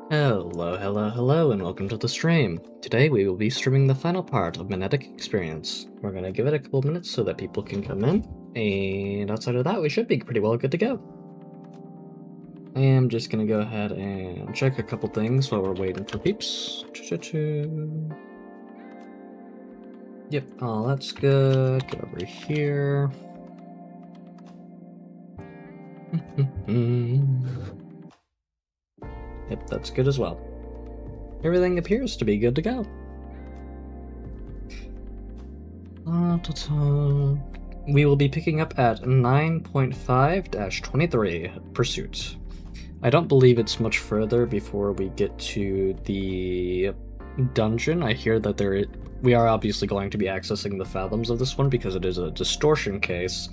Hello, hello, hello, and welcome to the stream. Today we will be streaming the final part of Mnestic Experience. We're gonna give it a couple minutes so that people can come in, and outside of that we should be pretty well good to go. I am just gonna go ahead and check a couple things while we're waiting for peeps. Yep, oh that's good. Get over here. Yep, that's good as well. Everything appears to be good to go. We will be picking up at 9.5-23 Pursuit. I don't believe it's much further before we get to the dungeon. I hear that we are obviously going to be accessing the fathoms of this one because it is a distortion case.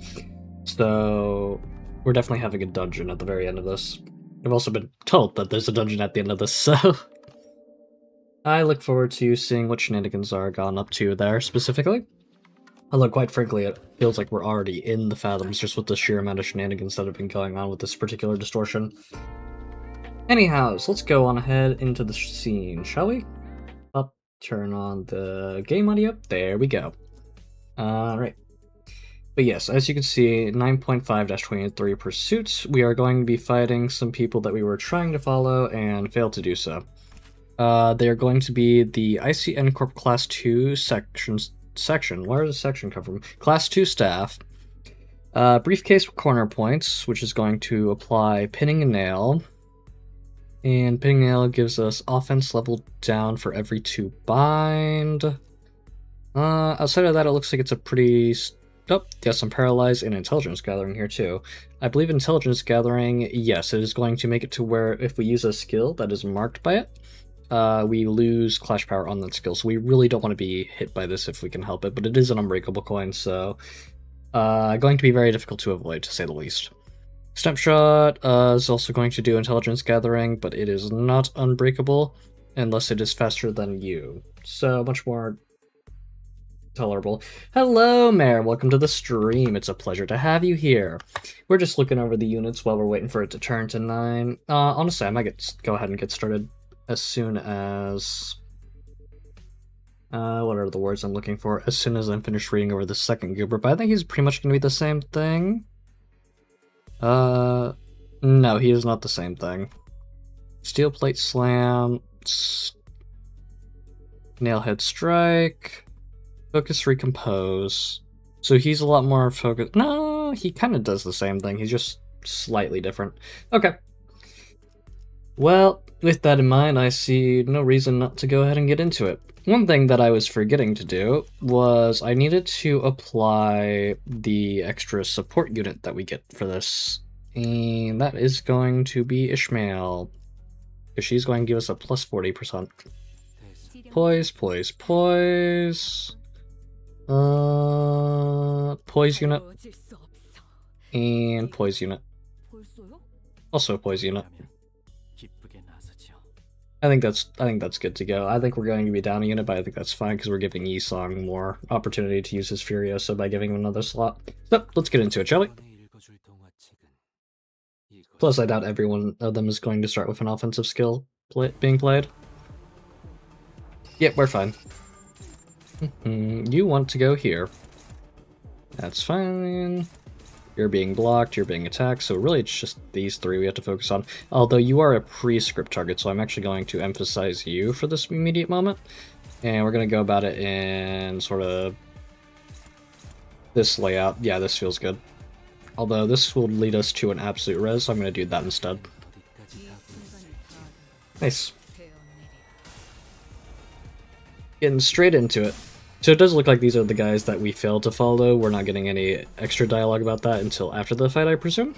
So we're definitely having a dungeon at the very end of this. I've also been told that there's a dungeon at the end of this, so I look forward to seeing what shenanigans are gone up to there specifically. Although, quite frankly, it feels like we're already in the fathoms just with the sheer amount of shenanigans that have been going on with this particular distortion. Anyhow, so let's go on ahead into the scene, shall we? Up, turn on the game audio. There we go. Alright. But yes, as you can see, 9.5-23 Pursuit, we are going to be fighting some people that we were trying to follow and failed to do so. They are going to be the ICN Corp Class 2 section. Where does section come from? Class 2 staff. Briefcase with corner points, which is going to apply pinning a nail. And pinning a nail gives us offense level down for every 2 bind. Outside of that, it looks like it's a pretty... Oh, yes, I'm paralyzed and intelligence gathering here too. I believe intelligence gathering, yes, it is going to make it to where if we use a skill that is marked by it, we lose clash power on that skill, so we really don't want to be hit by this if we can help it, but it is an unbreakable coin, so going to be very difficult to avoid, to say the least. Snapshot is also going to do intelligence gathering, but it is not unbreakable unless it is faster than you, so much more tolerable. Hello, Mare. Welcome to the stream. It's a pleasure to have you here. We're just looking over the units while we're waiting for it to turn to 9. Honestly, I might go ahead and get started as soon as... what are the words I'm looking for? As soon as I'm finished reading over the second goober, but I think he's pretty much going to be the same thing. No, he is not the same thing. Steel plate slam, nailhead strike, focus recompose. So he's a lot more focused. No, he kind of does the same thing. He's just slightly different. Okay. Well, with that in mind, I see no reason not to go ahead and get into it. One thing that I was forgetting to do was I needed to apply the extra support unit that we get for this. And that is going to be Ishmael. Because she's going to give us a plus 40%. Poise, poise, poise. Poise unit. And poise unit. Also poise unit. I think that's good to go. I think we're going to be down a unit, but I think that's fine because we're giving Yisong more opportunity to use his Furiosa by giving him another slot. So let's get into it, shall we? Plus, I doubt every one of them is going to start with an offensive skill being played. Yep, we're fine. You want to go here. That's fine. You're being blocked, you're being attacked, so really it's just these 3 we have to focus on. Although you are a pre-script target, so I'm actually going to emphasize you for this immediate moment. And we're going to go about it in sort of this layout. Yeah, this feels good. Although this will lead us to an absolute res, so I'm going to do that instead. Nice. Getting straight into it. So it does look like these are the guys that we failed to follow. We're not getting any extra dialogue about that until after the fight, I presume.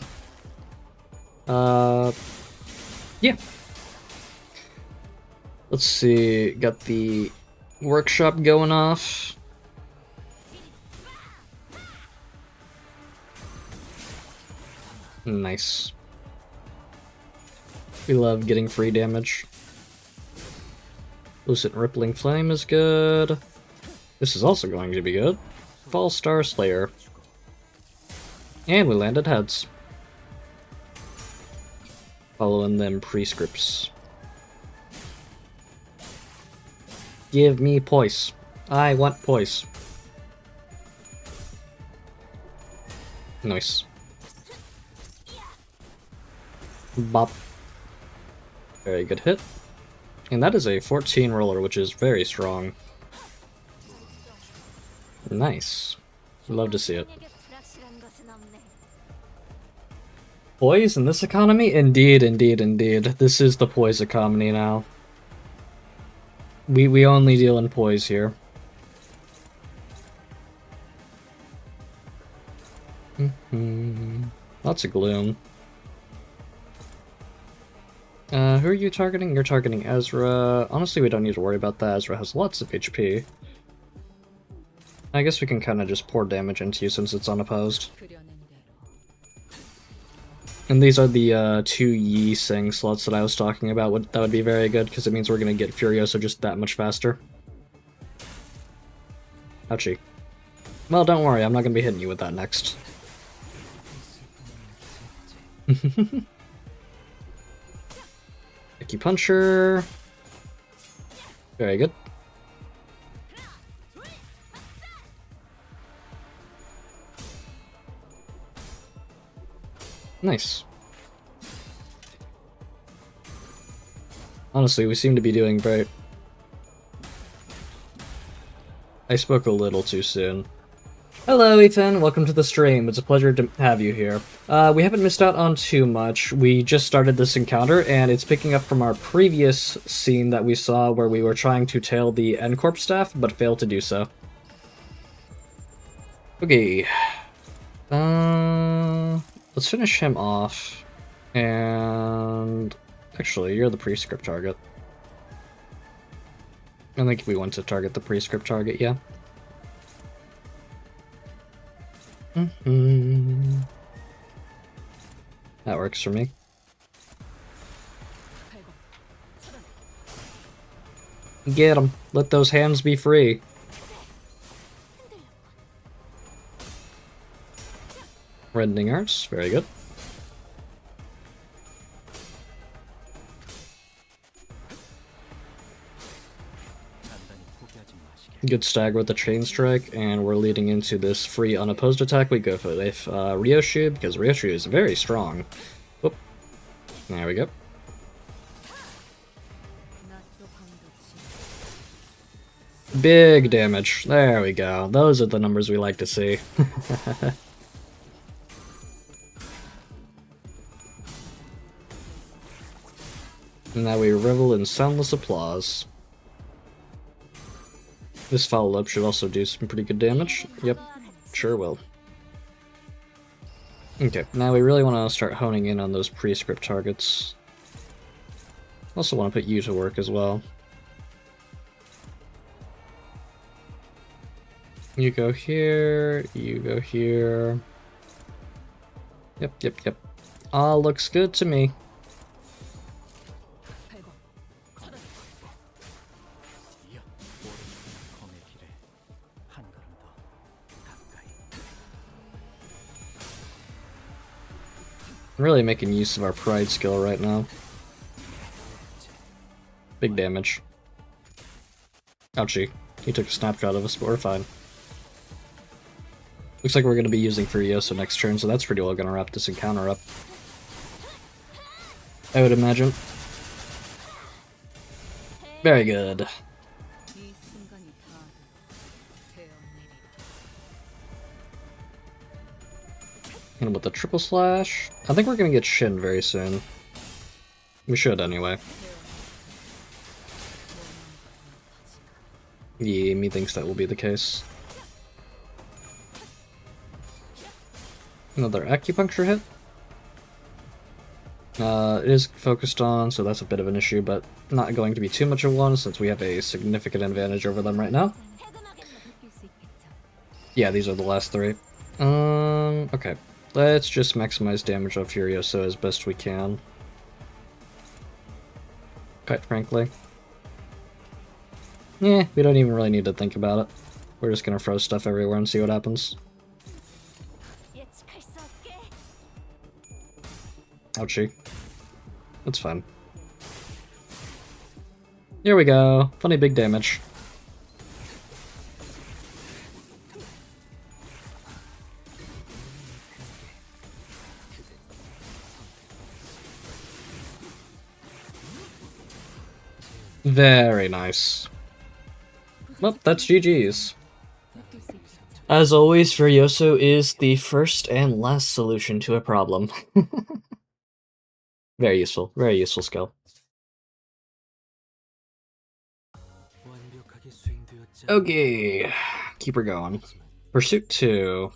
Yeah. Let's see, got the workshop going off. Nice. We love getting free damage. Lucent Rippling Flame is good. This is also going to be good. False Star Slayer. And we landed heads. Following them prescripts. Give me poise. I want poise. Nice. Bop. Very good hit. And that is a 14 roller, which is very strong. Nice. Love to see it. Poise in this economy? Indeed, indeed, indeed. This is the poise economy now. We only deal in poise here. Lots of gloom. Who are you targeting? You're targeting Ezra. Honestly, we don't need to worry about that. Ezra has lots of HP. I guess we can kind of just pour damage into you since it's unopposed. And these are the 2 Yi Sing slots that I was talking about. That would be very good, because it means we're going to get Furioso just that much faster. Ouchie. Well, don't worry, I'm not going to be hitting you with that next. Acupuncture. Very good. Nice. Honestly, we seem to be doing great. I spoke a little too soon. Hello, Ethan. Welcome to the stream. It's a pleasure to have you here. We haven't missed out on too much. We just started this encounter, and it's picking up from our previous scene that we saw where we were trying to tail the N-Corp staff, but failed to do so. Okay. Let's finish him off. And actually, you're the pre-script target. I think we want to target the pre-script target, yeah. That works for me. Get him. Let those hands be free. Rending Arts, very good. Good stagger with the Chain Strike, and we're leading into this free unopposed attack. We go for Ryoshu, because Ryoshu is very strong. Whoop. There we go. Big damage. There we go. Those are the numbers we like to see. And now we revel in soundless applause. This follow-up should also do some pretty good damage. Yep, sure will. Okay, now we really want to start honing in on those pre-script targets. Also want to put you to work as well. You go here, you go here. Yep. All looks good to me. I'm really making use of our pride skill right now. Big damage. Ouchie. He took a snapshot of us, but we're fine. Looks like we're going to be using Furioso next turn, so that's pretty well going to wrap this encounter up. I would imagine. Very good. And with the triple slash, I think we're going to get Shin very soon. We should, anyway. Yeah, me thinks that will be the case. Another acupuncture hit. It is focused on, so that's a bit of an issue, but not going to be too much of one since we have a significant advantage over them right now. Yeah, these are the last 3. Okay. Let's just maximize damage on Furioso as best we can. Quite frankly. Yeah, we don't even really need to think about it. We're just gonna throw stuff everywhere and see what happens. Ouchie. That's fine. Here we go. Funny big damage. Very nice. Well, that's GG's. As always, Furioso is the first and last solution to a problem. Very useful skill. Okay, keep her going. Pursuit 2.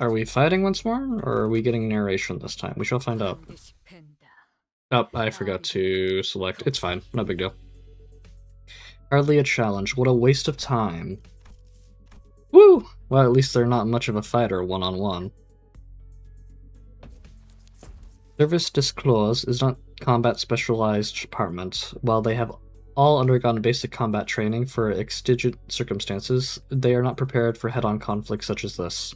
Are we fighting once more, or are we getting narration this time? We shall find out. Oh, I forgot to select. It's fine, no big deal. Hardly a challenge, what a waste of time. Woo! Well, at least they're not much of a fighter one-on-one. Service Disclose is not combat specialized department. While they have all undergone basic combat training for exigent circumstances, they are not prepared for head-on conflicts such as this.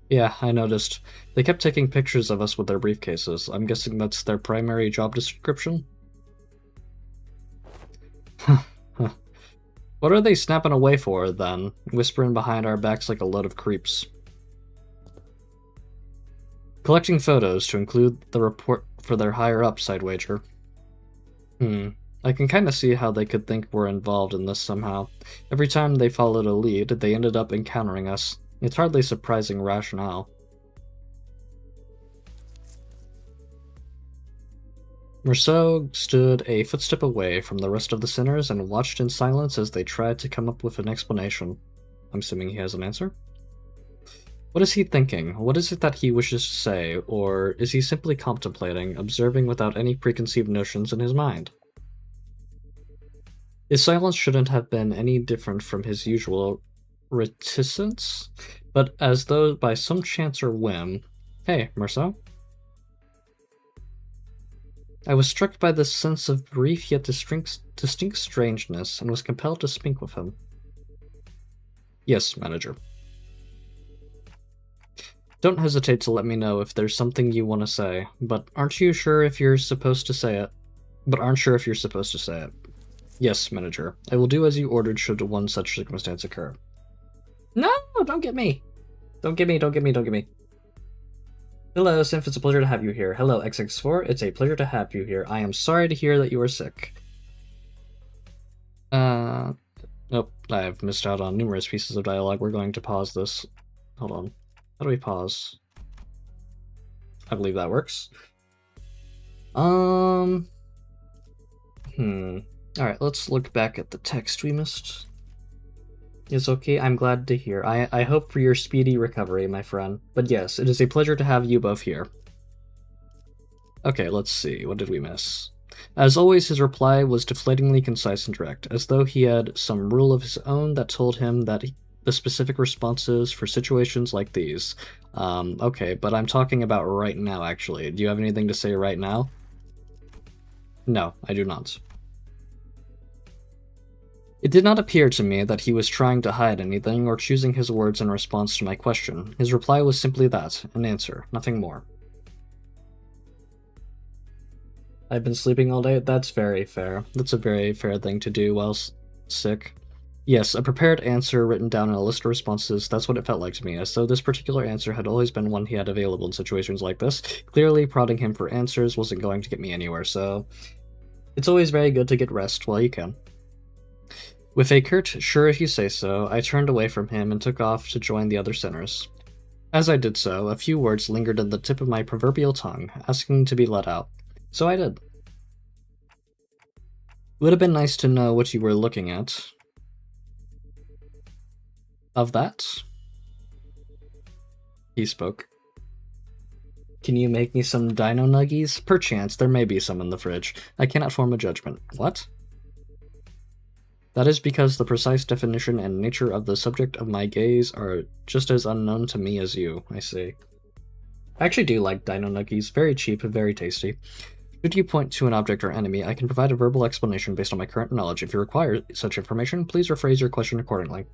Yeah, I noticed. They kept taking pictures of us with their briefcases. I'm guessing that's their primary job description? What are they snapping away for, then? Whispering behind our backs like a load of creeps. Collecting photos to include the report for their higher-ups, I'd wager. I can kinda see how they could think we're involved in this somehow. Every time they followed a lead, they ended up encountering us. It's hardly surprising rationale. Merceau stood a footstep away from the rest of the sinners and watched in silence as they tried to come up with an explanation. I'm assuming he has an answer? What is he thinking? What is it that he wishes to say, or is he simply contemplating, observing without any preconceived notions in his mind? His silence shouldn't have been any different from his usual reticence, but as though by some chance or whim... Hey, Merceau? I was struck by this sense of brief yet distinct strangeness, and was compelled to speak with him. Yes, manager. Don't hesitate to let me know if there's something you want to say, but aren't you sure if you're supposed to say it? Yes, manager. I will do as you ordered should one such circumstance occur. No, don't get me. Don't get me. Hello, Synth, it's a pleasure to have you here. Hello, XX4, it's a pleasure to have you here. I am sorry to hear that you are sick. Nope, I've missed out on numerous pieces of dialogue. We're going to pause this. Hold on. How do we pause? I believe that works. Alright, let's look back at the text we missed. It's okay, I'm glad to hear. I hope for your speedy recovery, my friend. But yes, it is a pleasure to have you both here. Okay, let's see, what did we miss? As always, his reply was deflatingly concise and direct, as though he had some rule of his own that told him that the specific responses for situations like these. Okay, but I'm talking about right now, actually. Do you have anything to say right now? No, I do not. It did not appear to me that he was trying to hide anything or choosing his words in response to my question. His reply was simply that, an answer, nothing more. I've been sleeping all day? That's very fair. That's a very fair thing to do while sick. Yes, a prepared answer written down in a list of responses, that's what it felt like to me, as though this particular answer had always been one he had available in situations like this. Clearly, prodding him for answers wasn't going to get me anywhere, so... It's always very good to get rest while you can. With a curt, sure if you say so, I turned away from him and took off to join the other sinners. As I did so, a few words lingered at the tip of my proverbial tongue, asking to be let out. So I did. Would have been nice to know what you were looking at. Of that? He spoke. Can you make me some dino nuggies? Perchance, there may be some in the fridge. I cannot form a judgment. What? That is because the precise definition and nature of the subject of my gaze are just as unknown to me as you, I see. I actually do like dino nuggies. Very cheap and very tasty. Should you point to an object or enemy, I can provide a verbal explanation based on my current knowledge. If you require such information, please rephrase your question accordingly.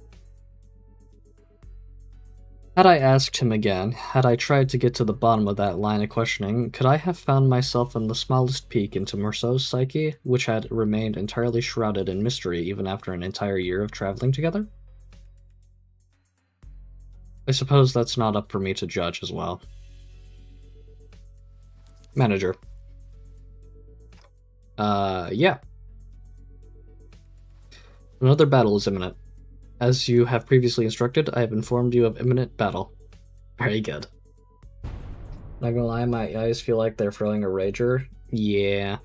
Had I asked him again, had I tried to get to the bottom of that line of questioning, could I have found myself in the smallest peek into Merceau's psyche, which had remained entirely shrouded in mystery even after an entire year of traveling together? I suppose that's not up for me to judge as well. Manager. Yeah. Another battle is imminent. As you have previously instructed, I have informed you of imminent battle. Very good. Not gonna lie, my eyes feel like they're throwing a rager. Yeah.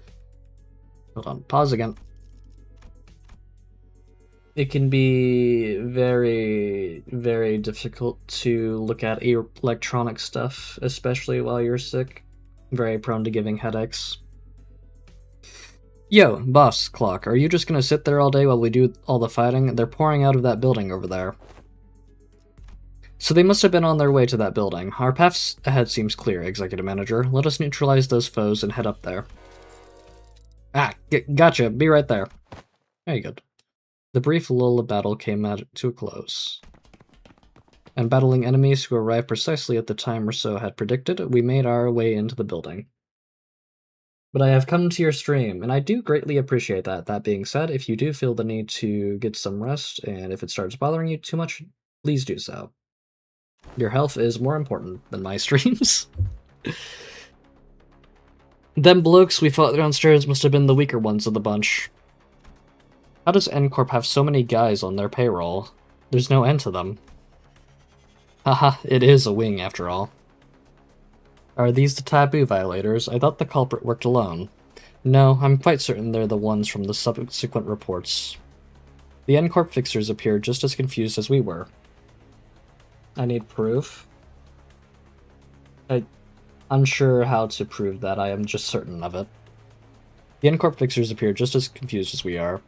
Hold on, pause again. It can be very, very difficult to look at electronic stuff, especially while you're sick. Very prone to giving headaches. Yo, boss clock, are you just gonna sit there all day while we do all the fighting? They're pouring out of that building over there. So they must have been on their way to that building. Our path ahead seems clear, Executive Manager. Let us neutralize those foes and head up there. Ah, gotcha. Be right there. Very good. The brief lull of battle came to a close. And battling enemies who arrived precisely at the time Rousseau had predicted, we made our way into the building. But I have come to your stream, and I do greatly appreciate that. That being said, if you do feel the need to get some rest, and if it starts bothering you too much, please do so. Your health is more important than my streams. Them blokes we fought downstairs must have been the weaker ones of the bunch. How does N-Corp have so many guys on their payroll? There's no end to them. Haha, it is a wing after all. Are these the taboo violators? I thought the culprit worked alone. No, I'm quite certain they're the ones from the subsequent reports. The N-Corp fixers appeared just as confused as we were. I need proof. I'm unsure how to prove that, I am just certain of it. The N-Corp fixers appeared just as confused as we are.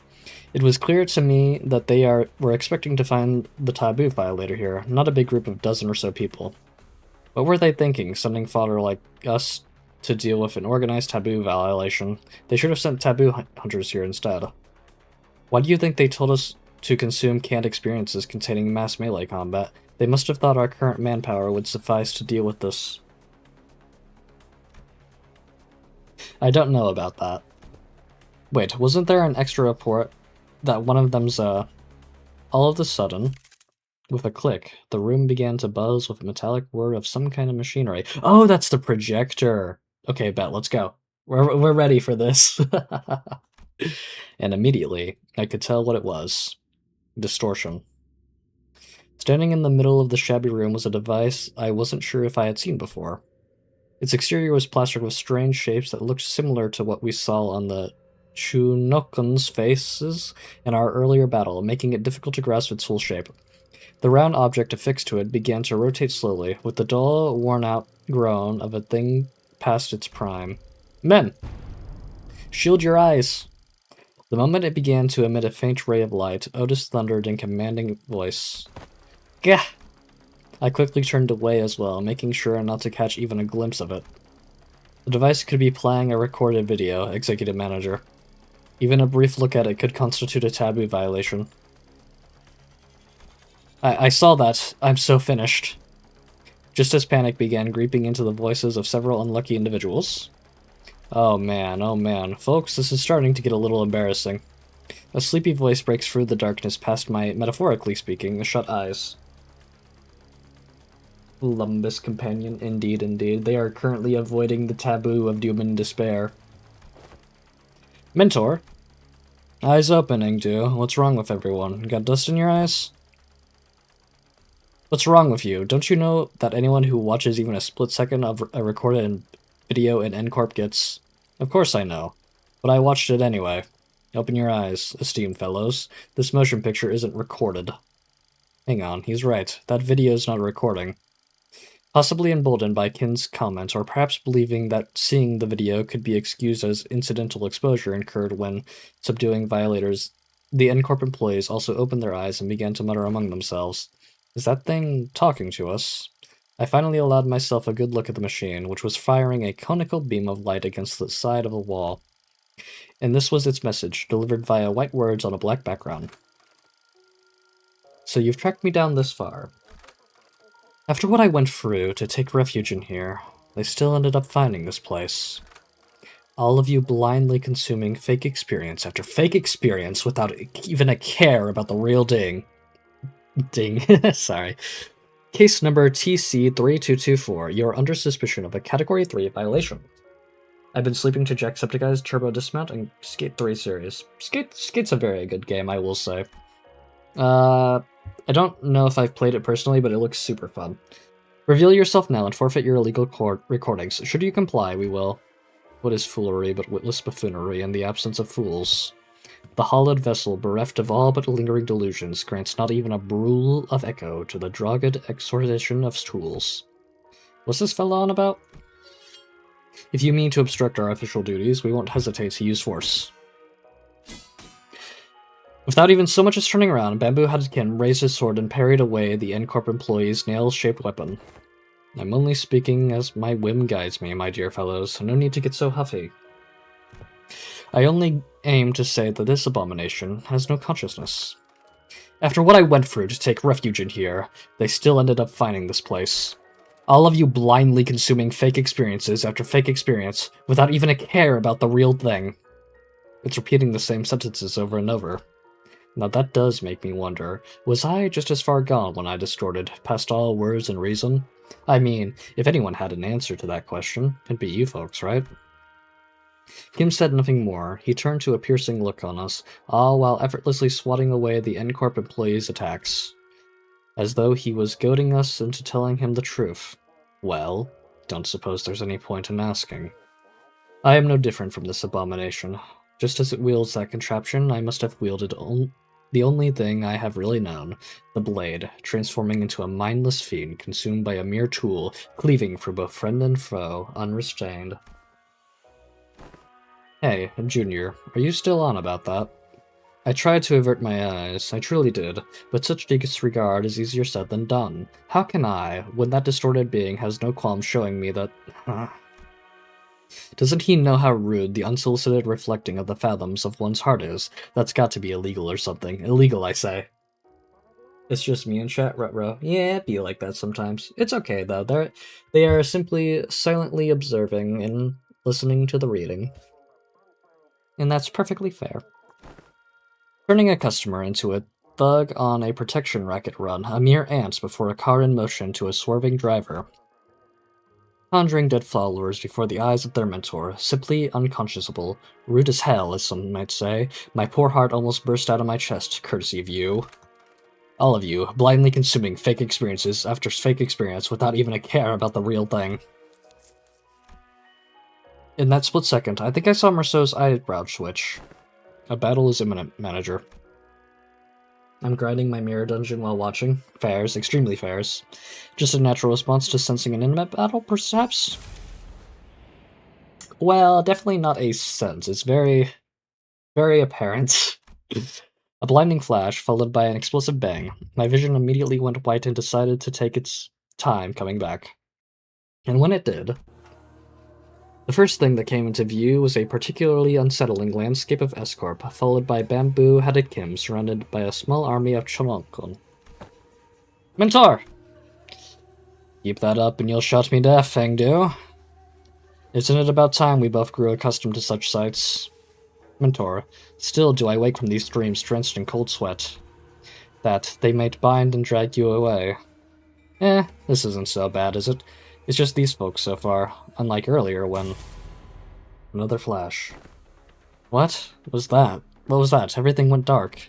It was clear to me that they were expecting to find the taboo violator here, not a big group of dozen or so people. What were they thinking, sending fodder like us to deal with an organized taboo violation? They should have sent taboo hunters here instead. Why do you think they told us to consume canned experiences containing mass melee combat? They must have thought our current manpower would suffice to deal with this. I don't know about that. Wait, wasn't there an extra report that one of them's, all of a sudden, with a click, the room began to buzz with a metallic whir of some kind of machinery. Oh, that's the projector! Okay, bet, let's go. We're ready for this. And immediately, I could tell what it was. Distortion. Standing in the middle of the shabby room was a device I wasn't sure if I had seen before. Its exterior was plastered with strange shapes that looked similar to what we saw on the Chunokons' faces in our earlier battle, making it difficult to grasp its full shape. The round object affixed to it began to rotate slowly, with the dull, worn-out groan of a thing past its prime. Men! Shield your eyes! The moment it began to emit a faint ray of light, Otis thundered in commanding voice. Gah! I quickly turned away as well, making sure not to catch even a glimpse of it. The device could be playing a recorded video, Executive Manager. Even a brief look at it could constitute a taboo violation. I saw that. I'm so finished. Just as panic began creeping into the voices of several unlucky individuals. Oh man. Folks, this is starting to get a little embarrassing. A sleepy voice breaks through the darkness past my, metaphorically speaking, shut eyes. Limbus companion, indeed. They are currently avoiding the taboo of doom and despair. Mentor? Eyes open, Ingdu. What's wrong with everyone? Got dust in your eyes? What's wrong with you? Don't you know that anyone who watches even a split second of a recorded video in N-Corp gets... Of course I know. But I watched it anyway. Open your eyes, esteemed fellows. This motion picture isn't recorded. Hang on, he's right. That video's not a recording. Possibly emboldened by Kin's comment, or perhaps believing that seeing the video could be excused as incidental exposure incurred when subduing violators, the N-Corp employees also opened their eyes and began to mutter among themselves. Is that thing talking to us? I finally allowed myself a good look at the machine, which was firing a conical beam of light against the side of a wall. And this was its message, delivered via white words on a black background. So you've tracked me down this far. After what I went through to take refuge in here, they still ended up finding this place. All of you blindly consuming fake experience after fake experience without even a care about the real ding. Sorry. Case number TC3224. You're under suspicion of a Category 3 violation. I've been sleeping to Jacksepticeye's Turbo Dismount and Skate 3 series. Skate's a very good game, I will say. I don't know if I've played it personally, but it looks super fun. Reveal yourself now and forfeit your illegal recordings. Should you comply, we will. What is foolery but witless buffoonery in the absence of fools? The hollowed vessel, bereft of all but lingering delusions, grants not even a brule of echo to the dogged exhortation of tools. What's this fella on about? If you mean to obstruct our official duties, we won't hesitate to use force. Without even so much as turning around, Bamboo-Headed Kim raised his sword and parried away the N-Corp employee's nail-shaped weapon. I'm only speaking as my whim guides me, my dear fellows. No need to get so huffy. I only aim to say that this abomination has no consciousness. After what I went through to take refuge in here, they still ended up finding this place. All of you blindly consuming fake experiences after fake experience without even a care about the real thing. It's repeating the same sentences over and over. Now that does make me wonder, was I just as far gone when I distorted past all words and reason? I mean, if anyone had an answer to that question, it'd be you folks, right? Kim said nothing more. He turned to a piercing look on us, all while effortlessly swatting away the N-Corp employee's attacks. As though he was goading us into telling him the truth. Well, don't suppose there's any point in asking. I am no different from this abomination. Just as it wields that contraption, I must have wielded the only thing I have really known, the blade, transforming into a mindless fiend consumed by a mere tool, cleaving for both friend and foe, unrestrained. Hey, Junior, are you still on about that? I tried to avert my eyes, I truly did, but such disregard is easier said than done. How can I, when that distorted being has no qualms showing me that... Doesn't he know how rude the unsolicited reflecting of the fathoms of one's heart is? That's got to be illegal or something. Illegal, I say. It's just me in chat, Rutro. Yeah, it be like that sometimes. It's okay, though. They are simply silently observing and listening to the reading. And that's perfectly fair. Turning a customer into a thug on a protection racket run, a mere ant before a car in motion to a swerving driver. Conjuring dead followers before the eyes of their mentor, simply unconscionable, rude as hell, as some might say. My poor heart almost burst out of my chest, courtesy of you. All of you, blindly consuming fake experiences after fake experience without even a care about the real thing. In that split second, I think I saw Marceau's eyebrow switch. A battle is imminent, manager. I'm grinding my mirror dungeon while watching. Fairs, extremely fairs. Just a natural response to sensing an intimate battle, perhaps? Well, definitely not a sense. It's very, very apparent. A blinding flash, followed by an explosive bang. My vision immediately went white and decided to take its time coming back. And when it did, the first thing that came into view was a particularly unsettling landscape of S-Corp, followed by Bamboo-Headed Kim, surrounded by a small army of Chonokon. Mentor! Keep that up and you'll shut me deaf, Fangdu. Isn't it about time we both grew accustomed to such sights? Mentor, still do I wake from these dreams drenched in cold sweat, that they might bind and drag you away. This isn't so bad, is it? It's just these folks so far, unlike earlier when... Another flash. What was that? What was that? Everything went dark.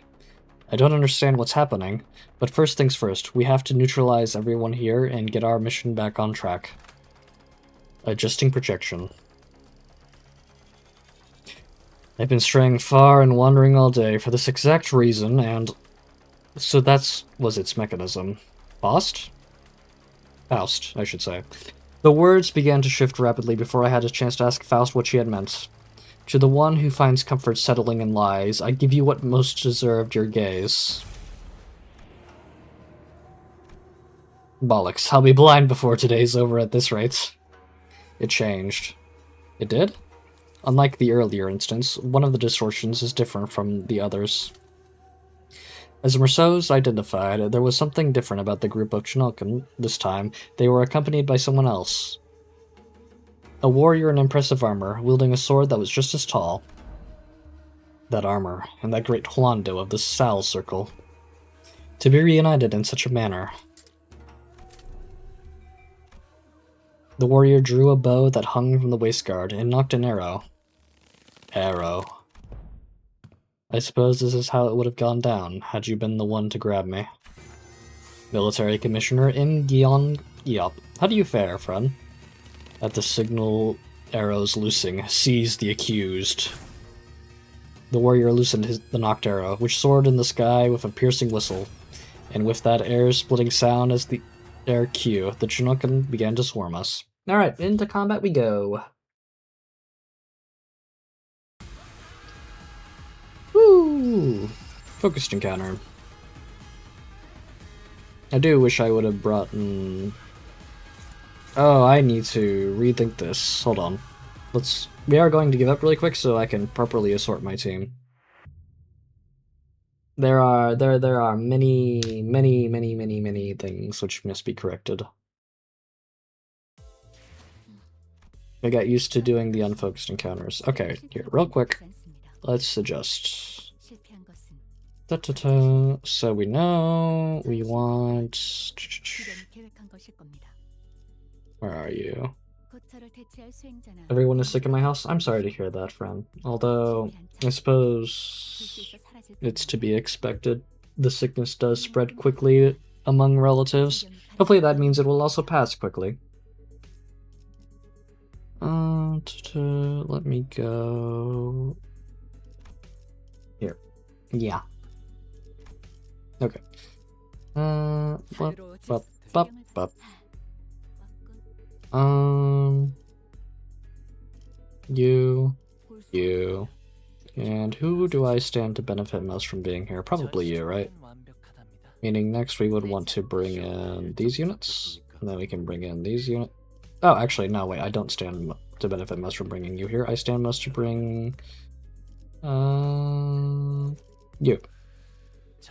I don't understand what's happening, but first things first, we have to neutralize everyone here and get our mission back on track. Adjusting projection. I've been straying far and wandering all day for this exact reason, and... So was its mechanism. Faust, I should say. The words began to shift rapidly before I had a chance to ask Faust what she had meant. To the one who finds comfort settling in lies, I give you what most deserved your gaze. Bollocks, I'll be blind before today's over at this rate. It changed. It did? Unlike the earlier instance, one of the distortions is different from the others. As Marceau's identified, there was something different about the group of Chinokan. This time, they were accompanied by someone else. A warrior in impressive armor, wielding a sword that was just as tall. That armor, and that great Huando of the Sal Circle. To be reunited in such a manner. The warrior drew a bow that hung from the waistguard and knocked an arrow. Arrow. I suppose this is how it would have gone down, had you been the one to grab me. Military Commissioner in Gyeong. Yup. How do you fare, friend? At the signal, arrows loosing, seized the accused. The warrior loosened the knocked arrow, which soared in the sky with a piercing whistle, and with that air-splitting sound as the air cue, the Chinookan began to swarm us. Alright, into combat we go. Woo! Focused encounter. I do wish I would have brought in... Oh, I need to rethink this. Hold on. We are going to give up really quick so I can properly assort my team. There are many things which must be corrected. I got used to doing the unfocused encounters. Okay, here, real quick. Let's adjust. So we know we want... Where are you? Everyone is sick in my house? I'm sorry to hear that, friend. Although, I suppose it's to be expected. The sickness does spread quickly among relatives. Hopefully that means it will also pass quickly. Let me go... Here. Yeah. Okay. You, and who do I stand to benefit most from being here? Probably you, right? Meaning next we would want to bring in these units, and then we can bring in these units. Oh, actually, no, wait, I don't stand to benefit most from bringing you here. I stand most to bring... you.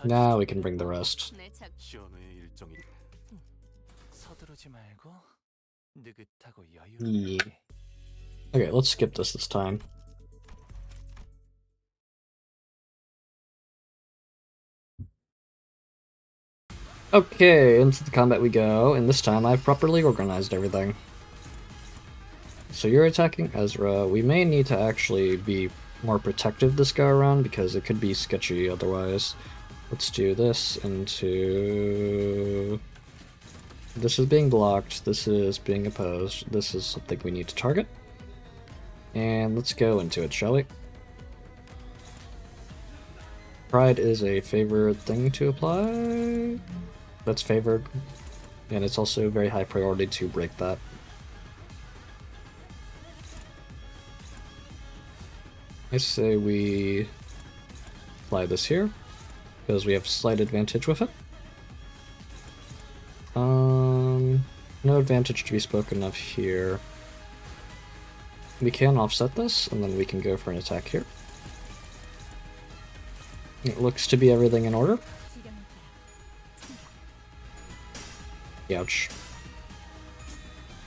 Now we can bring the rest. Yeah. Okay, let's skip this time. Okay, into the combat we go, and this time I've properly organized everything. So you're attacking Ezra. We may need to actually be more protective this go around because it could be sketchy otherwise. Let's do this into... This is being blocked, this is being opposed, this is something we need to target. And let's go into it, shall we? Pride is a favored thing to apply. That's favored. And it's also very high priority to break that. I say we apply this here, because we have slight advantage with it. No advantage to be spoken of here. We can offset this, and then we can go for an attack here. It looks to be everything in order. Ouch.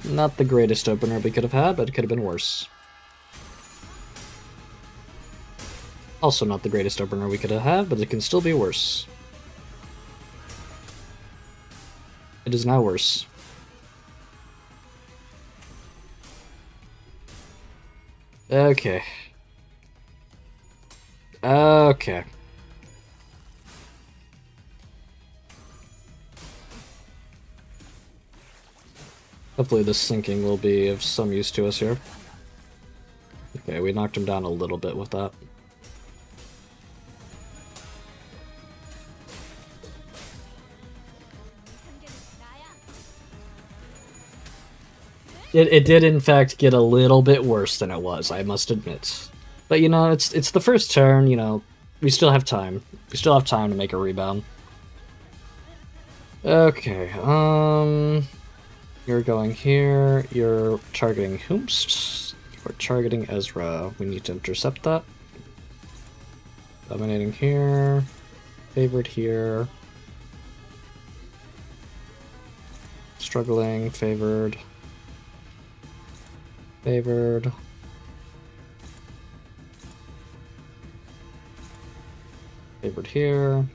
Not the greatest opener we could have had, but it could have been worse. Also not the greatest opener we could have had, but it can still be worse. It is now worse. Okay. Okay. Hopefully this sinking will be of some use to us here. Okay, we knocked him down a little bit with that. It did in fact get a little bit worse than it was, I must admit. But you know, it's the first turn, you know, we still have time. We still have time to make a rebound. Okay, you're going here, you're targeting Hoomst, you're targeting Ezra. We need to intercept that. Dominating here, favored here. Struggling, favored. Favored. Favored here.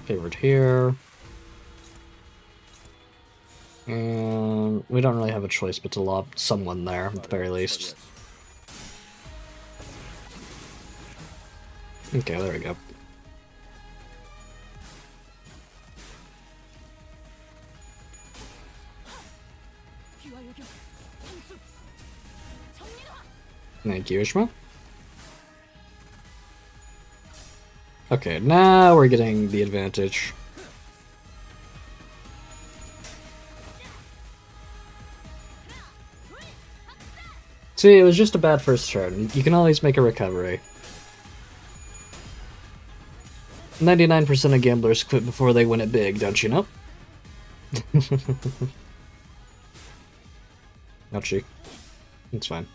Favored here. And we don't really have a choice but to lob someone there, at the very least. Okay, there we go. Thank you, Ishmael. Okay, now we're getting the advantage. See, it was just a bad first turn. You can always make a recovery. 99% of gamblers quit before they win it big, don't you know? Ouchie. It's fine.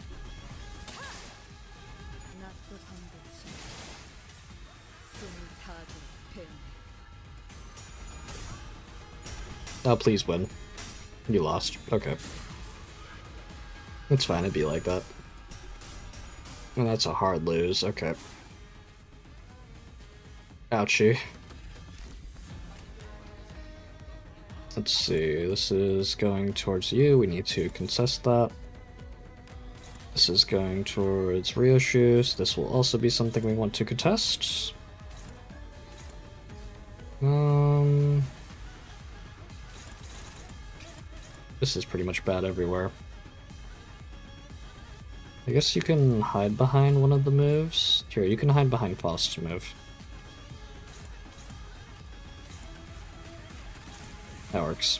Oh, please win. You lost. Okay. It's fine, it'd be like that. And that's a hard lose, okay. Ouchie. Let's see, this is going towards you, we need to contest that. This is going towards Ryoshu, so this will also be something we want to contest. This is pretty much bad everywhere. I guess you can hide behind one of the moves. Here, you can hide behind Faust's move. That works.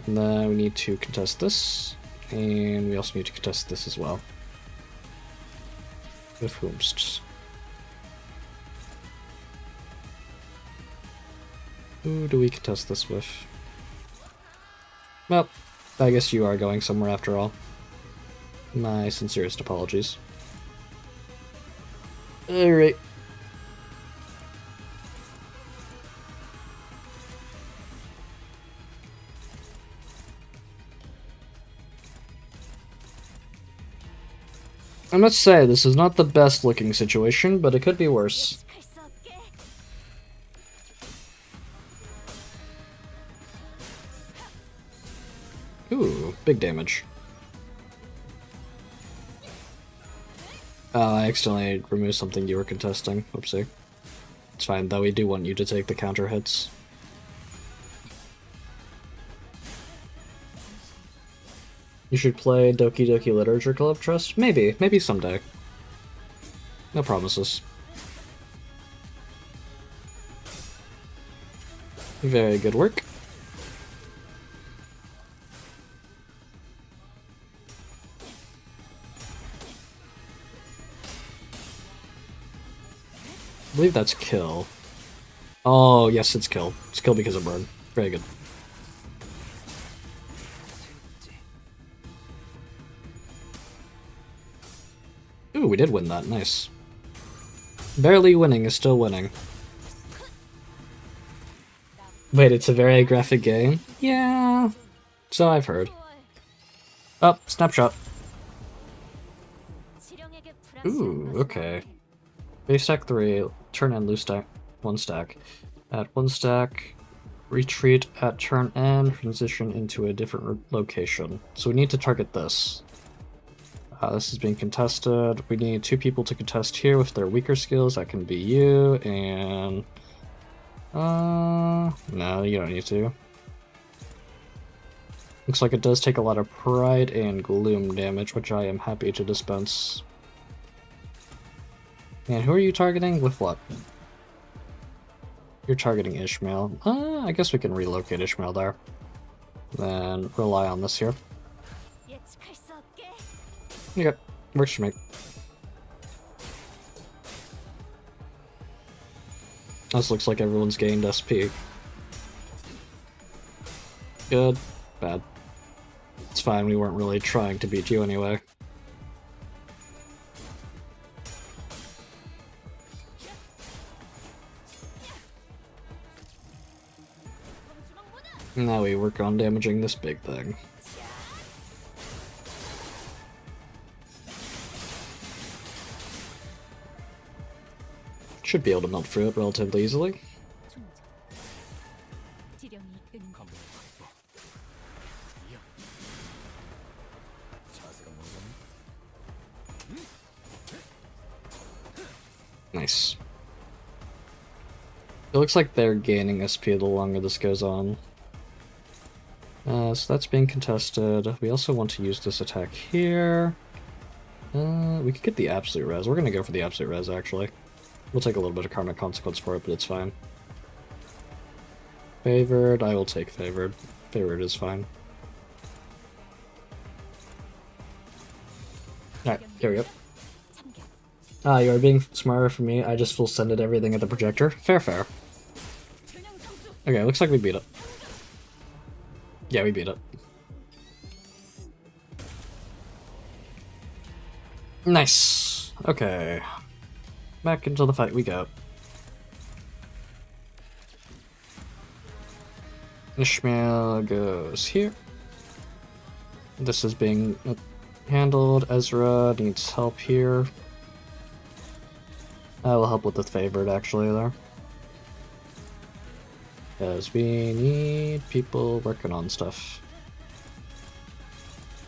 And then we need to contest this, and we also need to contest this as well. With whomst. Who do we contest this with? Well, I guess you are going somewhere after all. My sincerest apologies. Alright. I must say, this is not the best looking situation, but it could be worse. Ooh, big damage. I accidentally removed something you were contesting. Oopsie. It's fine, though we do want you to take the counter hits. You should play Doki Doki Literature Club, Trust? Maybe. Maybe someday. No promises. Very good work. I believe that's kill. Oh, yes, it's kill. It's kill because of burn. Very good. Ooh, we did win that. Nice. Barely winning is still winning. Wait, it's a very graphic game? Yeah. So I've heard. Oh, snapshot. Ooh, okay. Base stack 3, turn end, loose stack 1 stack. At 1 stack, retreat at turn end, transition into a different location. So we need to target this. This is being contested. We need 2 people to contest here with their weaker skills. That can be you and... no, you don't need to. Looks like it does take a lot of pride and gloom damage, which I am happy to dispense. And who are you targeting? With what? You're targeting Ishmael. I guess we can relocate Ishmael there. Then rely on this here. Okay, works for me. This looks like everyone's gained SP. Good. Bad. It's fine, we weren't really trying to beat you anyway. Now we work on damaging this big thing. Should be able to melt through it relatively easily. Nice. It looks like they're gaining SP the longer this goes on. So that's being contested. We also want to use this attack here. We could get the absolute res. We're gonna go for the absolute res, actually. We'll take a little bit of karmic consequence for it, but it's fine. Favored, I will take favored. Favored is fine. Alright, here we go. Ah, you are being smarter for me. I just full sended everything at the projector. Fair, fair. Okay, looks like we beat it. Yeah, we beat it. Nice. Okay. Back into the fight we go. Ishmael goes here. This is being handled. Ezra needs help here. I will help with the favored, actually, there. Because we need people working on stuff.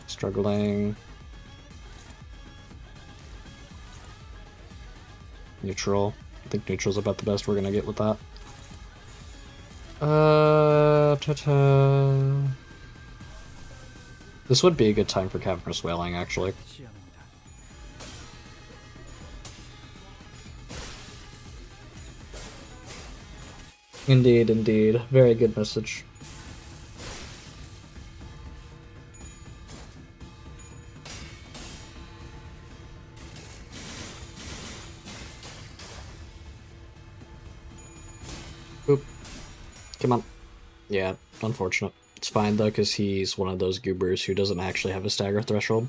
Struggling. Neutral. I think neutral's about the best we're gonna get with that. This would be a good time for cavernous wailing, actually. Indeed, indeed. Very good message. Oop. Come on. Yeah, unfortunate. It's fine though, because he's one of those goobers who doesn't actually have a stagger threshold.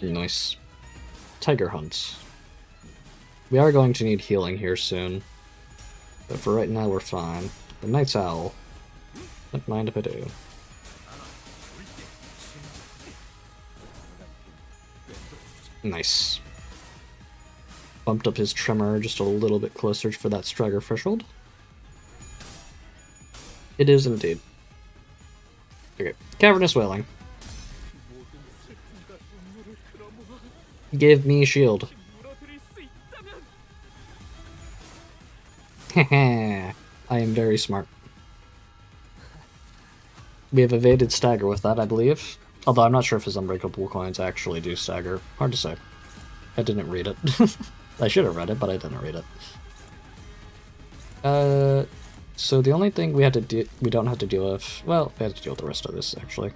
Nice. Tiger hunts. We are going to need healing here soon, but for right now we're fine. The Night's Owl. Don't mind if I do. Nice. Bumped up his tremor just a little bit closer for that stagger threshold. It is indeed. Okay, cavernous wailing. Give me shield. Haha, I am very smart. We have evaded stagger with that, I believe. Although I'm not sure if his unbreakable coins actually do stagger. Hard to say. I didn't read it. I should have read it, but I didn't read it. So the only thing we don't have to deal with, well, we have to deal with the rest of this, actually.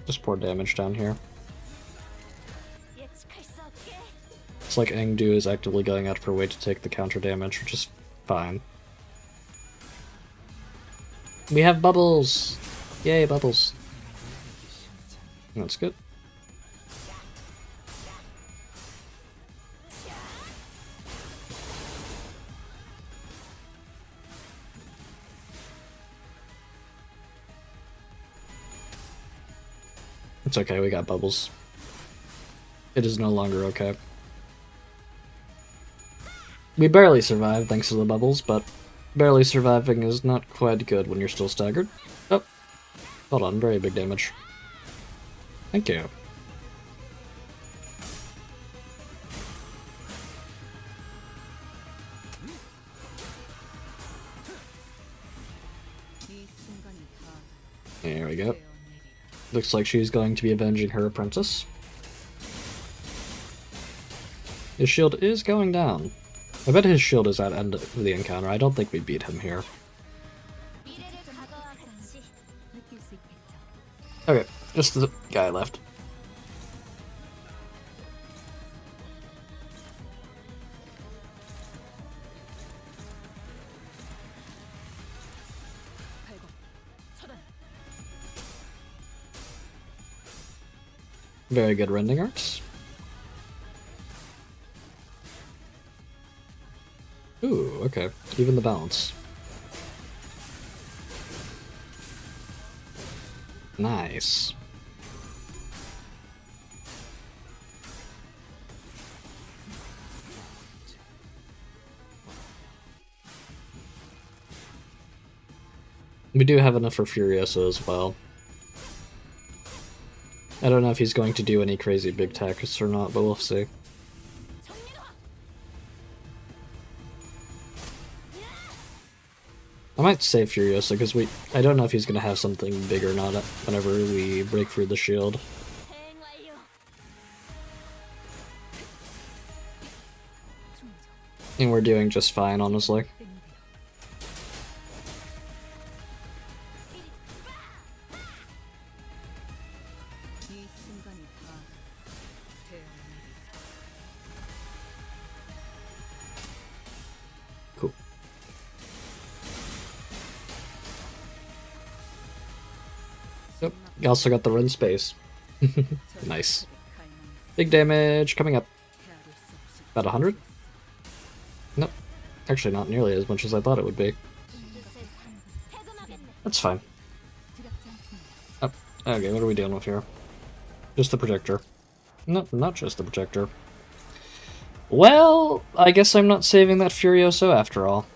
Just pour damage down here. It's like Engdu is actively going out of her way to take the counter damage, which is fine. We have bubbles! Yay, bubbles. That's good. It's okay, we got bubbles. It is no longer okay. We barely survived thanks to the bubbles, but barely surviving is not quite good when you're still staggered. Oh, hold on, very big damage. Thank you. There we go. Looks like she's going to be avenging her apprentice. His shield is going down. I bet his shield is at end of the encounter. I don't think we beat him here. Okay, just the guy left. Very good rending arts. Ooh, okay. Even the balance. Nice. We do have enough for Furiosa as well. I don't know if he's going to do any crazy big attacks or not, but we'll see. I might save Furiosa because I don't know if he's going to have something big or not whenever we break through the shield. And we're doing just fine, honestly. Cool. Yep, you also got the run space. Nice. Big damage coming up. About 100? Nope. Actually, not nearly as much as I thought it would be. That's fine. Oh, okay, what are we dealing with here? Just the projector. No, not just the projector. Well, I guess I'm not saving that Furioso after all.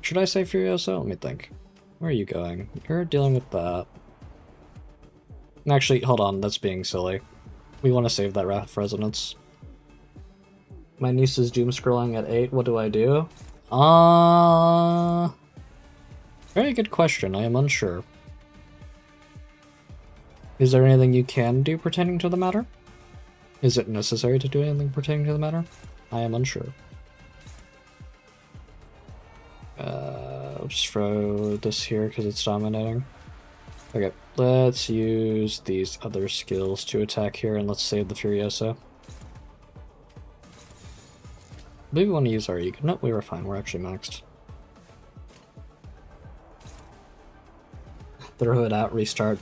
Should I say Furioso? Let me think. Where are you going? You're dealing with that. Actually, hold on, that's being silly. We want to save that Wrath Resonance. My niece is doom scrolling at 8, what do I do? Very good question, I am unsure. Is there anything you can do pertaining to the matter? Is it necessary to do anything pertaining to the matter? I am unsure. I'll just throw this here because it's dominating. Okay, let's use these other skills to attack here and let's save the Furiosa. Maybe we want to use our ego. Nope, we were fine. We're actually maxed. Throw it out, restart.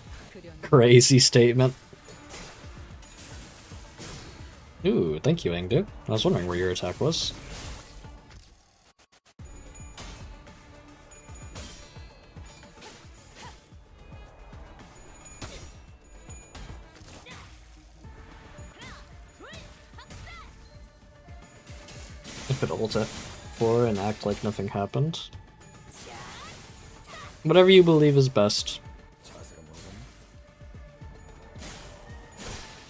Crazy statement. Ooh, thank you, Engdu. I was wondering where your attack was. I could ult F4 and act like nothing happened. Whatever you believe is best.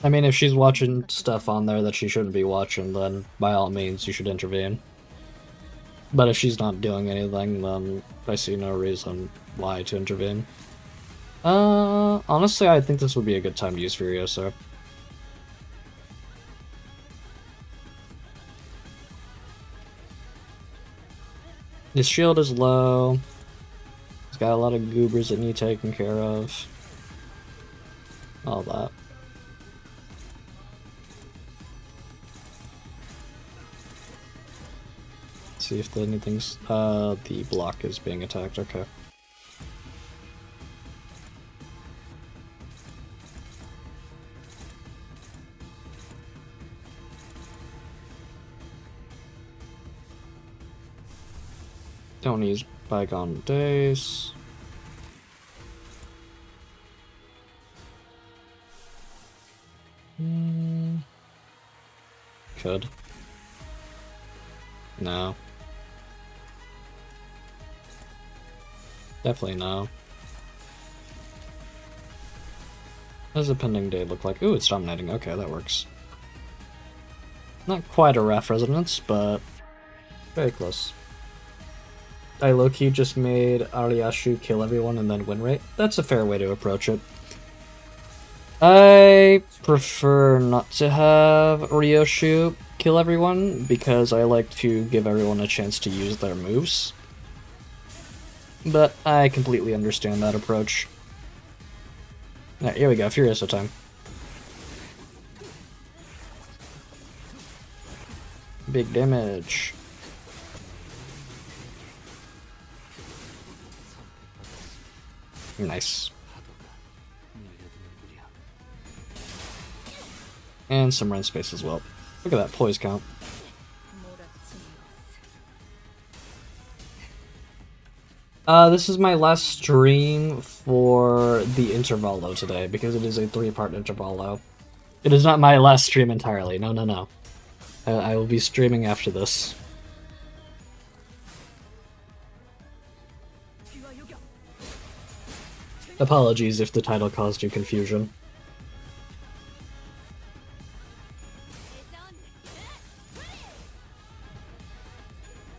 I mean, if she's watching stuff on there that she shouldn't be watching, then by all means you should intervene. But if she's not doing anything, then I see no reason why to intervene. Honestly, I think this would be a good time to use Furiosa. His shield is low. He's got a lot of goobers that need taken care of. All that. Let's see if anything's... the block is being attacked, okay. Don't use bygone days. Could. No. Definitely no. What does a pending day look like? Ooh, it's dominating. Okay, that works. Not quite a Wrath Resonance, but very close. I low-key just made Ariashu kill everyone and then win rate. That's a fair way to approach it. I prefer not to have Ryoshu kill everyone because I like to give everyone a chance to use their moves. But I completely understand that approach. Alright, here we go, Furiosa time. Big damage. Nice. And some run space as well. Look at that poise count. This is my last stream for the intervallo today, because it is a 3-part intervallo. It is not my last stream entirely, no, no, no. I will be streaming after this. Apologies if the title caused you confusion.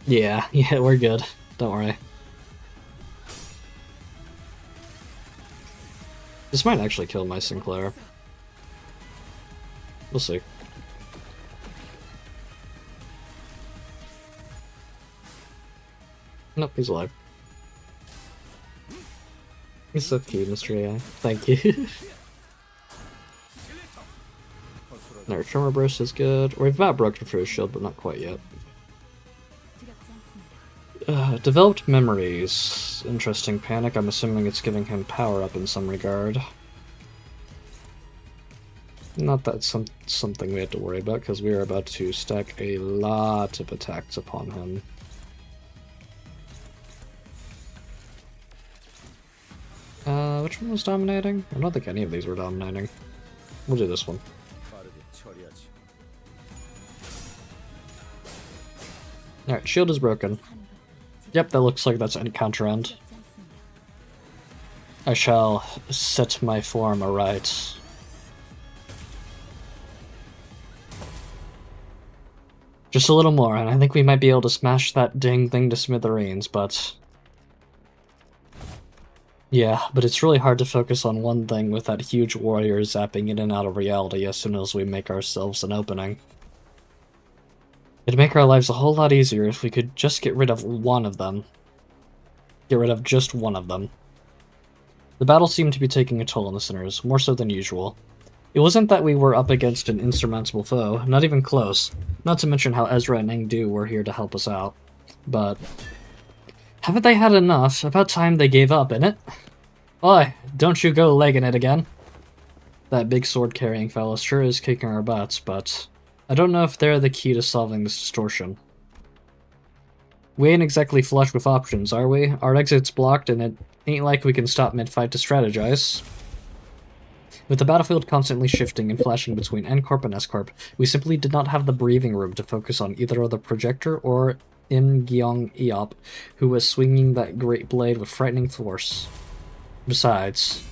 Yeah, we're good. Don't worry. This might actually kill my Sinclair. We'll see. Nope, he's alive. He's so cute, Mr. AI. Thank you. Our Tremor Burst is good. We've about broken through his shield, but not quite yet. Developed memories. Interesting panic. I'm assuming it's giving him power up in some regard. Not that something we have to worry about, because we are about to stack a lot of attacks upon him. Which one was dominating? I don't think any of these were dominating. We'll do this one. Alright, shield is broken. Yep, that looks like that's encounter end. I shall set my form aright. Just a little more, and I think we might be able to smash that dang thing to smithereens, but... yeah, but it's really hard to focus on one thing with that huge warrior zapping in and out of reality as soon as we make ourselves an opening. It'd make our lives a whole lot easier if we could just get rid of one of them. Get rid of just one of them. The battle seemed to be taking a toll on the sinners, more so than usual. It wasn't that we were up against an insurmountable foe, not even close, not to mention how Ezra and Engdu were here to help us out. But... haven't they had enough? About time they gave up, innit? Oi, don't you go legging it again. That big sword-carrying fella sure is kicking our butts, but... I don't know if they're the key to solving this distortion. We ain't exactly flush with options, are we? Our exit's blocked, and it ain't like we can stop mid-fight to strategize. With the battlefield constantly shifting and flashing between N-Corp and S-Corp, we simply did not have the breathing room to focus on either the projector or Im Gyeong Eop, who was swinging that great blade with frightening force. Besides...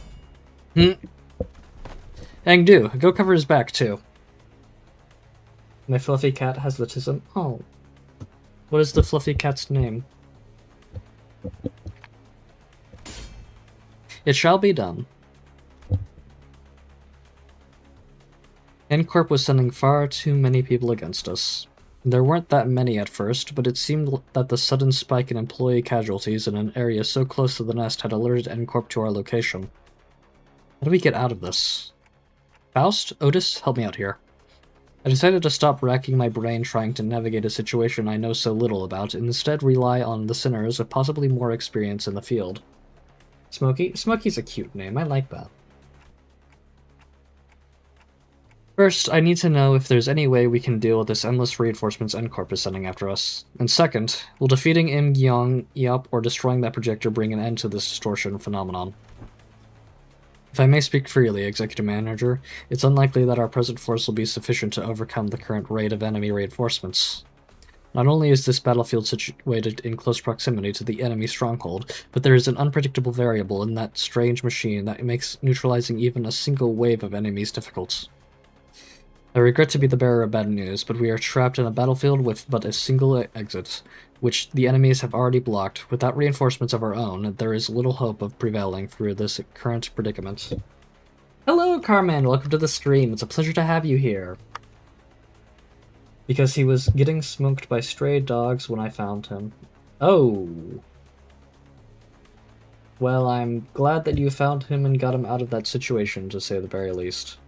Engdu, go cover his back, too. My fluffy cat has autism. Oh. What is the fluffy cat's name? It shall be done. N-Corp was sending far too many people against us. There weren't that many at first, but it seemed that the sudden spike in employee casualties in an area so close to the nest had alerted N-Corp to our location. How do we get out of this? Faust? Otis? Help me out here. I decided to stop racking my brain trying to navigate a situation I know so little about, and instead rely on the sinners with possibly more experience in the field. Smokey? Smokey's a cute name, I like that. First, I need to know if there's any way we can deal with this endless reinforcements N-Corp is sending after us. And second, will defeating Im Gyeong Eop or destroying that projector bring an end to this distortion phenomenon? If I may speak freely, Executive Manager, it's unlikely that our present force will be sufficient to overcome the current rate of enemy reinforcements. Not only is this battlefield situated in close proximity to the enemy stronghold, but there is an unpredictable variable in that strange machine that makes neutralizing even a single wave of enemies difficult. I regret to be the bearer of bad news, but we are trapped in a battlefield with but a single exit, which the enemies have already blocked. Without reinforcements of our own, there is little hope of prevailing through this current predicament. Hello, Carman! Welcome to the stream. It's a pleasure to have you here. Because he was getting smoked by stray dogs when I found him. Oh! Well, I'm glad that you found him and got him out of that situation, to say the very least.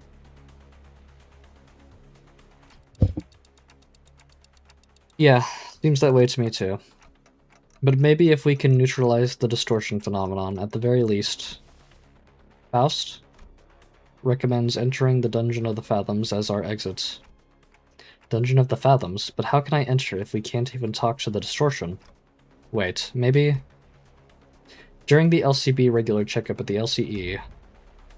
Yeah, seems that way to me too. But maybe if we can neutralize the distortion phenomenon, at the very least... Faust recommends entering the Dungeon of the Fathoms as our exit. Dungeon of the Fathoms? But how can I enter if we can't even talk to the distortion? Wait, maybe... During the LCB regular checkup at the LCE,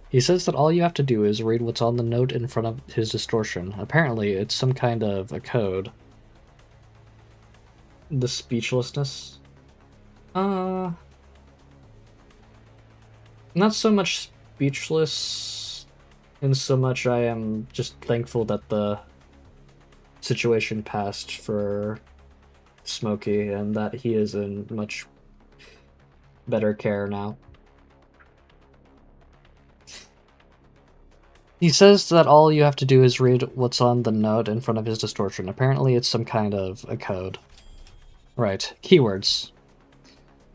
he says that all you have to do is read what's on the note in front of his distortion. Apparently, it's some kind of a code. The speechlessness? Not so much speechless, in so much I am just thankful that the situation passed for Smokey and that he is in much better care now. He says that all you have to do is read what's on the note in front of his distortion. Apparently it's some kind of a code. Right, keywords.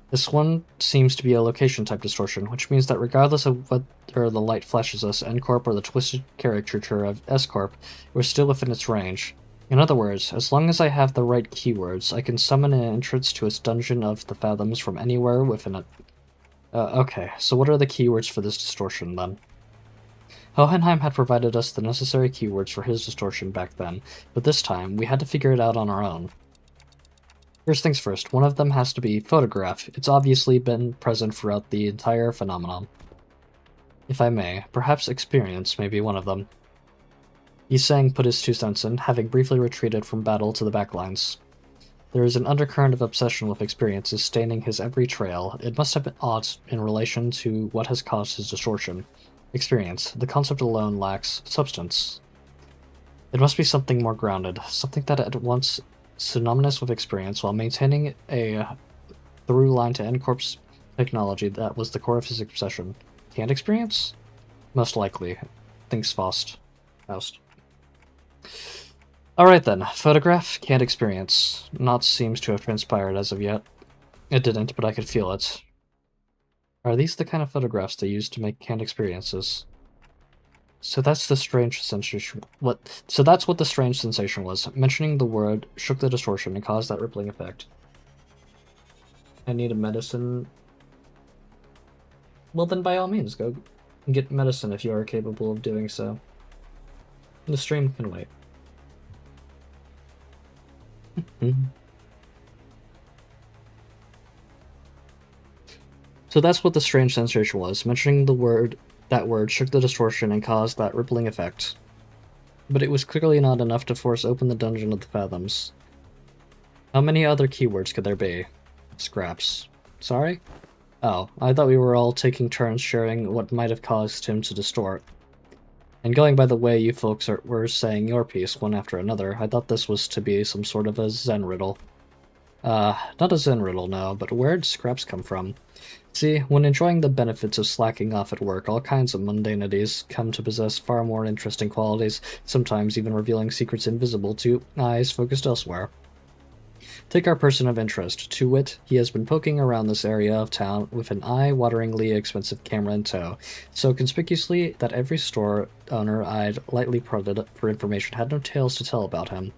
This one seems to be a location-type distortion, which means that regardless of whether the light flashes us N-Corp or the twisted caricature of S-Corp, we're still within its range. In other words, as long as I have the right keywords, I can summon an entrance to its dungeon of the Fathoms from anywhere within it. Okay, so what are the keywords for this distortion, then? Hohenheim had provided us the necessary keywords for his distortion back then, but this time, we had to figure it out on our own. First things first, one of them has to be photograph. It's obviously been present throughout the entire phenomenon. If I may, perhaps experience may be one of them. Yiseng put his 2 cents in, having briefly retreated from battle to the backlines. There is an undercurrent of obsession with experiences staining his every trail. It must have been odd in relation to what has caused his distortion. Experience. The concept alone lacks substance. It must be something more grounded, something that at once synonymous with experience while maintaining a through line to N-Corp's technology that was the core of his obsession. Can't experience? Most likely, thinks Faust. Alright then, photograph, can't experience. Not seems to have transpired as of yet. It didn't, but I could feel it. Are these the kind of photographs they use to make can't experiences? So that's the strange sensation. So that's what the strange sensation was. Mentioning the word shook the distortion and caused that rippling effect. I need a medicine. Well then, by all means, go get medicine if you are capable of doing so. The stream can wait. So that's what the strange sensation was. Mentioning that word shook the distortion and caused that rippling effect. But it was clearly not enough to force open the dungeon of the Fathoms. How many other keywords could there be? Scraps. Sorry? Oh, I thought we were all taking turns sharing what might have caused him to distort. And going by the way you folks were saying your piece one after another, I thought this was to be some sort of a Zen riddle. Not a Zen riddle, no, but where'd scraps come from? See, when enjoying the benefits of slacking off at work, all kinds of mundanities come to possess far more interesting qualities, sometimes even revealing secrets invisible to eyes focused elsewhere. Take our person of interest. To wit, he has been poking around this area of town with an eye-wateringly expensive camera in tow, so conspicuously that every store owner I'd lightly prodded for information had no tales to tell about him.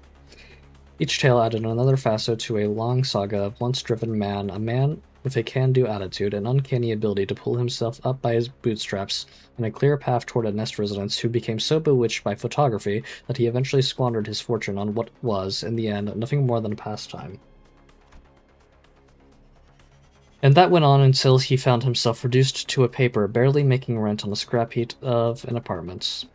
Each tale added another facet to a long saga of once-driven man, a man with a can-do attitude, an uncanny ability to pull himself up by his bootstraps, and a clear path toward a nest residence who became so bewitched by photography that he eventually squandered his fortune on what was, in the end, nothing more than a pastime. And that went on until he found himself reduced to a paper, barely making rent on the scrap heap of an apartment.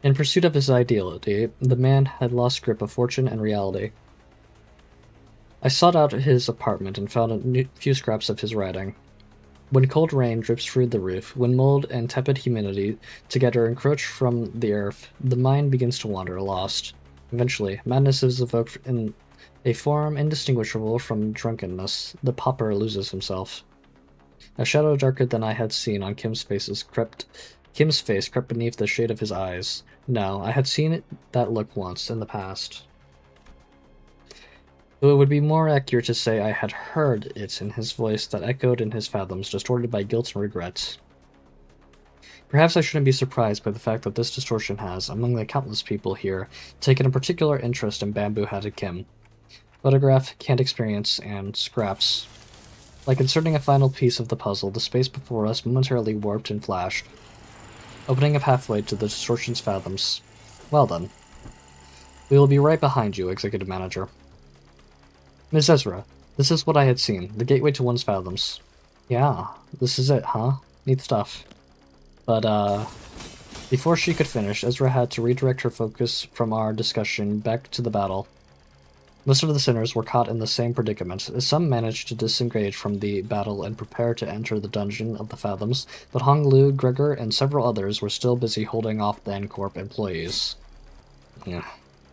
In pursuit of his ideality, the man had lost grip of fortune and reality. I sought out his apartment and found a few scraps of his writing. When cold rain drips through the roof, when mold and tepid humidity together encroach from the earth, the mind begins to wander, lost. Eventually, madness is evoked in a form indistinguishable from drunkenness. The pauper loses himself. A shadow darker than I had seen on Kim's face crept beneath the shade of his eyes. No, I had seen that look once in the past. Though it would be more accurate to say I had heard it in his voice that echoed in his fathoms, distorted by guilt and regret. Perhaps I shouldn't be surprised by the fact that this distortion has, among the countless people here, taken a particular interest in bamboo-hatted Kim. Photograph, can't experience, and scraps. Like inserting a final piece of the puzzle, the space before us momentarily warped and flashed, opening a pathway to the distortion's fathoms. Well done. We will be right behind you, Executive Manager. Ms. Ezra, This is what I had seen. The gateway to one's fathoms. Yeah, this is it, huh? Neat stuff. But, before she could finish, Ezra had to redirect her focus from our discussion back to the battle. Most of the sinners were caught in the same predicament. Some managed to disengage from the battle and prepare to enter the dungeon of the Fathoms, but Hong Lu, Gregor, and several others were still busy holding off the N-Corp employees. Yeah.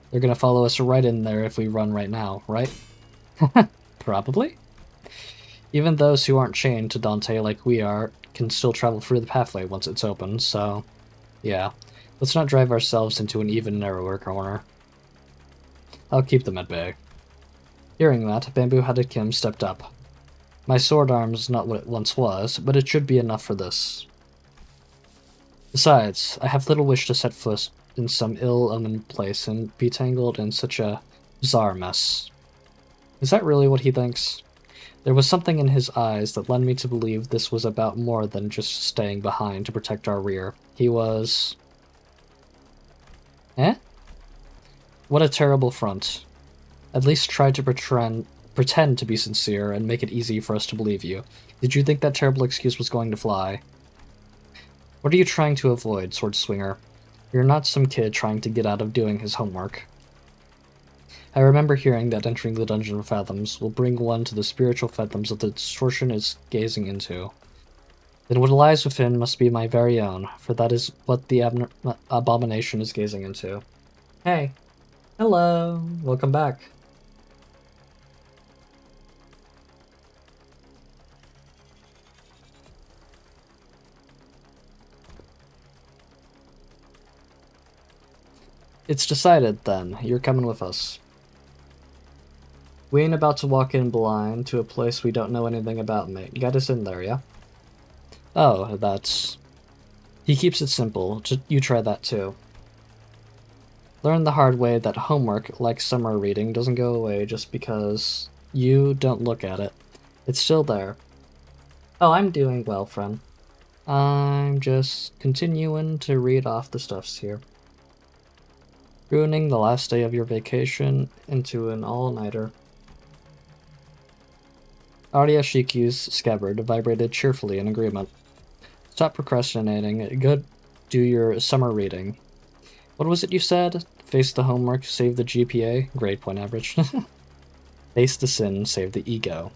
They're gonna follow us right in there if we run right now, right? Probably. Even those who aren't chained to Dante like we are can still travel through the pathway once it's open, so yeah. Let's not drive ourselves into an even narrower corner. I'll keep them at bay. Hearing that, Bamboo-Headed Kim stepped up. My sword arm's not what it once was, but it should be enough for this. Besides, I have little wish to set foot in some ill-omened place and be tangled in such a bizarre mess. Is that really what he thinks? There was something in his eyes that led me to believe this was about more than just staying behind to protect our rear. He was... Eh? What a terrible front. At least try to pretend to be sincere and make it easy for us to believe you. Did you think that terrible excuse was going to fly? What are you trying to avoid, Sword Swinger? You're not some kid trying to get out of doing his homework. I remember hearing that entering the Dungeon of Fathoms will bring one to the spiritual fathoms that the distortion is gazing into. Then what lies within must be my very own, for that is what the abomination is gazing into. Hey. Hello. Welcome back. It's decided, then. You're coming with us. We ain't about to walk in blind to a place we don't know anything about, mate. Get us in there, yeah? Oh, that's... He keeps it simple. You try that too. Learn the hard way that homework, like summer reading, doesn't go away just because you don't look at it. It's still there. Oh, I'm doing well, friend. I'm just continuing to read off the stuffs here. Ruining the last day of your vacation into an all-nighter. Arya Shiku's scabbard vibrated cheerfully in agreement. Stop procrastinating. Go do your summer reading. What was it you said? Face the homework, save the GPA? Grade point average. Face the sin, save the ego.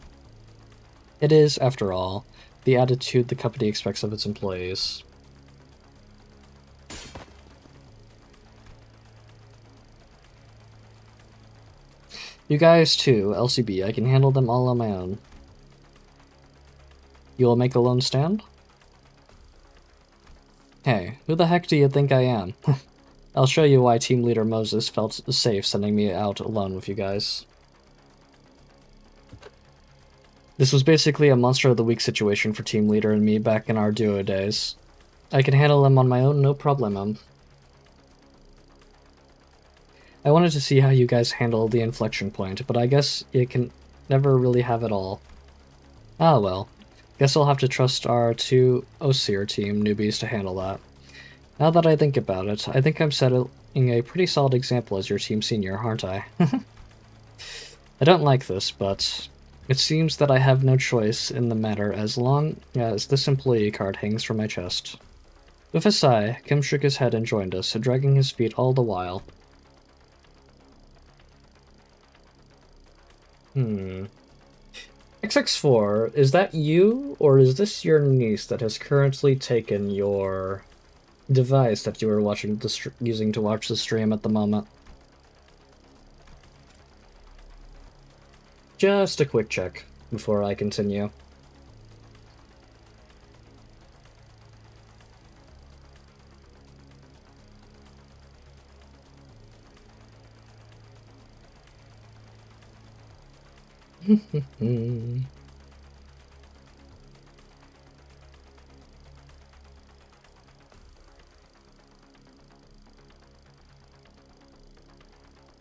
It is, after all, the attitude the company expects of its employees. You guys too, LCB. I can handle them all on my own. You'll make a lone stand? Hey, who the heck do you think I am? I'll show you why Team Leader Moses felt safe sending me out alone with you guys. This was basically a Monster of the Week situation for Team Leader and me back in our duo days. I can handle them on my own, no problem. I wanted to see how you guys handle the inflection point, but I guess you can never really have it all. Ah well. Guess I'll have to trust our two Osir team newbies to handle that. Now that I think about it, I think I'm setting a pretty solid example as your team senior, aren't I? I don't like this, but it seems that I have no choice in the matter as long as this employee card hangs from my chest. With a sigh, Kim shook his head and joined us, dragging his feet all the while. XX4, is that you, or is this your niece that has currently taken your device that you were using to watch the stream at the moment? Just a quick check before I continue.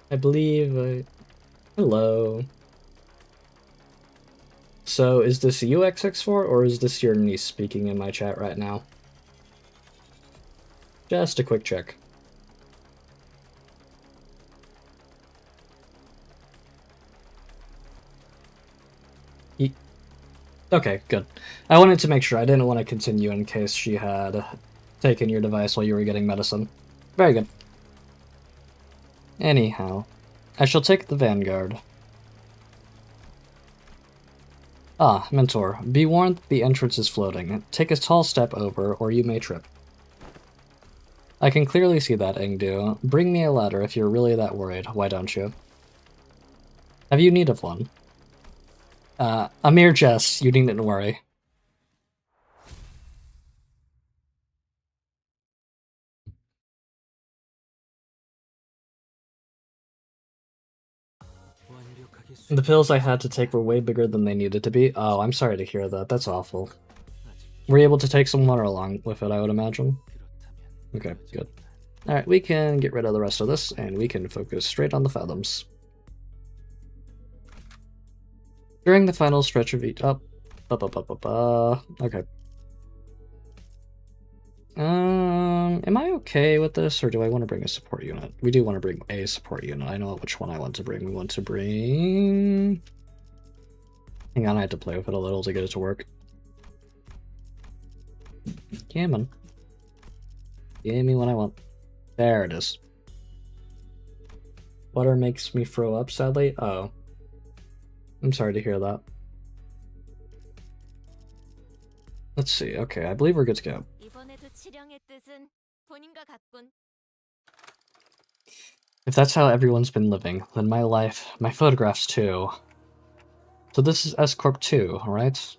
I believe Hello. So, is this you, XX4, or is this your niece speaking in my chat right now? Just a quick check. Okay, good. I wanted to make sure. I didn't want to continue in case she had taken your device while you were getting medicine. Very good. Anyhow, I shall take the vanguard. Ah, Mentor, be warned the entrance is floating. Take a tall step over, or you may trip. I can clearly see that, Engdu. Bring me a ladder if you're really that worried, why don't you? Have you need of one? A mere jest, you needn't worry. The pills I had to take were way bigger than they needed to be. Oh, I'm sorry to hear that. That's awful. Were you able to take some water along with it, I would imagine? Okay, good. Alright, we can get rid of the rest of this, and we can focus straight on the fathoms. During the final stretch of each... Okay. Am I okay with this, or do I want to bring a support unit? We do want to bring a support unit. I know which one I want to bring. We want to bring... Hang on, I had to play with it a little to get it to work. Gamin. Give me what I want. There it is. Water makes me throw up, sadly. Oh. I'm sorry to hear that. Let's see. Okay, I believe we're good to go. If that's how everyone's been living, then my life, my photographs too. So this is S-Corp 2, right?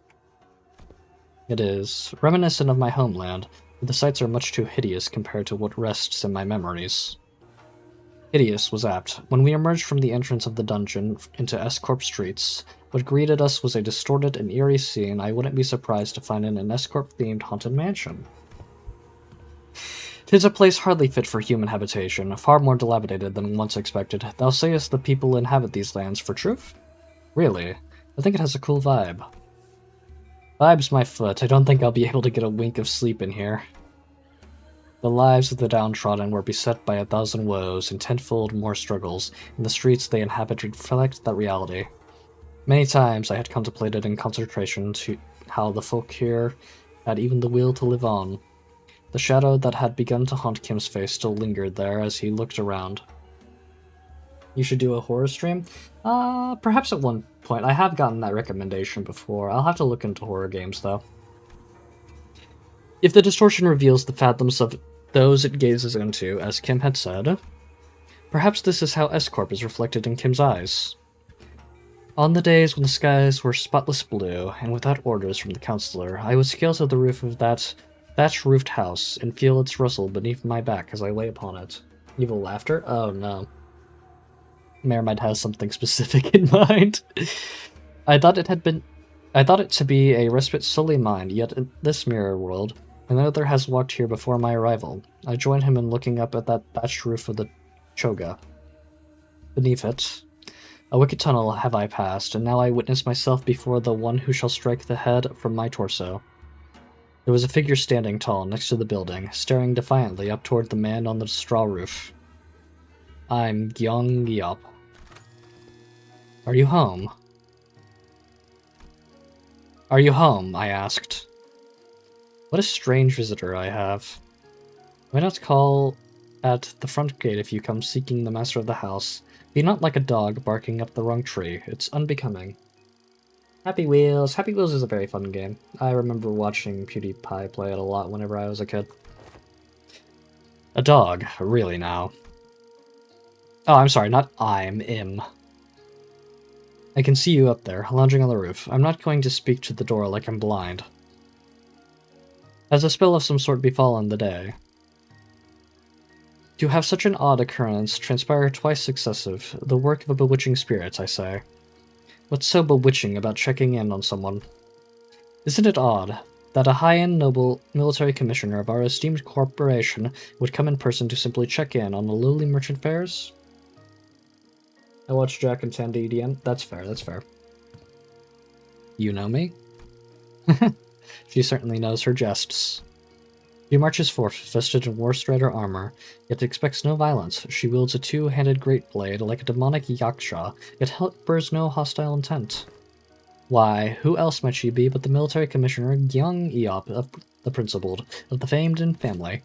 It is. Reminiscent of my homeland, but the sights are much too hideous compared to what rests in my memories. Hideous was apt. When we emerged from the entrance of the dungeon into S-Corp streets, what greeted us was a distorted and eerie scene I wouldn't be surprised to find in an S-Corp-themed haunted mansion. 'Tis a place hardly fit for human habitation, far more dilapidated than once expected. Thou sayest the people inhabit these lands for truth? Really? I think it has a cool vibe. Vibe's my foot. I don't think I'll be able to get a wink of sleep in here. The lives of the downtrodden were beset by 1,000 woes and tenfold more struggles, and the streets they inhabit reflect that reality. Many times I had contemplated in concentration to how the folk here had even the will to live on. The shadow that had begun to haunt Kim's face still lingered there as he looked around. You should do a horror stream? Perhaps at one point. I have gotten that recommendation before. I'll have to look into horror games, though. If the distortion reveals the fathoms of those it gazes into, as Kim had said, perhaps this is how S-Corp is reflected in Kim's eyes. On the days when the skies were spotless blue, and without orders from the counselor, I would scale to the roof of that thatch-roofed house and feel its rustle beneath my back as I lay upon it. Evil laughter? Oh no. Mayor might have something specific in mind. I thought it to be a respite solely mine, yet in this mirror world, another has walked here before my arrival. I joined him in looking up at that thatched roof of the Choga. Beneath it, a wicked tunnel have I passed, and now I witness myself before the one who shall strike the head from my torso. There was a figure standing tall next to the building, staring defiantly up toward the man on the straw roof. I'm Gyeong Gyop. Are you home? Are you home? I asked. What a strange visitor I have. Why not call at the front gate if you come seeking the master of the house? Be not like a dog barking up the wrong tree. It's unbecoming. Happy Wheels. Happy Wheels is a very fun game. I remember watching PewDiePie play it a lot whenever I was a kid. A dog. Really now. Oh, I'm sorry, not I'm, Im. I can see you up there, lounging on the roof. I'm not going to speak to the door like I'm blind. Has a spell of some sort befallen the day? To have such an odd occurrence transpire twice successive, the work of a bewitching spirit, I say. What's so bewitching about checking in on someone? Isn't it odd that a high-end noble military commissioner of our esteemed corporation would come in person to simply check in on the lowly merchant fares? I watched Jack and Tandy EDM. That's fair, that's fair. You know me? She certainly knows her jests. She marches forth, vested in war strider armor, yet expects no violence. She wields a two-handed great blade like a demonic yaksha, yet harbors no hostile intent. Why, who else might she be but the military commissioner Young Eop, the principal of the famed family?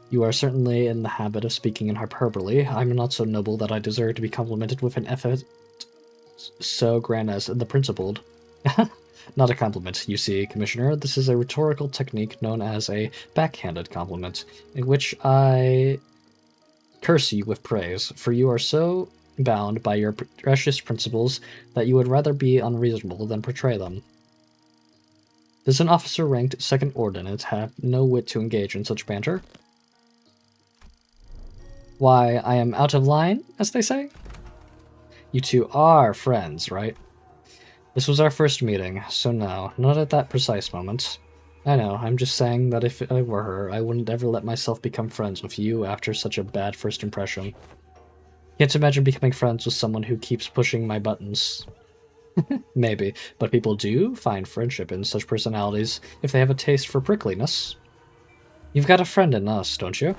You are certainly in the habit of speaking in hyperbole. I'm not so noble that I deserve to be complimented with an epithet so grand as the principled. Not a compliment, you see, Commissioner. This is a rhetorical technique known as a backhanded compliment, in which I curse you with praise, for you are so bound by your precious principles that you would rather be unreasonable than betray them. Does an officer ranked second ordinate have no wit to engage in such banter? Why, I am out of line, as they say? You two are friends, right? This was our first meeting, so no, not at that precise moment. I know, I'm just saying that if I were her, I wouldn't ever let myself become friends with you after such a bad first impression. Can't imagine becoming friends with someone who keeps pushing my buttons. Maybe, but people do find friendship in such personalities if they have a taste for prickliness. You've got a friend in us, don't you?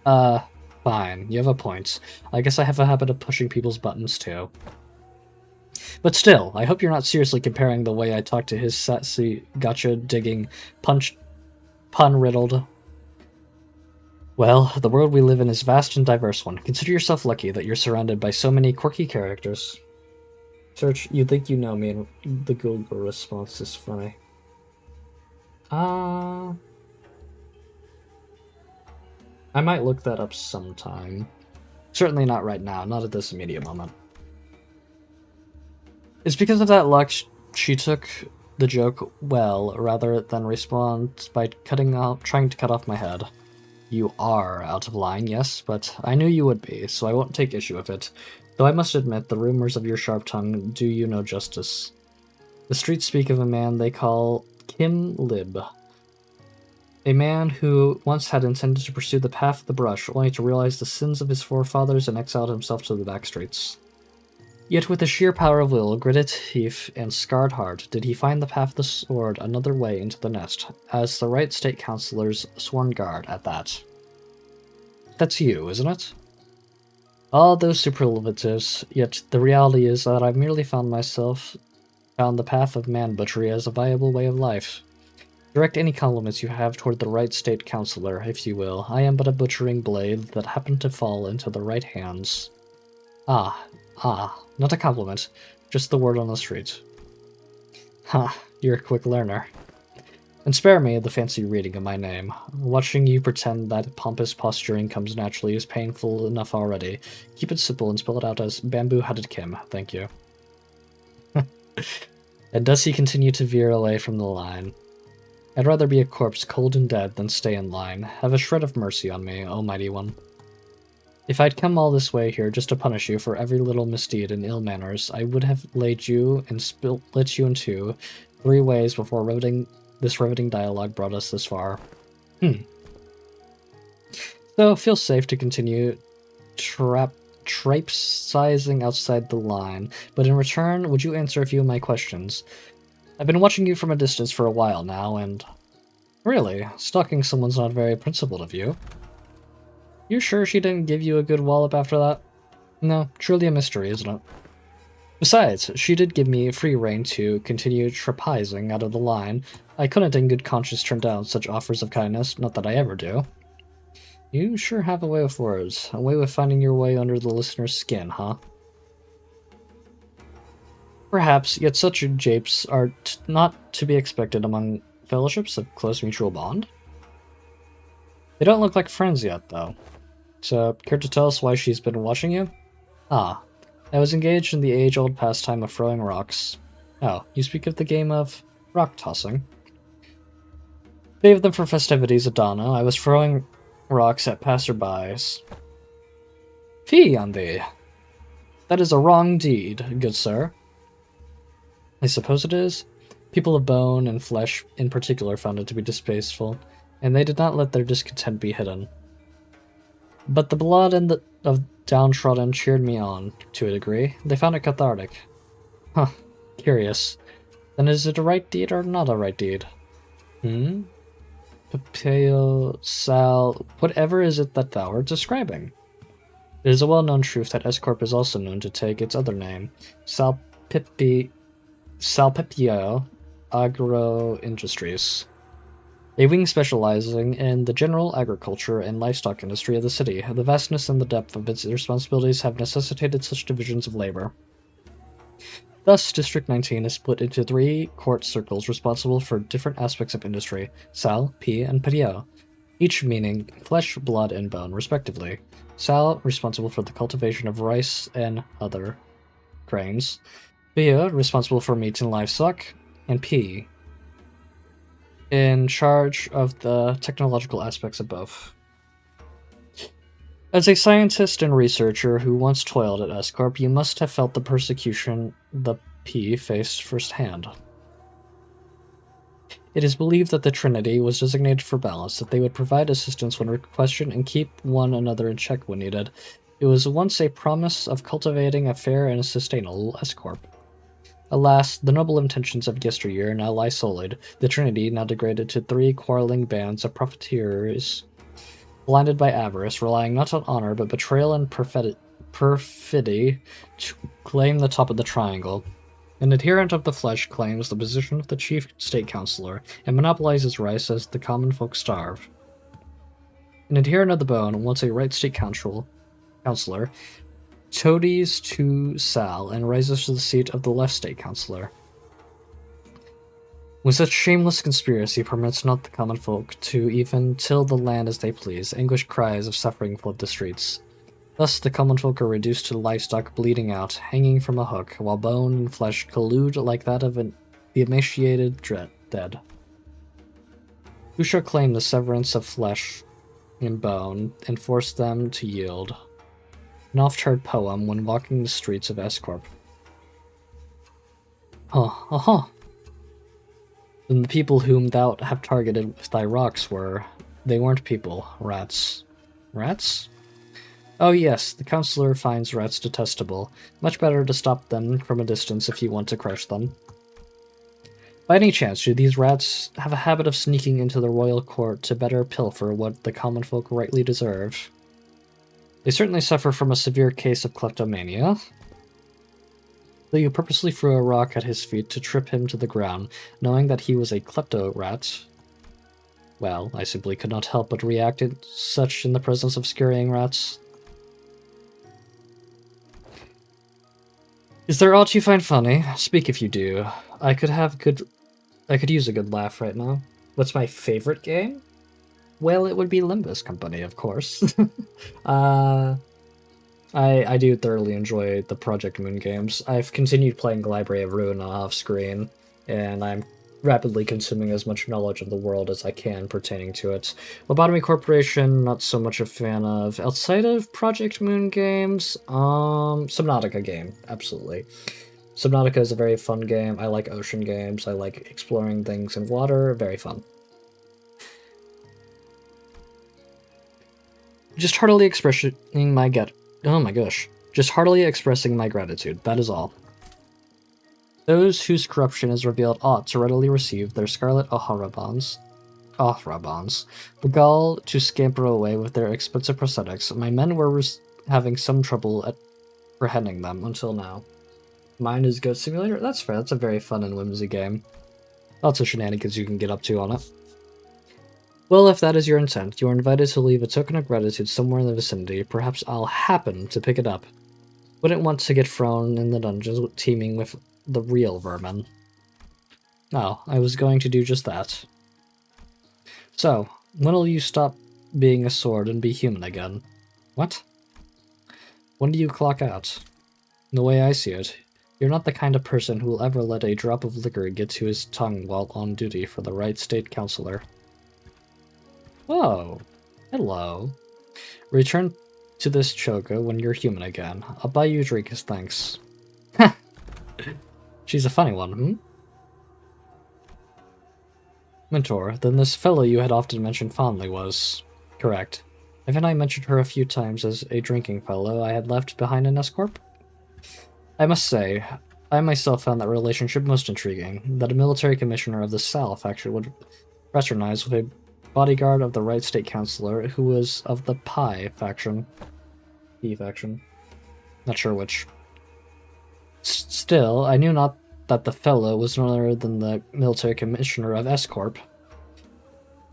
Fine, you have a point. I guess I have a habit of pushing people's buttons too. But still, I hope you're not seriously comparing the way I talk to his sassy, gotcha-digging, pun-riddled... Well, the world we live in is a vast and diverse one. Consider yourself lucky that you're surrounded by so many quirky characters. Search, you think you know me, and the Google response is funny. I might look that up sometime. Certainly not right now, not at this immediate moment. It's because of that luck she took the joke well, rather than respond by trying to cut off my head. You are out of line, yes, but I knew you would be, so I won't take issue with it. Though I must admit, the rumors of your sharp tongue do you no justice. The streets speak of a man they call Kim Lib. A man who once had intended to pursue the path of the brush, only to realize the sins of his forefathers and exiled himself to the back streets. Yet with the sheer power of will, gritted teeth, and scarred heart, did he find the path of the sword another way into the nest, as the right state councilor's sworn guard at that. That's you, isn't it? All those superlatives, yet the reality is that I've merely found the path of man-butchery as a viable way of life. Direct any compliments you have toward the right state councilor, if you will. I am but a butchering blade that happened to fall into the right hands. Not a compliment, just the word on the street. You're a quick learner. And spare me the fancy reading of my name. Watching you pretend that pompous posturing comes naturally is painful enough already. Keep it simple and spell it out as Bamboo-Headed Kim, thank you. And does he continue to veer away from the line? I'd rather be a corpse cold and dead than stay in line. Have a shred of mercy on me, O mighty one. If I'd come all this way here just to punish you for every little misdeed and ill manners, I would have laid you and split you in two, 3 ways before this riveting dialogue brought us this far. So, feel safe to continue traipsing outside the line, but in return, would you answer a few of my questions? I've been watching you from a distance for a while now, and... Really, stalking someone's not very principled of you. You sure she didn't give you a good wallop after that? No, truly a mystery, isn't it? Besides, she did give me free rein to continue trapeizing out of the line. I couldn't in good conscience turn down such offers of kindness, not that I ever do. You sure have a way with words, a way with finding your way under the listener's skin, huh? Perhaps, yet such japes are not to be expected among fellowships of close mutual bond? They don't look like friends yet, though. So, care to tell us why she's been watching you? I was engaged in the age-old pastime of throwing rocks. Oh, you speak of the game of rock-tossing. Save them for festivities at Donna. I was throwing rocks at passerbys. Fie on thee! That is a wrong deed, good sir. I suppose it is. People of bone and flesh in particular found it to be distasteful, and they did not let their discontent be hidden. But the blood of downtrodden cheered me on, to a degree. They found it cathartic. Curious. Then is it a right deed or not a right deed? Papeo, Sal, whatever is it that thou art describing? It is a well-known truth that S-Corp is also known to take its other name, Sal Salpipio Agro Industries, a wing specializing in the general agriculture and livestock industry of the city. The vastness and the depth of its responsibilities have necessitated such divisions of labor. Thus, District 19 is split into 3 court circles responsible for different aspects of industry: Sal, Pi, and Padillo, each meaning flesh, blood, and bone, respectively. Sal, responsible for the cultivation of rice and other grains. Padillo, responsible for meat and livestock. And Pi, in charge of the technological aspects of both. As a scientist and researcher who once toiled at S-Corp, you must have felt the persecution the P faced firsthand. It is believed that the Trinity was designated for balance, that they would provide assistance when questioned and keep one another in check when needed. It was once a promise of cultivating a fair and sustainable S-Corp. Alas, the noble intentions of yesteryear now lie sullied, the Trinity now degraded to 3 quarreling bands of profiteers, blinded by avarice, relying not on honor but betrayal and perfidy to claim the top of the triangle. An adherent of the flesh claims the position of the chief state councilor and monopolizes rice as the common folk starve. An adherent of the bone wants a right state councilor, toadies to Sal, and rises to the seat of the left state councilor. With such shameless conspiracy permits not the common folk to even till the land as they please, anguished cries of suffering flood the streets. Thus the common folk are reduced to livestock bleeding out, hanging from a hook, while bone and flesh collude like that of the emaciated dead. Who shall claim the severance of flesh and bone, and force them to yield? An oft-heard poem when walking the streets of S-Corp. Then the people whom thou have targeted with thy rocks they weren't people, rats. Rats? Oh yes, the counselor finds rats detestable. Much better to stop them from a distance if you want to crush them. By any chance, do these rats have a habit of sneaking into the royal court to better pilfer what the common folk rightly deserve? They certainly suffer from a severe case of kleptomania. Though you purposely threw a rock at his feet to trip him to the ground, knowing that he was a klepto-rat. Well, I simply could not help but react as such in the presence of scurrying rats. Is there aught you find funny? Speak if you do. I could use a good laugh right now. What's my favorite game? Well, it would be Limbus Company, of course. I do thoroughly enjoy the Project Moon games. I've continued playing Library of Ruin off-screen, and I'm rapidly consuming as much knowledge of the world as I can pertaining to it. Lobotomy Corporation, not so much a fan of. Outside of Project Moon games, Subnautica game, absolutely. Subnautica is a very fun game. I like ocean games. I like exploring things in water. Very fun. Just heartily expressing my Just heartily expressing my gratitude. That is all. Those whose corruption is revealed ought to readily receive their scarlet Ohara bonds. The gall to scamper away with their expensive prosthetics. My men were having some trouble at apprehending them until now. Mine is Goat Simulator? That's fair. That's a very fun and whimsy game. Lots of shenanigans you can get up to on it. Well, if that is your intent, you are invited to leave a token of gratitude somewhere in the vicinity. Perhaps I'll happen to pick it up. Wouldn't want to get thrown in the dungeons teeming with the real vermin. Oh, I was going to do just that. So, when will you stop being a sword and be human again? What? When do you clock out? The way I see it, you're not the kind of person who will ever let a drop of liquor get to his tongue while on duty for the right state councilor. Oh, hello. Return to this Choga when you're human again. I'll buy you a drink as thanks. She's a funny one, hmm? Mentor, then this fellow you had often mentioned fondly was... Correct. Haven't I mentioned her a few times as a drinking fellow I had left behind in S-Corp? I must say, I myself found that relationship most intriguing, that a military commissioner of the Sal faction would fraternize with a bodyguard of the right state councilor who was of the Pi faction. Not sure which. Still, I knew not that the fellow was none other than the military commissioner of S-Corp.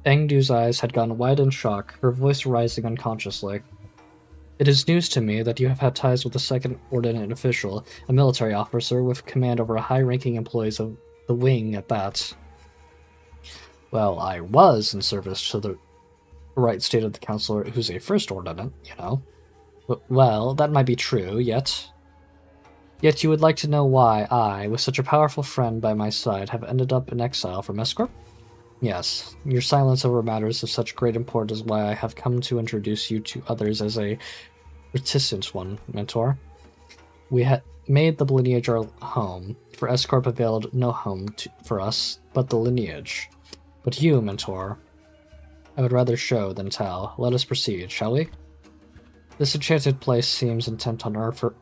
Engdu's eyes had gone wide in shock, her voice rising unconsciously. It is news to me that you have had ties with a second ordinate official, a military officer with command over high-ranking employees of the wing at that. Well, I was in service to the right state of the counselor who's a first ordinate, you know. Well, that might be true, yet you would like to know why I, with such a powerful friend by my side, have ended up in exile from S-Corp? Yes, your silence over matters of such great import is why I have come to introduce you to others as a reticent one, Mentor. We had made the lineage our home, for S-Corp availed no home for us but the lineage. But you, Mentor, I would rather show than tell. Let us proceed, shall we? This enchanted place seems intent on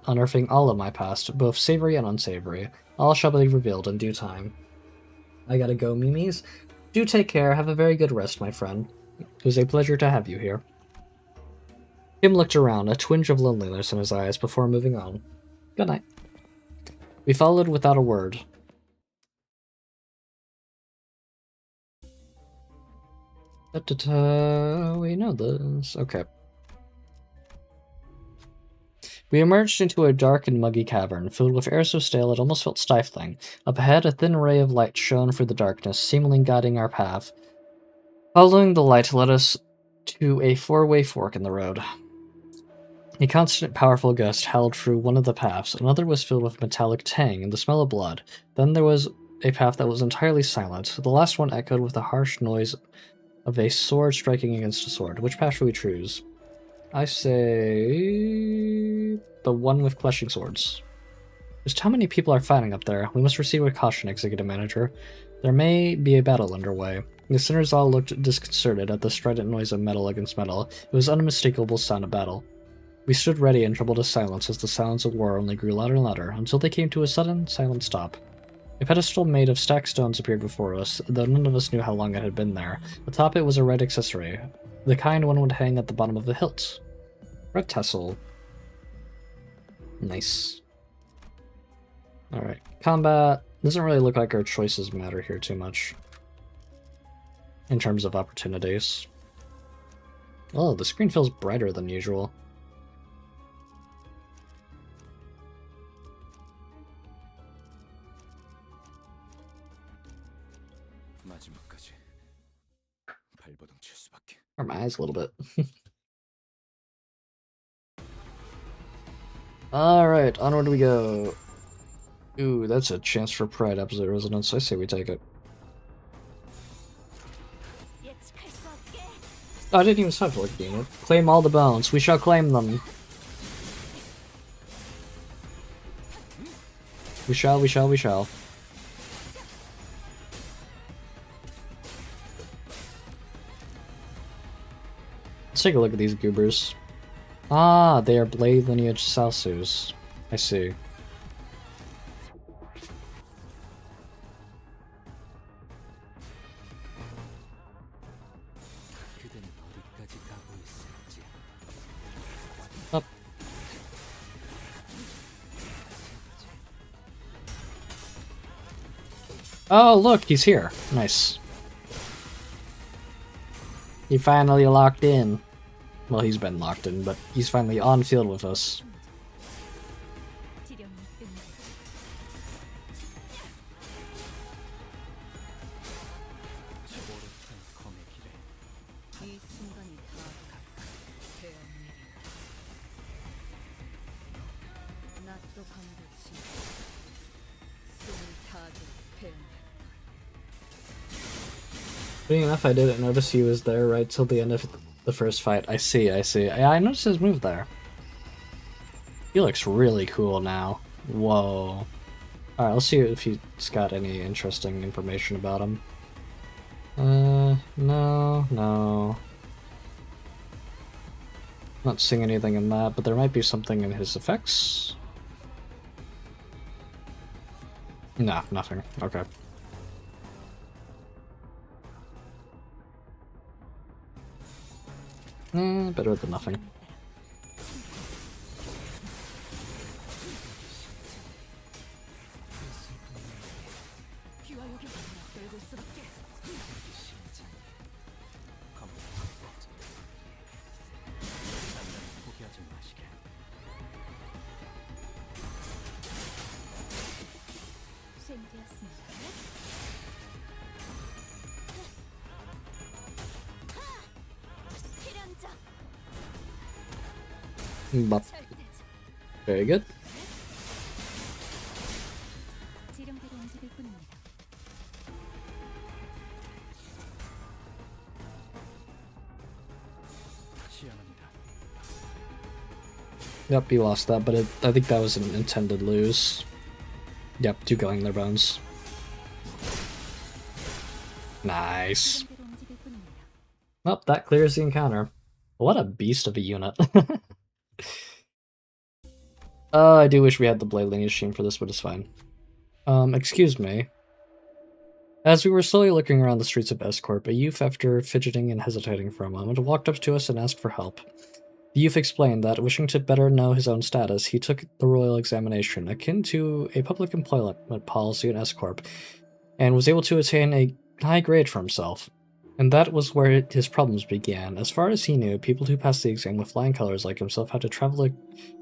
unearthing all of my past, both savory and unsavory. All shall be revealed in due time. I gotta go, Mimis. Do take care. Have a very good rest, my friend. It was a pleasure to have you here. Kim looked around, a twinge of loneliness in his eyes, before moving on. Good night. We followed without a word. We know this. Okay. We emerged into a dark and muggy cavern, filled with air so stale it almost felt stifling. Up ahead, a thin ray of light shone through the darkness, seemingly guiding our path. Following the light led us to a four-way fork in the road. A constant, powerful gust howled through one of the paths, another was filled with metallic tang and the smell of blood. Then there was a path that was entirely silent. The last one echoed with the harsh noise of a sword striking against a sword. Which path should we choose? I say the one with clashing swords. Just how many people are fighting up there? We must proceed with caution, Executive Manager. There may be a battle underway. The sinners all looked disconcerted at the strident noise of metal against metal. It was an unmistakable sound of battle. We stood ready in troubled silence as the sounds of war only grew louder and louder, until they came to a sudden, silent stop. A pedestal made of stacked stones appeared before us, though none of us knew how long it had been there. Atop it was a red accessory, the kind one would hang at the bottom of the hilt. Red tassel. Nice. Alright, combat. Doesn't really look like our choices matter here too much. In terms of opportunities. Oh, the screen feels brighter than usual. Or my eyes a little bit. Alright, onward we go. Ooh, that's a chance for Pride Opposite Resonance. I say we take it. Oh, I didn't even stop to look at it. Claim all the bones. We shall claim them. We shall, we shall, we shall. Let's take a look at these goobers. Ah, they are Blade Lineage Salsus. I see. Up. Oh, look, he's here. Nice. He finally locked in. Well, he's been locked in, but he's finally on field with us. Funny enough, I didn't notice he was there right till the end of the first fight. I see, I see. I noticed his move there. He looks really cool now. Whoa. Alright, let's see if he's got any interesting information about him. No. Not seeing anything in that, but there might be something in his effects. Nah, nothing. Okay. Better than nothing. Bop. Very good. Yep, he lost that, but I think that was an intended lose. Yep, 2 killing their bones. Nice. Well, that clears the encounter. What a beast of a unit. I do wish we had the blade lineage team for this, but it's fine. Excuse me. As we were slowly looking around the streets of Escorp, a youth, after fidgeting and hesitating for a moment, walked up to us and asked for help. The youth explained that, wishing to better know his own status, he took the royal examination, akin to a public employment policy in Escorp, and was able to attain a high grade for himself. And that was where his problems began. As far as he knew, people who passed the exam with flying colors like himself had to travel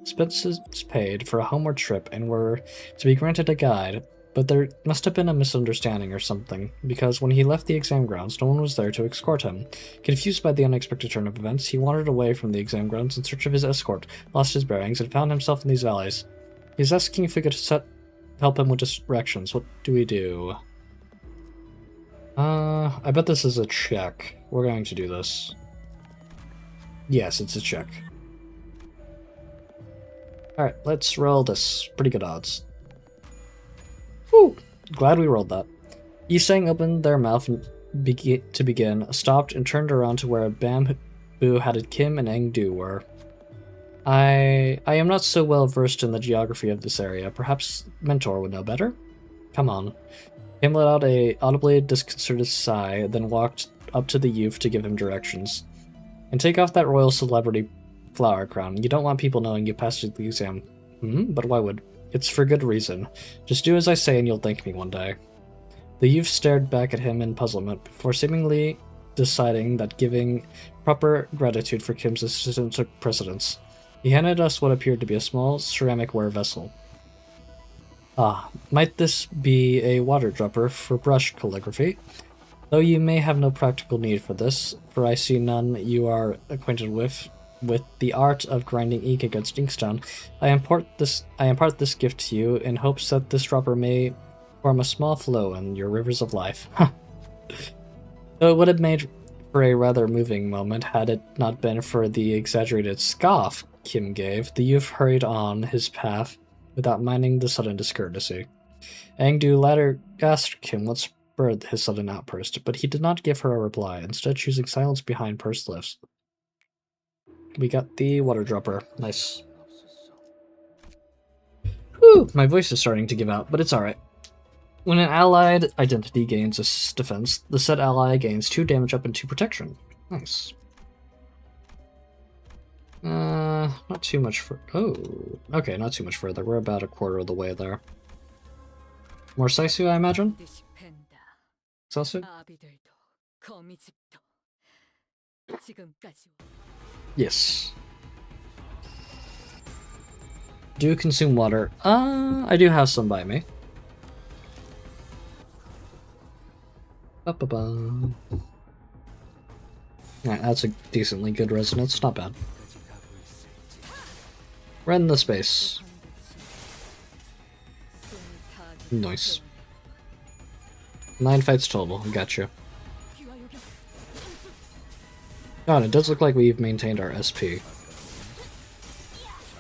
expenses paid for a homeward trip and were to be granted a guide. But there must have been a misunderstanding or something, because when he left the exam grounds, no one was there to escort him. Confused by the unexpected turn of events, he wandered away from the exam grounds in search of his escort, lost his bearings, and found himself in these valleys. He's asking if we could help him with directions. What do we do? I bet this is a check. We're going to do this. Yes, it's a check. Alright, let's roll this. Pretty good odds. Whew! Glad we rolled that. Yiseng opened their mouth to begin, stopped, and turned around to where bamboo-hatted Kim and Engdu were. I am not so well versed in the geography of this area. Perhaps Mentor would know better? Come on. Kim let out a audibly disconcerted sigh, then walked up to the youth to give him directions. And take off that royal celebrity flower crown. You don't want people knowing you passed the exam. But why would? It's for good reason. Just do as I say and you'll thank me one day. The youth stared back at him in puzzlement, before seemingly deciding that giving proper gratitude for Kim's assistance took precedence. He handed us what appeared to be a small ceramic ware vessel. Ah, might this be a water dropper for brush calligraphy? Though you may have no practical need for this, for I see none you are acquainted with the art of grinding ink against inkstone, I impart this gift to you in hopes that this dropper may form a small flow in your rivers of life. Though it would have made for a rather moving moment had it not been for the exaggerated scoff Kim gave. The youth hurried on his path without minding the sudden discourtesy. Engdu later asked Kim what spurred his sudden outburst, but he did not give her a reply, instead choosing silence behind pursed lips. We got the water dropper. Nice. Whew, my voice is starting to give out, but it's alright. When an allied identity gains a defense, the said ally gains 2 damage up and 2 protection. Nice. Not too much for. Oh, okay, not too much further. We're about a quarter of the way there. More Saisu, I imagine? Saisu? Yes. Do consume water. I do have some by me. Ba-ba-ba. Alright, that's a decently good resonance. Not bad. We're in the space. Nice. 9 fights total. Gotcha. Oh, and it does look like we've maintained our SP.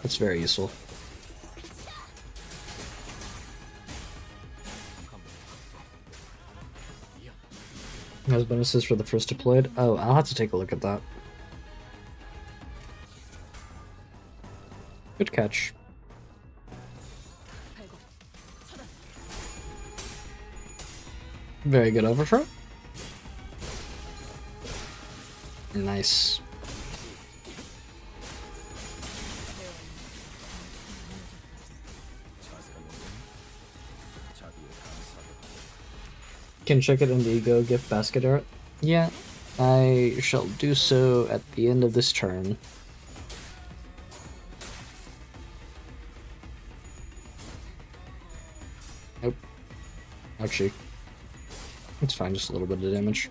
That's very useful. Has bonuses for the first deployed? Oh, I'll have to take a look at that. Good catch. Very good overthrow. Nice. Can check it in the ego gift basket art. Yeah, I shall do so at the end of this turn. Nope. Ouchie. It's fine, just a little bit of damage.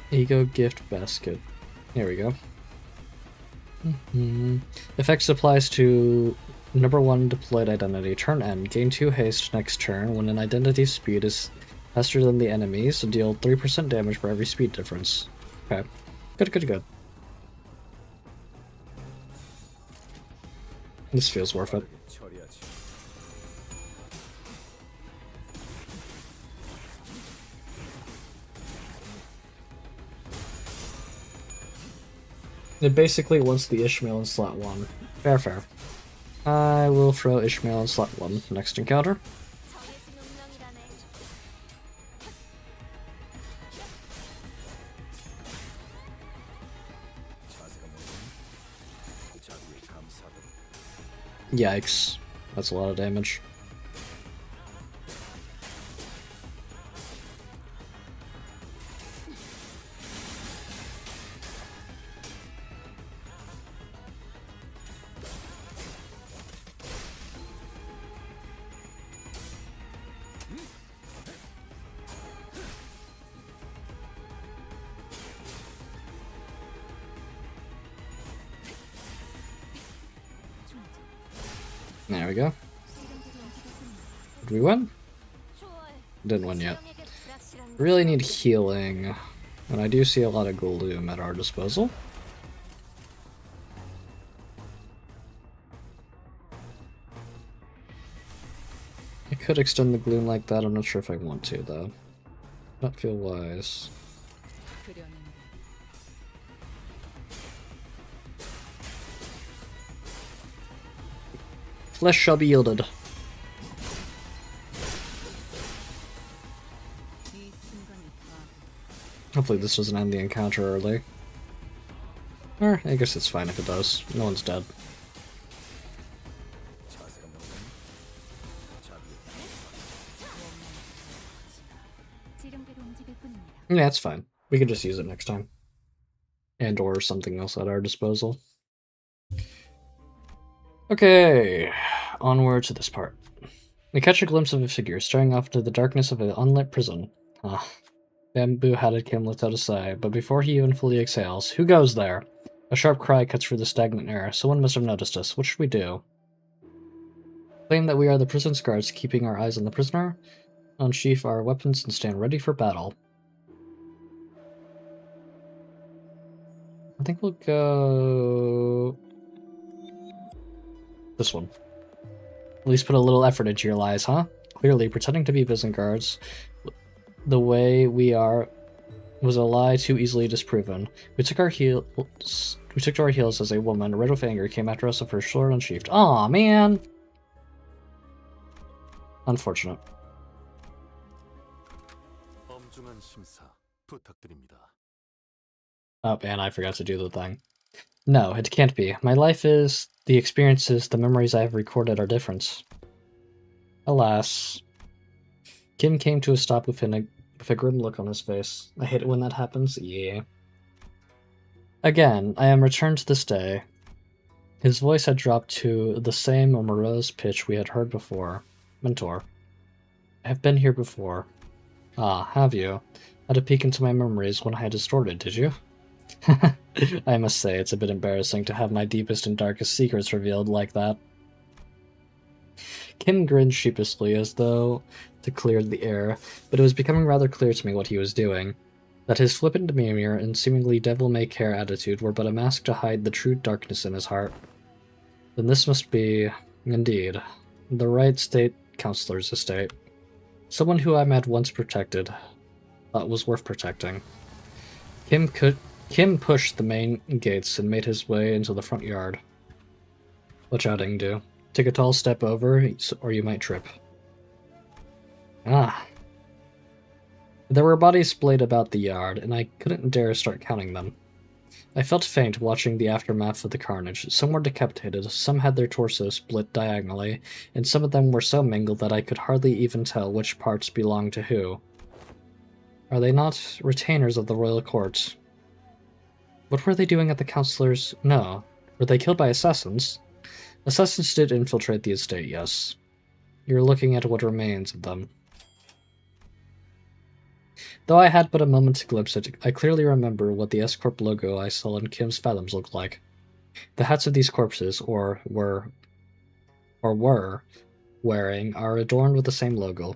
Ego gift basket. There we go. Effects applies to number 1 deployed identity. Turn end. Gain 2 haste next turn when an identity's speed is faster than the enemy's, so deal 3% damage for every speed difference. Okay. Good. This feels worth it. It basically wants the Ishmael in slot 1. Fair. I will throw Ishmael in slot 1 next encounter. Yikes. That's a lot of damage. There we go. Did we win? Didn't win yet. Really need healing, and I do see a lot of gloom at our disposal. I could extend the gloom like that, I'm not sure if I want to though. Not feel wise. Flesh shall be yielded. Hopefully this doesn't end the encounter early. Or, I guess it's fine if it does. No one's dead. Yeah, it's fine. We can just use it next time. And or something else at our disposal. Okay, onward to this part. We catch a glimpse of a figure staring off into the darkness of an unlit prison. Bamboo-hatted Kim lets out a sigh, but before he even fully exhales, who goes there? A sharp cry cuts through the stagnant air. Someone must have noticed us. What should we do? Claim that we are the prison's guards, keeping our eyes on the prisoner. Unsheath our weapons and stand ready for battle. I think we'll go... this one. At least put a little effort into your lies, huh? Clearly, pretending to be prison guards the way we are was a lie too easily disproven. We took to our heels as a woman, red with anger, came after us with her sword unsheathed. Aw, man! Unfortunate. Oh, and I forgot to do the thing. No, it can't be. My life is, the experiences, the memories I have recorded are different. Alas. Kim came to a stop with a grim look on his face. I hate it when that happens. Yeah. Again, I am returned to this day. His voice had dropped to the same morose pitch we had heard before. Mentor. I have been here before. Ah, have you? Had a peek into my memories when I had distorted, did you? I must say, it's a bit embarrassing to have my deepest and darkest secrets revealed like that. Kim grinned sheepishly as though to clear the air, but it was becoming rather clear to me what he was doing. That his flippant demeanor and seemingly devil-may-care attitude were but a mask to hide the true darkness in his heart. Then this must be, indeed, the right state counselor's estate. Someone who I had once protected, thought was worth protecting. Kim pushed the main gates and made his way into the front yard. Watch out, Ingdu. Take a tall step over, or you might trip. Ah. There were bodies splayed about the yard, and I couldn't dare start counting them. I felt faint watching the aftermath of the carnage. Some were decapitated, some had their torsos split diagonally, and some of them were so mingled that I could hardly even tell which parts belonged to who. Are they not retainers of the royal court? What were they doing at the councilor's? No. Were they killed by assassins? Assassins did infiltrate the estate, yes. You're looking at what remains of them. Though I had but a moment to glimpse it, I clearly remember what the S-Corp logo I saw in Kim's Fathoms looked like. The hats of these corpses, were wearing, are adorned with the same logo.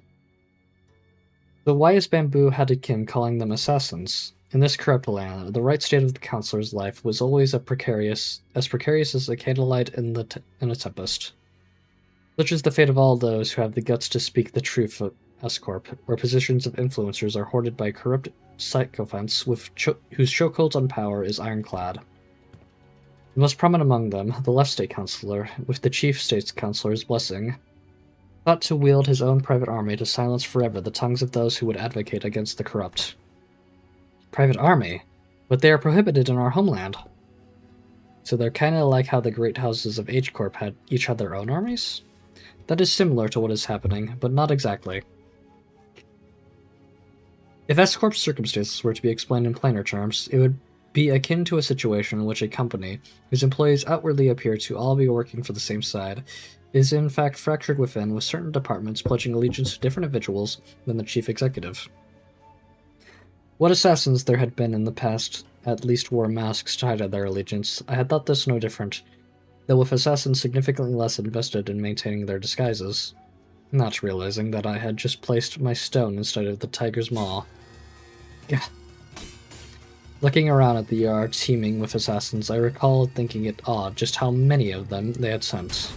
So why is Bamboo Hadakim calling them assassins? In this corrupt land, the right state of the counselor's life was always as precarious as a candlelight in a tempest. Such is the fate of all those who have the guts to speak the truth of S-Corp, where positions of influencers are hoarded by corrupt sycophants whose chokeholds on power is ironclad. The most prominent among them, the left state councillor, with the chief state councillor's blessing, thought to wield his own private army to silence forever the tongues of those who would advocate against the corrupt. Private army? But they are prohibited in our homeland. So they're kinda like how the great houses of H-Corp each had their own armies? That is similar to what is happening, but not exactly. If S-Corp's circumstances were to be explained in plainer terms, it would be akin to a situation in which a company, whose employees outwardly appear to all be working for the same side, is in fact fractured within, with certain departments pledging allegiance to different individuals than the chief executive. What assassins there had been in the past at least wore masks to hide their allegiance. I had thought this no different, though with assassins significantly less invested in maintaining their disguises, not realizing that I had just placed my stone instead of the tiger's maw. Looking around at the yard teeming with assassins, I recalled thinking it odd just how many of them they had sent.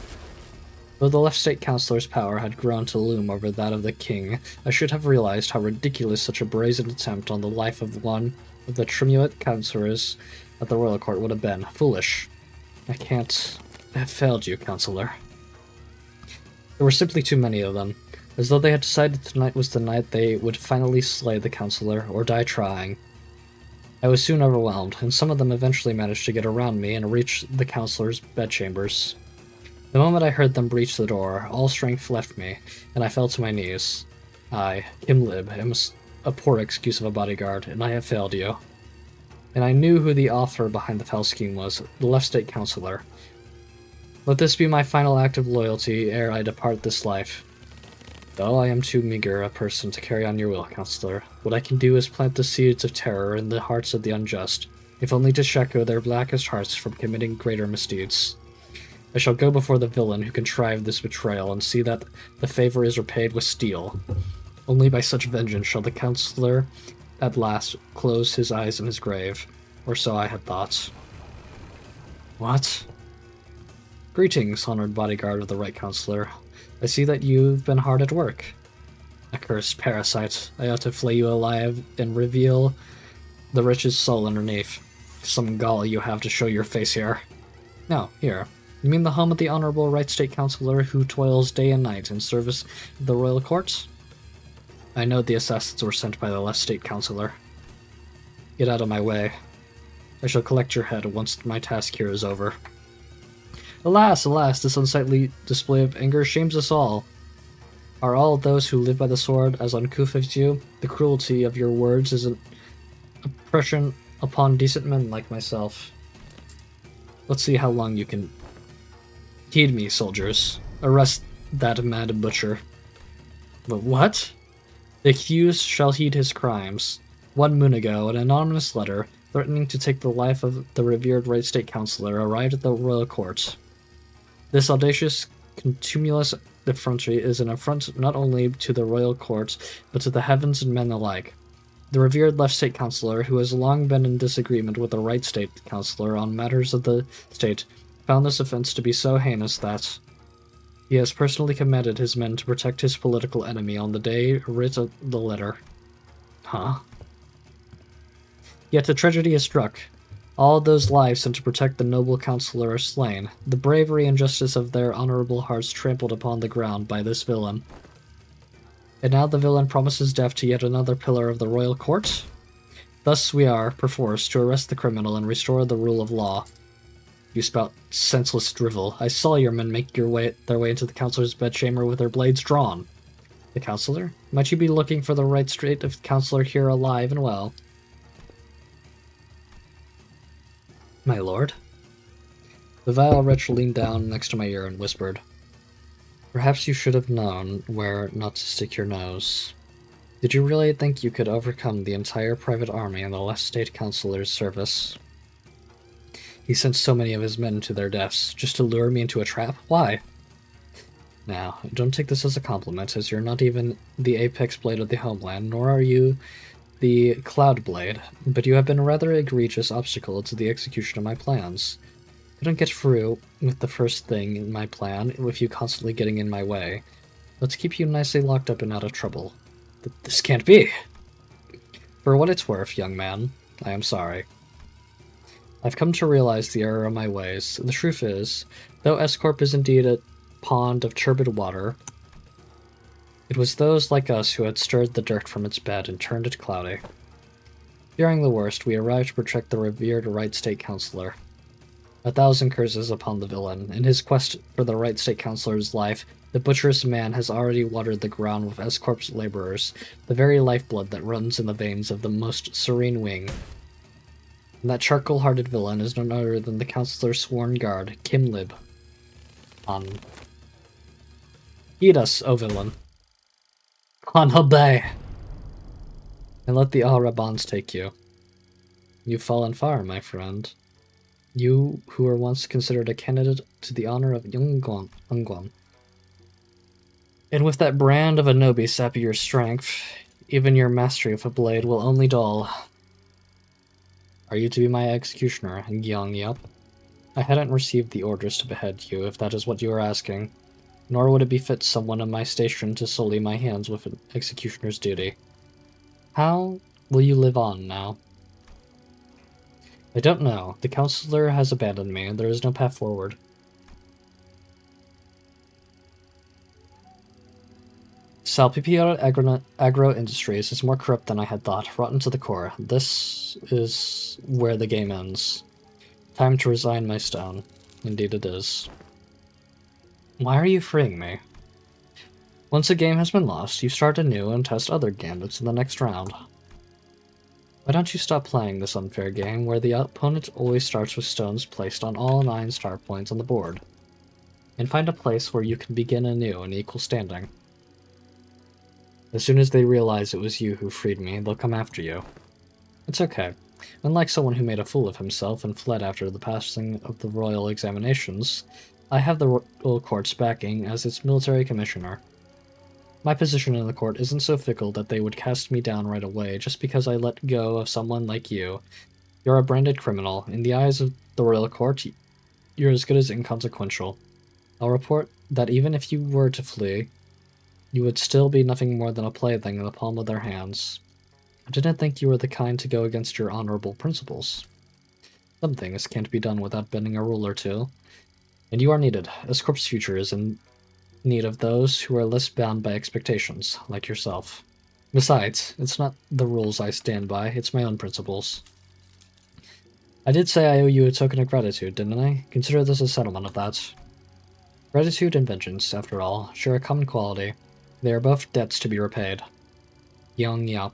Though the left state councillor's power had grown to loom over that of the king, I should have realized how ridiculous such a brazen attempt on the life of one of the triumvirate councillors at the royal court would have been. Foolish. I have failed you, councillor. There were simply too many of them, as though they had decided tonight was the night they would finally slay the councillor, or die trying. I was soon overwhelmed, and some of them eventually managed to get around me and reach the councillor's bedchambers. The moment I heard them breach the door, all strength left me, and I fell to my knees. I, Kim Lib, am a poor excuse of a bodyguard, and I have failed you. And I knew who the author behind the foul scheme was, the left state councillor. Let this be my final act of loyalty ere I depart this life. Though I am too meager a person to carry on your will, councillor, what I can do is plant the seeds of terror in the hearts of the unjust, if only to shackle their blackest hearts from committing greater misdeeds. I shall go before the villain who contrived this betrayal and see that the favor is repaid with steel. Only by such vengeance shall the councillor at last close his eyes in his grave, or so I had thought. What? Greetings, honored bodyguard of the right councillor. I see that you've been hard at work. Accursed parasite, I ought to flay you alive and reveal the rich's soul underneath. Some gall you have to show your face here. No, here. You mean the home of the honorable right state councillor who toils day and night in service of the royal court? I know the assassins were sent by the left state councillor. Get out of my way. I shall collect your head once my task here is over. Alas, alas, this unsightly display of anger shames us all. Are all those who live by the sword as uncouth as you? The cruelty of your words is an oppression upon decent men like myself. Let's see how long you can heed me, soldiers. Arrest that mad butcher. But what? The accused shall heed his crimes. 1 moon ago, an anonymous letter threatening to take the life of the revered right state councillor arrived at the royal court. This audacious, contumelious effrontery is an affront not only to the royal court, but to the heavens and men alike. The revered left state councillor, who has long been in disagreement with the right state councillor on matters of the state, found this offense to be so heinous that he has personally commanded his men to protect his political enemy on the day writ of the letter. Huh? Yet a tragedy is struck. All those lives sent to protect the noble councillor are slain, the bravery and justice of their honorable hearts trampled upon the ground by this villain. And now the villain promises death to yet another pillar of the royal court? Thus we are, perforce, to arrest the criminal and restore the rule of law. You spout senseless drivel. I saw your men make their way into the councillor's bedchamber with their blades drawn. The councillor? Might you be looking for the right state of councillor here alive and well? My lord? The vile wretch leaned down next to my ear and whispered, Perhaps you should have known where not to stick your nose. Did you really think you could overcome the entire private army in the left state councillor's service? He sent so many of his men to their deaths, just to lure me into a trap? Why? Now, don't take this as a compliment, as you're not even the apex blade of the homeland, nor are you the cloud blade, but you have been a rather egregious obstacle to the execution of my plans. I don't get through with the first thing in my plan with you constantly getting in my way. Let's keep you nicely locked up and out of trouble. This can't be! For what it's worth, young man, I am sorry. I've come to realize the error of my ways. The truth is, though S-Corp is indeed a pond of turbid water, it was those like us who had stirred the dirt from its bed and turned it cloudy. Fearing the worst, we arrived to protect the revered Right State Councilor. 1,000 curses upon the villain. In his quest for the Right State Councilor's life, the butcherous man has already watered the ground with S-Corp's laborers, the very lifeblood that runs in the veins of the most serene wing. And that charcoal-hearted villain is none other than the Councilor's sworn guard, Kim Lib. Heed us, O villain. Obey! And let the Al-Rabans take you. You've fallen far, my friend. You who were once considered a candidate to the honor of Ungwan. And with that brand of Anobi sapping your strength, even your mastery of a blade will only dull. Are you to be my executioner, Gyeong Yup? I hadn't received the orders to behead you, if that is what you are asking, nor would it befit someone of my station to sully my hands with an executioner's duty. How will you live on now? I don't know. The Councilor has abandoned me, and there is no path forward. Salpipio Agro Industries is more corrupt than I had thought, rotten to the core. This is where the game ends. Time to resign my stone. Indeed it is. Why are you freeing me? Once a game has been lost, you start anew and test other gambits in the next round. Why don't you stop playing this unfair game where the opponent always starts with stones placed on all 9 star points on the board, and find a place where you can begin anew in equal standing? As soon as they realize it was you who freed me, they'll come after you. It's okay. Unlike someone who made a fool of himself and fled after the passing of the royal examinations, I have the royal court's backing as its military commissioner. My position in the court isn't so fickle that they would cast me down right away just because I let go of someone like you. You're a branded criminal. In the eyes of the royal court, you're as good as inconsequential. I'll report that even if you were to flee, you would still be nothing more than a plaything in the palm of their hands. I didn't think you were the kind to go against your honorable principles. Some things can't be done without bending a rule or two, and you are needed. S-Corp's future is in need of those who are less bound by expectations, like yourself. Besides, it's not the rules I stand by, it's my own principles. I did say I owe you a token of gratitude, didn't I? Consider this a settlement of that. Gratitude and vengeance, after all, share a common quality. They are both debts to be repaid. Young Yap.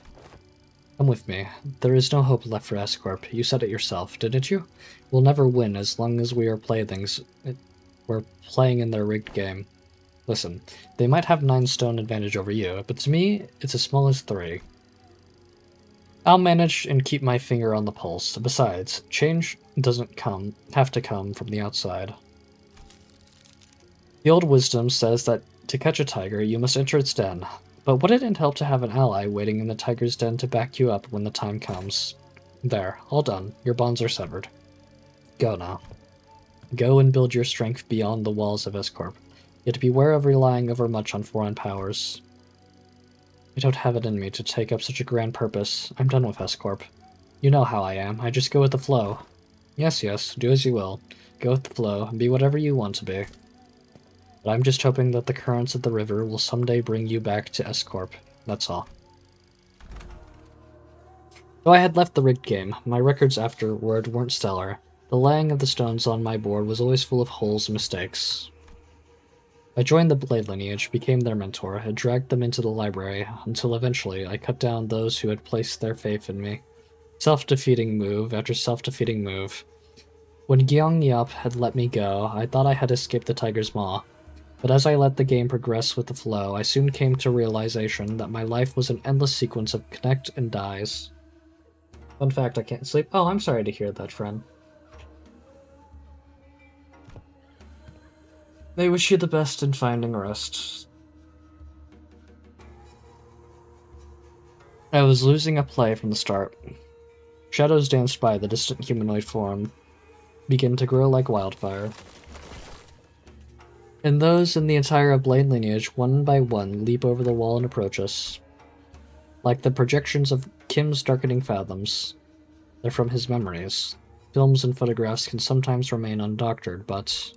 Come with me. There is no hope left for S-Corp. You said it yourself, didn't you? We'll never win as long as we are playthings. We're playing in their rigged game. Listen, they might have 9 stone advantage over you, but to me, it's as small as 3. I'll manage and keep my finger on the pulse. Besides, change doesn't have to come from the outside. The old wisdom says that to catch a tiger, you must enter its den. But wouldn't it help to have an ally waiting in the tiger's den to back you up when the time comes? There, all done. Your bonds are severed. Go now. Go and build your strength beyond the walls of S-Corp. Yet beware of relying overmuch on foreign powers. I don't have it in me to take up such a grand purpose. I'm done with S-Corp. You know how I am. I just go with the flow. Yes, do as you will. Go with the flow, and be whatever you want to be. But I'm just hoping that the currents of the river will someday bring you back to S-Corp. That's all. Though I had left the rigged game, my records afterward weren't stellar. The laying of the stones on my board was always full of holes and mistakes. I joined the Blade lineage, became their mentor, and dragged them into the library, until eventually I cut down those who had placed their faith in me. Self-defeating move after self-defeating move. When Gyeong Yup had let me go, I thought I had escaped the tiger's maw. But as I let the game progress with the flow, I soon came to realization that my life was an endless sequence of connect and dies. Fun fact, I can't sleep. Oh, I'm sorry to hear that, friend. They wish you the best in finding rest. I was losing a play from the start. Shadows danced by the distant humanoid form, begin to grow like wildfire. And those in the entire Blaine lineage, one by one, leap over the wall and approach us. Like the projections of Kim's darkening fathoms. They're from his memories. Films and photographs can sometimes remain undoctored, but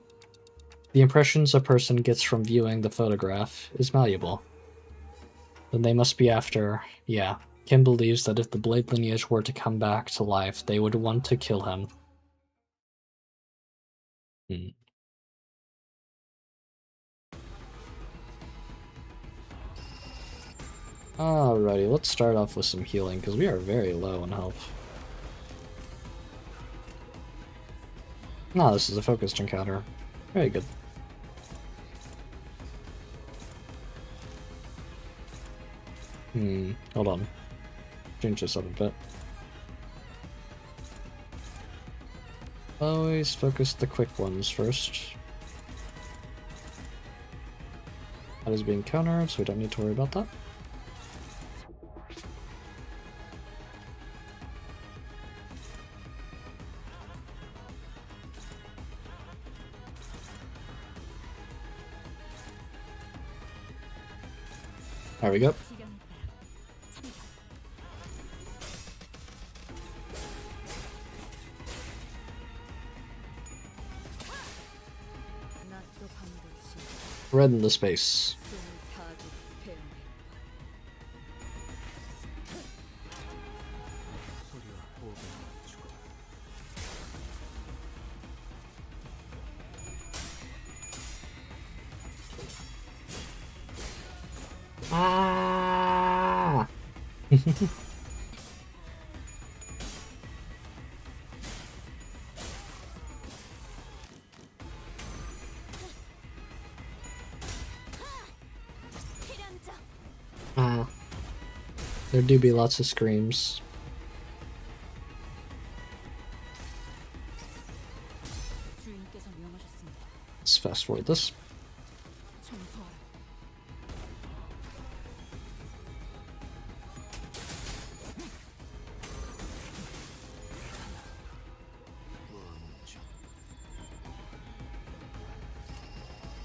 the impressions a person gets from viewing the photograph is malleable. Then they must be after... yeah. Kim believes that if the Blade lineage were to come back to life, they would want to kill him. Alrighty, let's start off with some healing, because we are very low in health. No, this is a focused encounter. Very good. Hold on. Change this up a bit. Always focus the quick ones first. That is being countered, so we don't need to worry about that. There we go. Red in the space. Ah! There do be lots of screams. Let's fast forward this.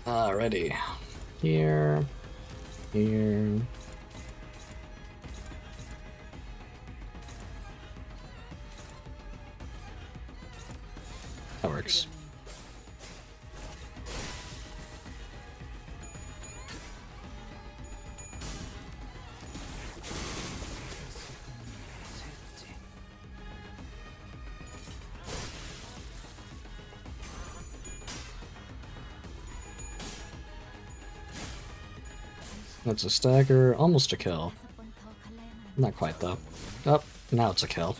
Alrighty. Here. Here. That works. That's a stagger, almost a kill. Not quite though. Oh, now it's a kill.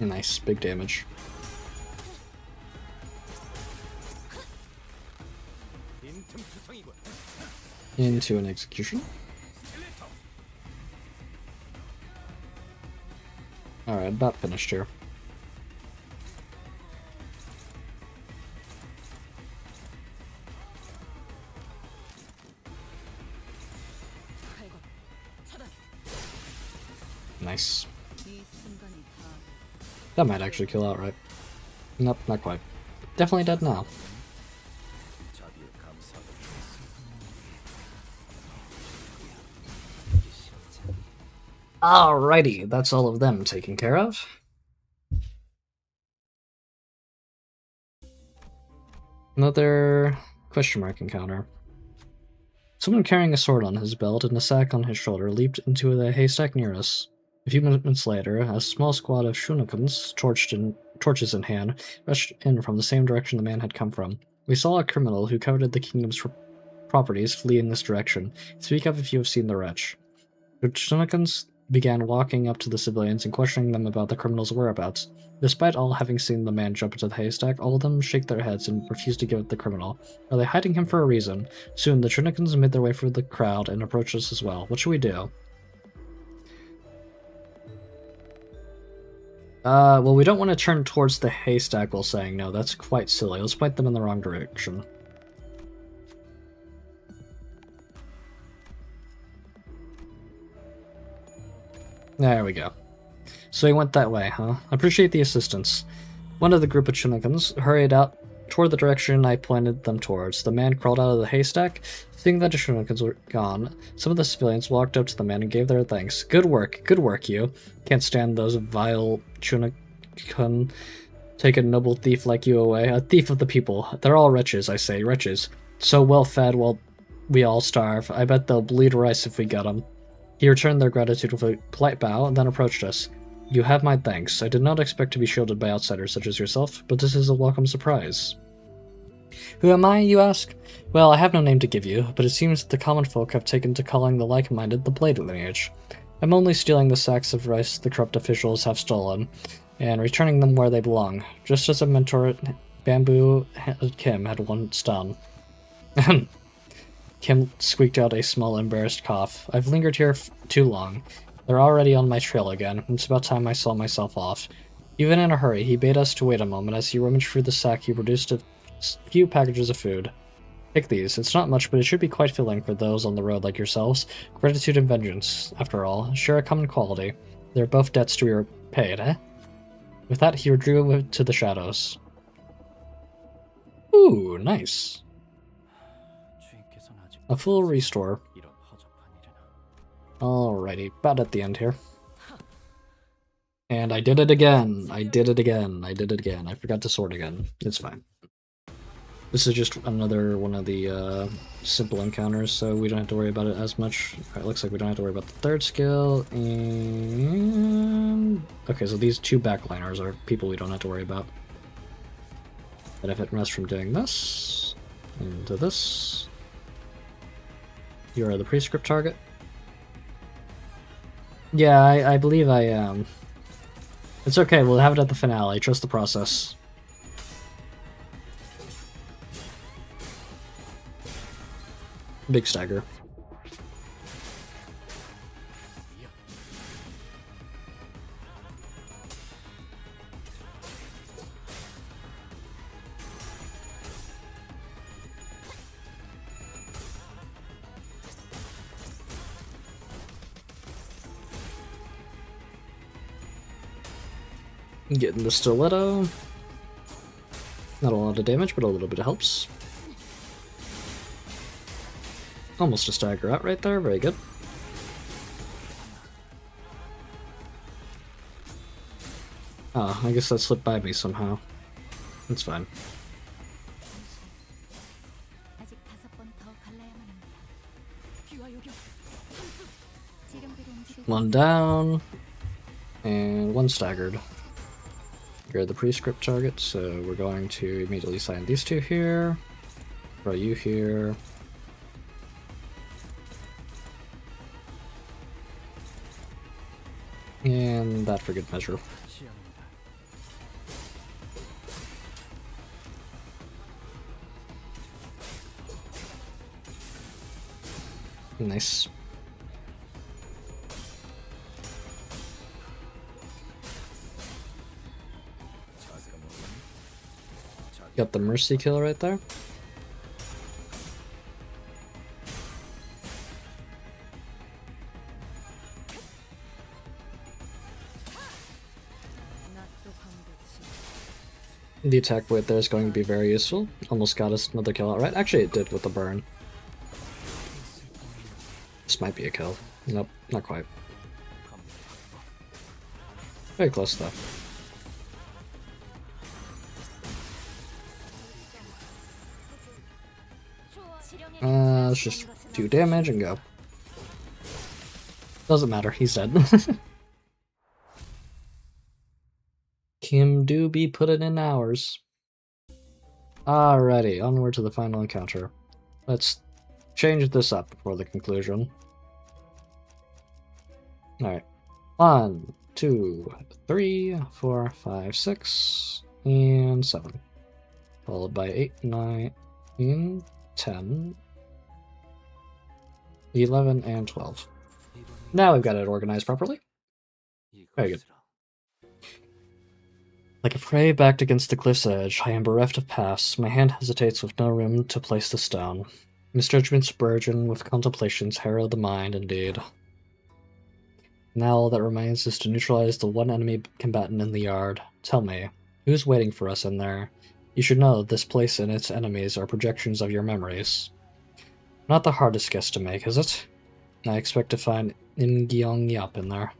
Nice, big damage. Into an execution. Alright, about finished here. Nice. That might actually kill outright. Nope, not quite. Definitely dead now. Alrighty, that's all of them taken care of. Another question mark encounter. Someone carrying a sword on his belt and a sack on his shoulder leaped into the haystack near us. A few minutes later, a small squad of Shunokans, torches in hand, rushed in from the same direction the man had come from. We saw a criminal who coveted the kingdom's properties flee in this direction. Speak up if you have seen the wretch. The Shunokans began walking up to the civilians and questioning them about the criminal's whereabouts. Despite all having seen the man jump into the haystack, all of them shake their heads and refuse to give up the criminal. Are they hiding him for a reason? Soon, the Trinicans made their way through the crowd and approached us as well. What should we do? Well, we don't want to turn towards the haystack while saying no. That's quite silly. Let's point them in the wrong direction. There we go. So he went that way, huh? Appreciate the assistance. One of the group of Chinikans hurried out toward the direction I pointed them towards. The man crawled out of the haystack. Seeing that the Chinikans were gone, some of the civilians walked up to the man and gave their thanks. Good work, you. Can't stand those vile Chunikan. Take a noble thief like you away. A thief of the people. They're all wretches, I say, wretches. So well fed while we all starve. I bet they'll bleed rice if we get them. He returned their gratitude with a polite bow and then approached us. You have my thanks. I did not expect to be shielded by outsiders such as yourself, but this is a welcome surprise. Who am I, you ask? Well, I have no name to give you, but it seems that the common folk have taken to calling the like-minded the Blade lineage. I'm only stealing the sacks of rice the corrupt officials have stolen, and returning them where they belong, just as a mentor Bamboo Kim had once done. Kim squeaked out a small, embarrassed cough. I've lingered here too long. They're already on my trail again. It's about time I saw myself off. Even in a hurry, he bade us to wait a moment. As he rummaged through the sack, he produced a few packages of food. Take these. It's not much, but it should be quite filling for those on the road like yourselves. Gratitude and vengeance, after all, share a common quality. They're both debts to be repaid, eh? With that, he withdrew to the shadows. Ooh, nice. A full restore. Alrighty, about at the end here. And I did it again. I did it again. I forgot to sort again. It's fine. This is just another one of the simple encounters, so we don't have to worry about it as much. Alright, looks like we don't have to worry about the third skill. And okay, so these two backliners are people we don't have to worry about. Benefit rest from doing this. Into this. You are the prescript target. Yeah, I believe I am. It's okay, we'll have it at the finale. Trust the process. Big stagger. Getting the stiletto. Not a lot of damage, but a little bit helps. Almost a stagger out right there, very good. Oh, I guess that slipped by me somehow. That's fine. One down, and one staggered. You're the prescript target, so we're going to immediately sign these two here, throw you here. And that for good measure. Nice. Got the mercy kill right there. The attack weight there is going to be very useful. Almost got us another kill outright. Actually, it did with the burn. This might be a kill. Nope, not quite. Very close though. Let's just do damage and go. Doesn't matter, he's dead. Kim do be putting in hours. Alrighty, onward to the final encounter. Let's change this up before the conclusion. Alright, 1, 2, 3, 4, 5, 6, and 7. Followed by 8, 9, 10, 11, and 12. Now we've got it organized properly. Very good. Like a prey backed against the cliff's edge, I am bereft of paths. My hand hesitates with no room to place the stone. Misjudgments burgeon with contemplations harrow the mind, indeed. Now all that remains is to neutralize the one enemy combatant in the yard. Tell me, who's waiting for us in there? You should know this place and its enemies are projections of your memories. Not the hardest guess to make, is it? I expect to find Im Gyeong Yap in there.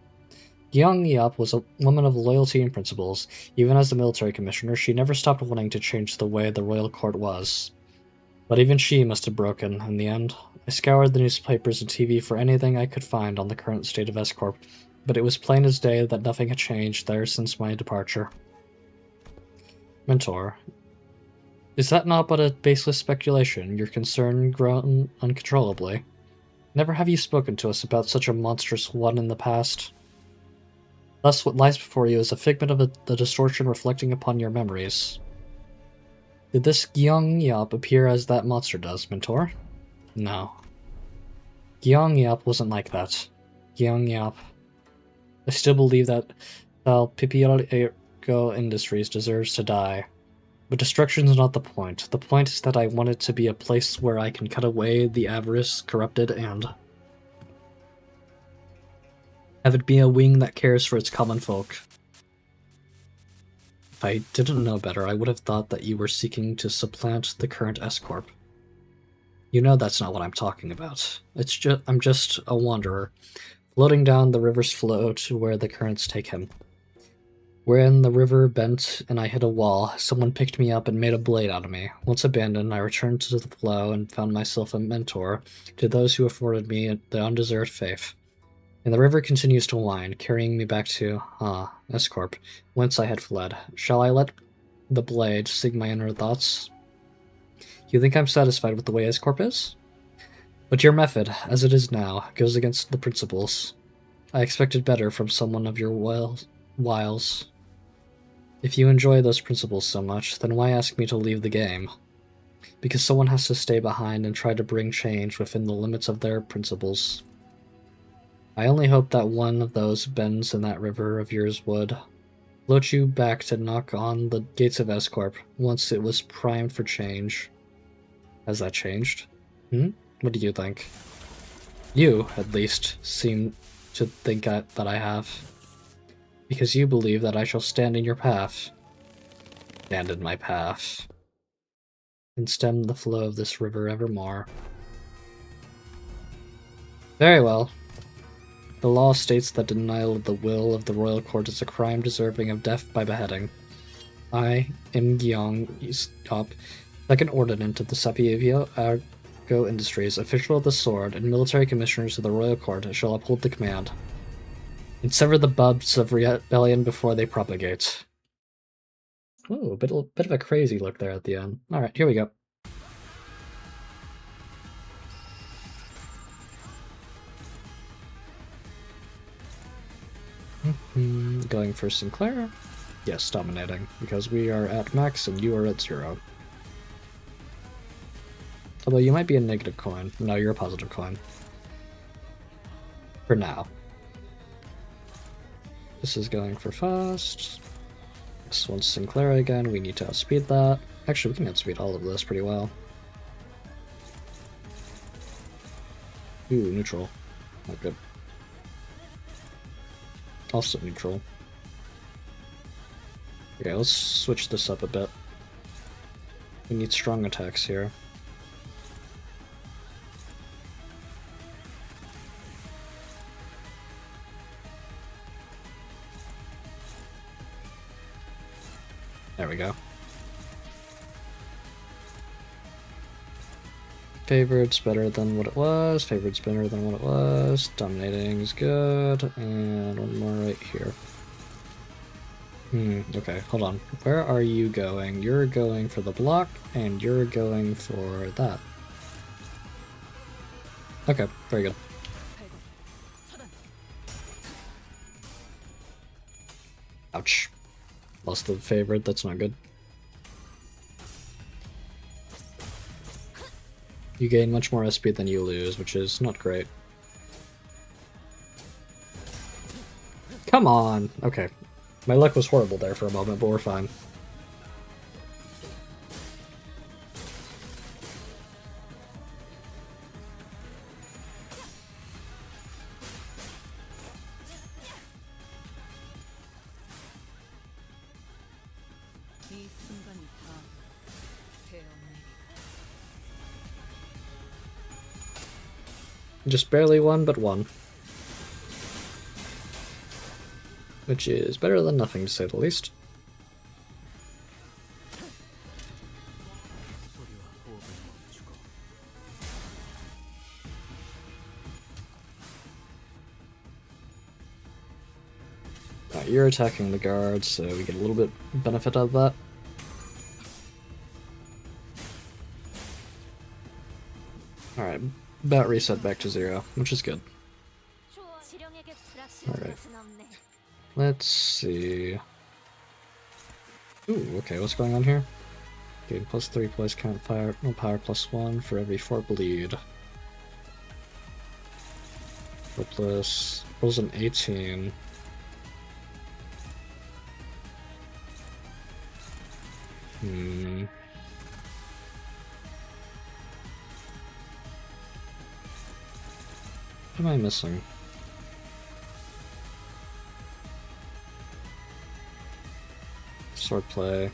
Gyeong Yap was a woman of loyalty and principles. Even as the military commissioner, she never stopped wanting to change the way the royal court was. But even she must have broken in the end. I scoured the newspapers and TV for anything I could find on the current state of S-Corp, but it was plain as day that nothing had changed there since my departure. Mentor, is that not but a baseless speculation, your concern grown uncontrollably? Never have you spoken to us about such a monstrous one in the past. Thus, what lies before you is a figment of the distortion reflecting upon your memories. Did this Gyeong Yap appear as that monster does, Mentor? No. Gyeong Yap wasn't like that. Gyeong Yap. I still believe that Pipiargo Industries deserves to die. But destruction is not the point. The point is that I want it to be a place where I can cut away the avarice, corrupted, and have it be a wing that cares for its common folk. If I didn't know better, I would have thought that you were seeking to supplant the current S-Corp. You know that's not what I'm talking about. I'm just a wanderer, floating down the river's flow to where the currents take him. When the river bent and I hit a wall, someone picked me up and made a blade out of me. Once abandoned, I returned to the flow and found myself a mentor to those who afforded me the undeserved faith. And the river continues to wind, carrying me back to, S-Corp, whence I had fled. Shall I let the blade sing my inner thoughts? You think I'm satisfied with the way S-Corp is? But your method, as it is now, goes against the principles. I expected better from someone of your wiles. If you enjoy those principles so much, then why ask me to leave the game? Because someone has to stay behind and try to bring change within the limits of their principles. I only hope that one of those bends in that river of yours would float you back to knock on the gates of S-Corp once it was primed for change. Has that changed? What do you think? You, at least, seem to think that I have. Because you believe that I shall stand in your path. Stand in my path. And stem the flow of this river evermore. Very well. The law states that denial of the will of the royal court is a crime deserving of death by beheading. I, Im Gyeong Yap, second ordinance of the Pipiargo Industries, official of the sword, and military commissioners of the royal court, shall uphold the command, and sever the buds of rebellion before they propagate. Ooh, a bit of a crazy look there at the end. Alright, here we go. Going for Sinclair? Yes, dominating, because we are at max and you are at 0. Although you might be a negative coin. No, you're a positive coin. For now. This is going for fast. This one's Sinclair again, we need to outspeed that. Actually, we can outspeed all of this pretty well. Ooh, neutral. Not good. Also neutral. Okay, let's switch this up a bit. We need strong attacks here. There we go. Favored's better than what it was. Favored's better than what it was. Dominating is good. And one more right here. Okay, hold on. Where are you going? You're going for the block, and you're going for that. Okay, very good. Ouch. Lost the favorite, that's not good. You gain much more SP than you lose, which is not great. Come on! Okay. My luck was horrible there for a moment, but we're fine. Just barely won, but won. Which is better than nothing, to say the least. You're attacking the guards, so we get a little bit benefit out of that. Alright, about reset back to 0, which is good. Alright. Let's see. Ooh, okay, what's going on here? Gain +3 place count fire, no power +1 for every 4 bleed. 4 plus rolls an 18. What am I missing? Swordplay.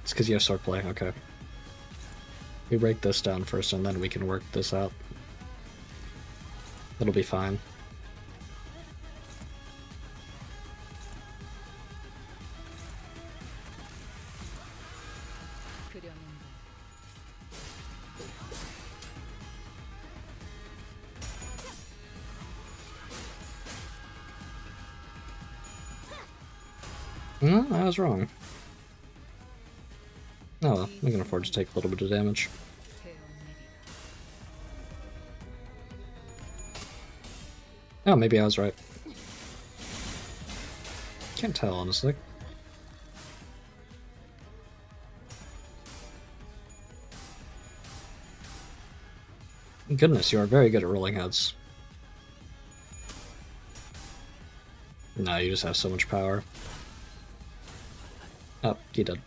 It's because you have swordplay, okay. We break this down first and then we can work this out. It'll be fine. No, I was wrong. Oh well, we can afford to take a little bit of damage. Oh, maybe I was right. Can't tell, honestly. Goodness, you are very good at rolling heads. No, you just have so much power. Oh, he did.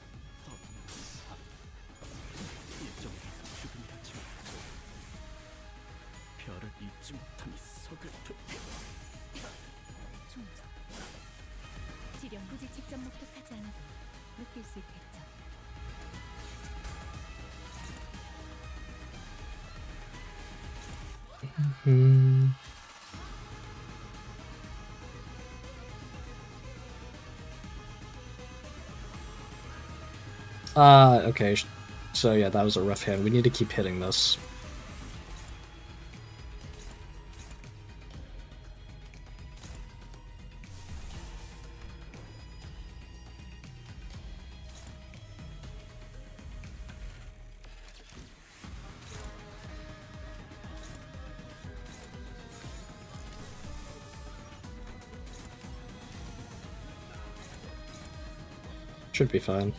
Okay. So yeah, that was a rough hand. We need to keep hitting this. Should be fine.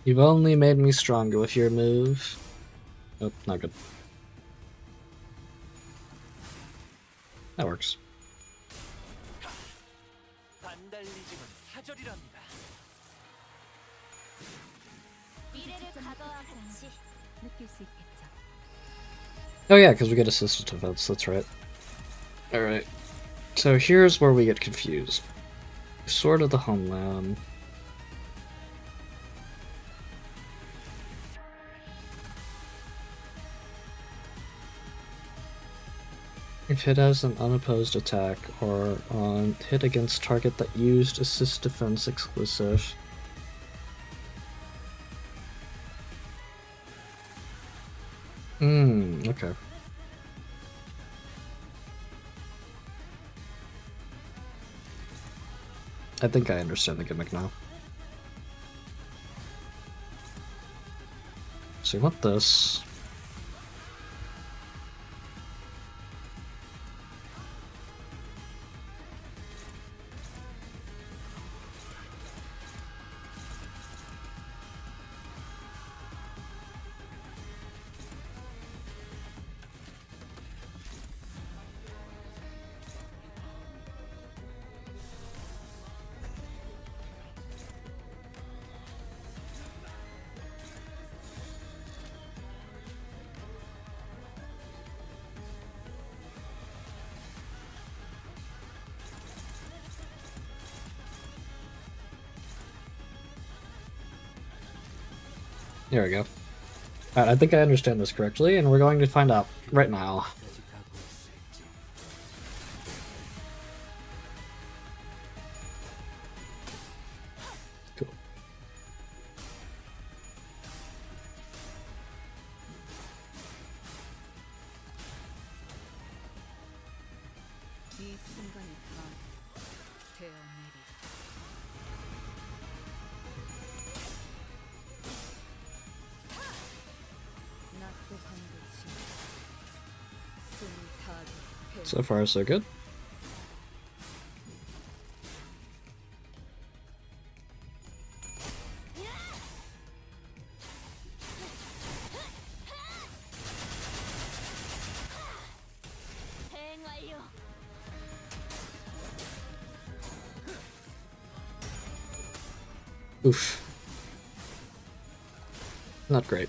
You've only made me stronger with your move. Oh, not good. That works. Oh yeah, because we get assisted events, that's right. Alright. So here's where we get confused. Sword of the Homeland. If hit has an unopposed attack or on hit against target that used assist defense exclusive. Okay. I think I understand the gimmick now. So you want this. There we go. Alright, I think I understand this correctly, and we're going to find out right now. Cool. So far, so good. Oof. Not great.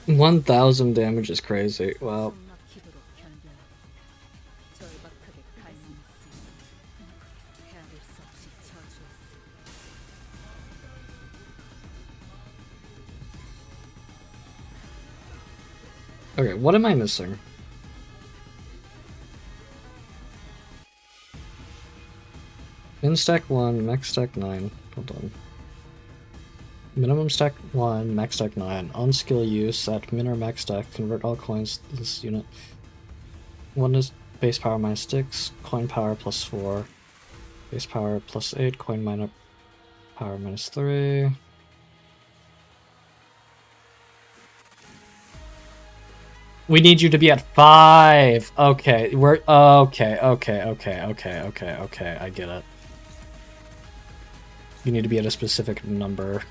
$1,000 damage is crazy. Wow. Okay, what am I missing? In stack 1, max stack 9. Hold on. Minimum stack 1, max stack 9. On skill use at min or max stack, convert all coins to this unit. 1 is base power minus 6, coin power plus 4, base power plus 8, coin minus power minus 3. We need you to be at 5! Okay, we're... Okay, I get it. You need to be at a specific number.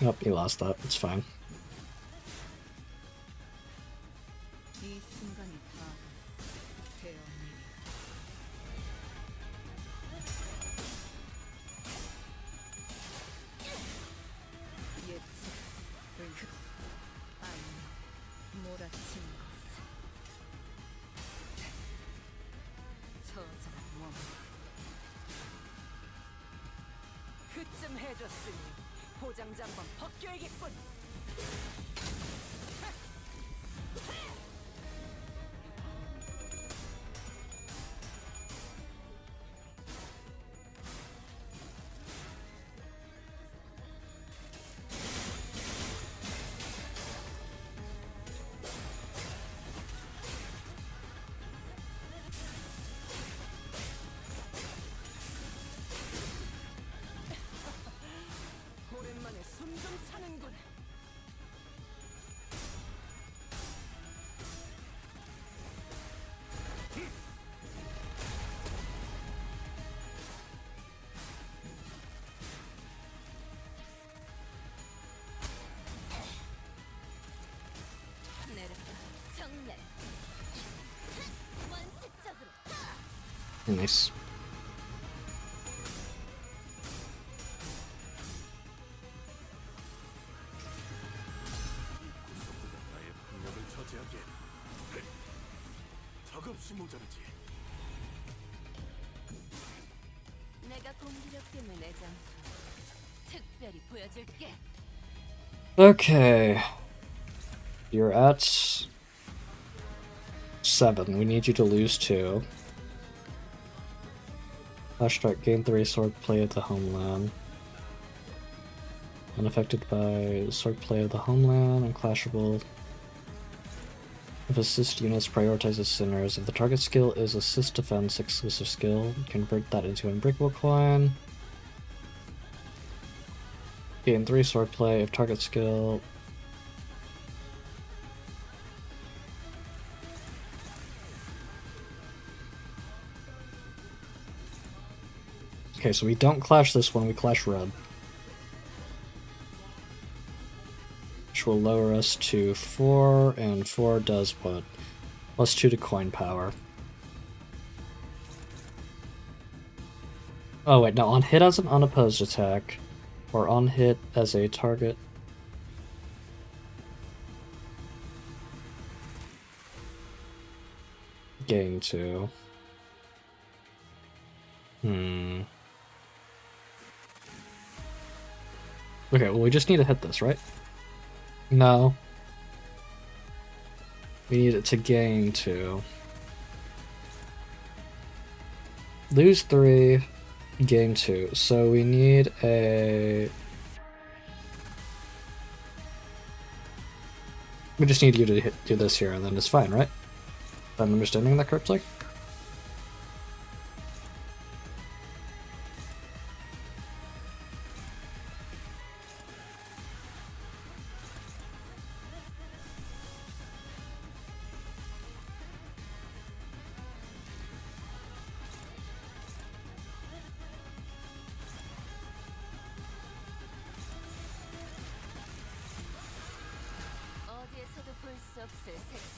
Nope, he lost that. It's fine. Nice. Okay. You're at 7. We need you to lose 2. Flash start, gain 3 swordplay at the homeland. Unaffected by swordplay of the homeland, unclashable. If assist units prioritizes sinners, if the target skill is assist defense exclusive skill, convert that into unbreakable coin. Gain 3 swordplay if target skill. Okay, so we don't clash this one, we clash red. Which will lower us to 4, and 4 does what? +2 to coin power. Oh wait, no, on hit as an unopposed attack, or on hit as a target. Gain 2. Okay, well we just need to hit this, right? No. We need it to gain 2. Lose 3, gain 2. So we need a... We just need you to do this here, and then it's fine, right? If I'm understanding that correctly?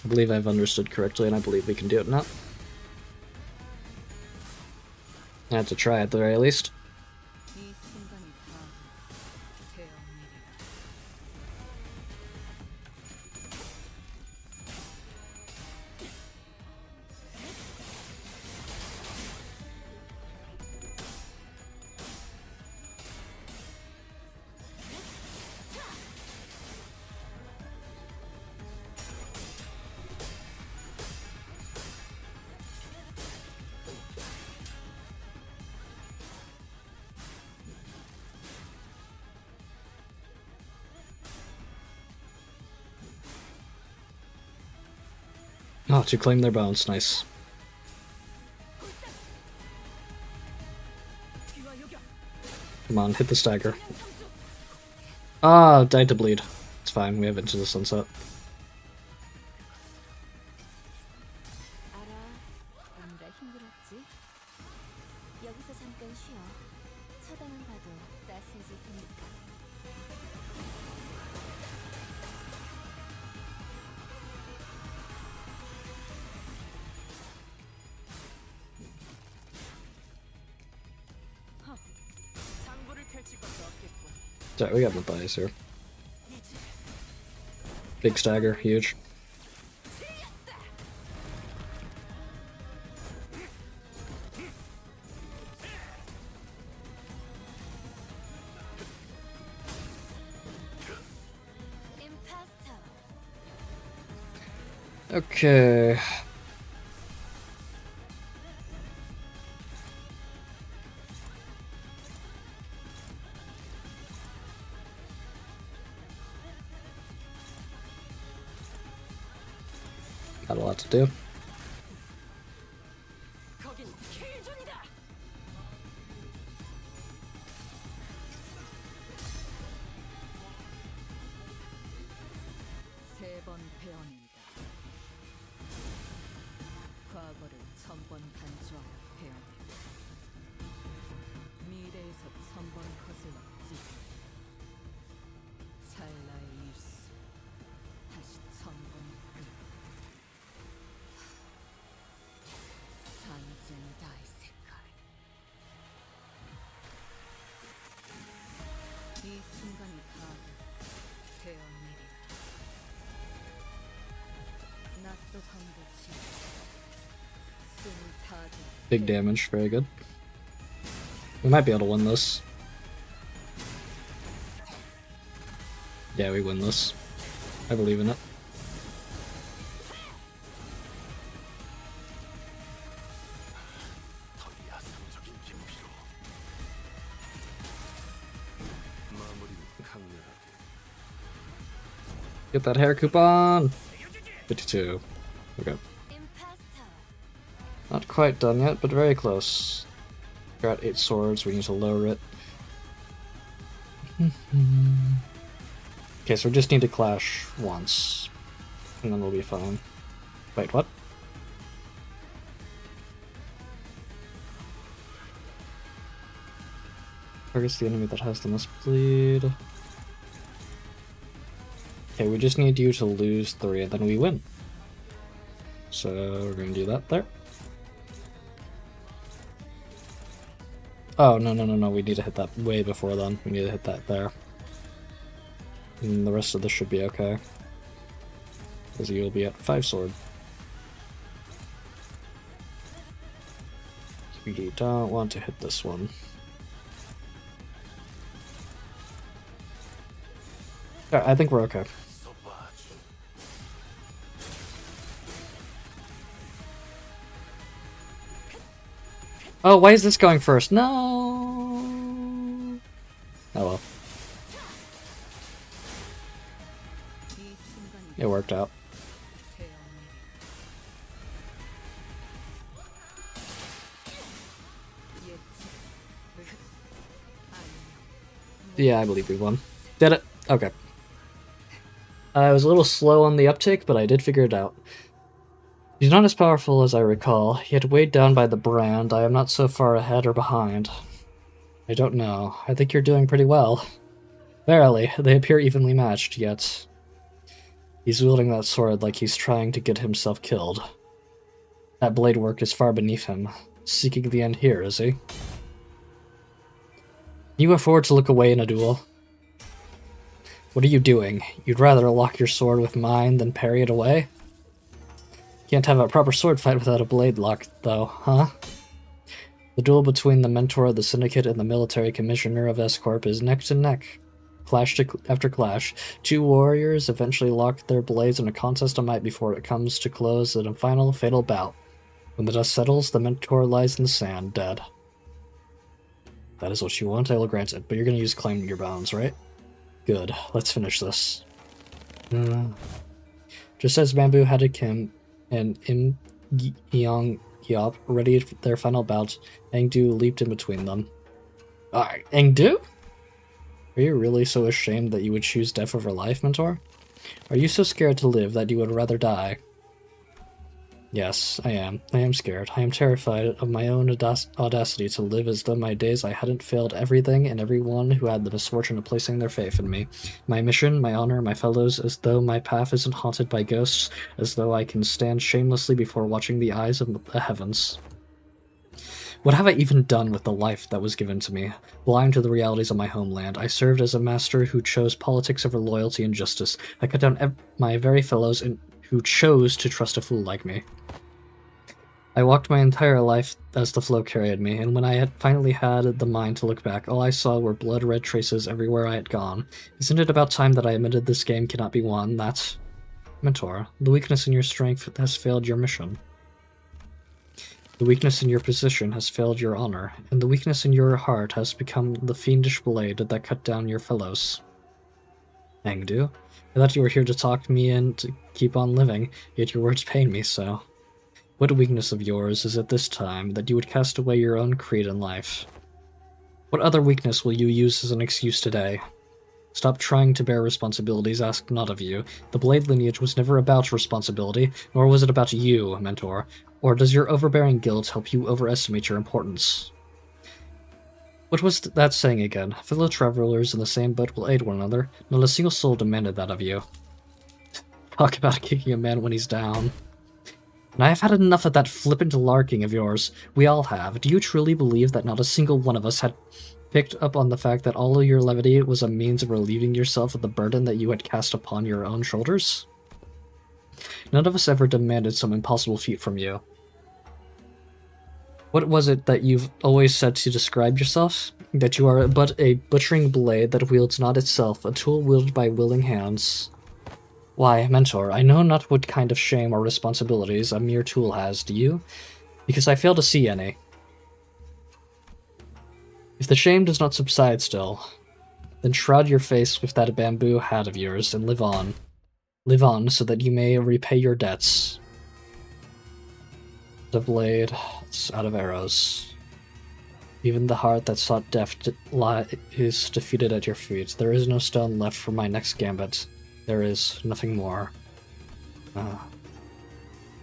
I believe I've understood correctly, and I believe we can do it now. I have to try at the very least. Oh, to claim their bounce, nice. Come on, hit the stagger. Ah, died to bleed. It's fine, we have Into the Sunset. Sorry, we got no bias here. Big stagger, huge. Okay. Got a lot to do. Big damage, very good. We might be able to win this. Yeah, we win this. I believe in it. Get that hair coupon! 52. Okay. Not quite done yet, but very close. We're at 8 swords, we need to lower it. Okay, so we just need to clash once. And then we'll be fine. Wait, what? Targets the enemy that has the most bleed. Okay, we just need you to lose 3 and then we win. So we're gonna do that there. Oh, no, we need to hit that way before then. We need to hit that there. And the rest of this should be okay. Because you'll be at 5 sword. We don't want to hit this one. Alright, I think we're okay. Oh, why is this going first? No. Oh well. It worked out. Yeah, I believe we won. Did it? Okay. I was a little slow on the uptake, but I did figure it out. He's not as powerful as I recall, yet weighed down by the brand, I am not so far ahead or behind. I don't know. I think you're doing pretty well. Verily, they appear evenly matched, yet he's wielding that sword like he's trying to get himself killed. That blade work is far beneath him. Seeking the end here, is he? Can you afford to look away in a duel? What are you doing? You'd rather lock your sword with mine than parry it away? Can't have a proper sword fight without a blade lock, though, huh? The duel between the mentor of the Syndicate and the military commissioner of S-Corp is neck to neck. Clash after clash. 2 warriors eventually lock their blades in a contest of might before it comes to close in a final fatal bout. When the dust settles, the mentor lies in the sand, dead. That is what you want, I will grant it, but you're going to use Claim Your Bones, right? Good, let's finish this. Just as Bamboo had Kim and Im Yeong Yop ready for their final bout, Engdu leaped in between them. Alright, Engdu? Are you really so ashamed that you would choose death over life, Mentor? Are you so scared to live that you would rather die? Yes, I am. I am scared. I am terrified of my own audacity to live as though my days I hadn't failed everything and everyone who had the misfortune of placing their faith in me. My mission, my honor, my fellows, as though my path isn't haunted by ghosts, as though I can stand shamelessly before watching the eyes of the heavens. What have I even done with the life that was given to me? Blind to the realities of my homeland, I served as a master who chose politics over loyalty and justice. I cut down my very fellows who chose to trust a fool like me. I walked my entire life as the flow carried me, and when I had finally had the mind to look back, all I saw were blood-red traces everywhere I had gone. Isn't it about time that I admitted this game cannot be won? That... Mentor, the weakness in your strength has failed your mission. The weakness in your position has failed your honor, and the weakness in your heart has become the fiendish blade that cut down your fellows. Engdu, I thought you were here to talk me in to keep on living, yet your words pain me so. What weakness of yours is it this time that you would cast away your own creed in life? What other weakness will you use as an excuse today? Stop trying to bear responsibilities asked not of you. The Blade lineage was never about responsibility, nor was it about you, Mentor. Or does your overbearing guilt help you overestimate your importance? What was that saying again? Fellow travelers in the same boat will aid one another. Not a single soul demanded that of you. Talk about kicking a man when he's down. And I have had enough of that flippant larking of yours. We all have. Do you truly believe that not a single one of us had picked up on the fact that all of your levity was a means of relieving yourself of the burden that you had cast upon your own shoulders? None of us ever demanded some impossible feat from you. What was it that you've always said to describe yourself? That you are but a butchering blade that wields not itself, a tool wielded by willing hands. Why, Mentor, I know not what kind of shame or responsibilities a mere tool has, do you? Because I fail to see any. If the shame does not subside still, then shroud your face with that bamboo hat of yours and live on. Live on so that you may repay your debts. The blade out of arrows. Even the heart that sought death is defeated at your feet. There is no stone left for my next gambit. There is nothing more.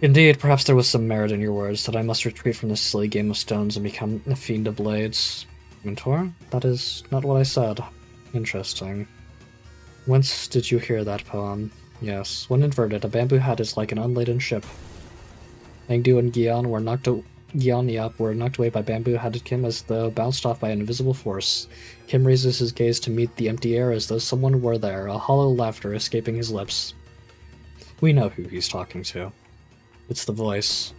Indeed, perhaps there was some merit in your words, that I must retreat from this silly game of stones and become a fiend of blades. Mentor, that is not what I said. Interesting. Whence did you hear that poem? Yes, when inverted, a bamboo hat is like an unladen ship. Mengdu and Gian and Yap were knocked away by bamboo-hatted Kim as though bounced off by an invisible force. Kim raises his gaze to meet the empty air as though someone were there, a hollow laughter escaping his lips. We know who he's talking to. It's the voice.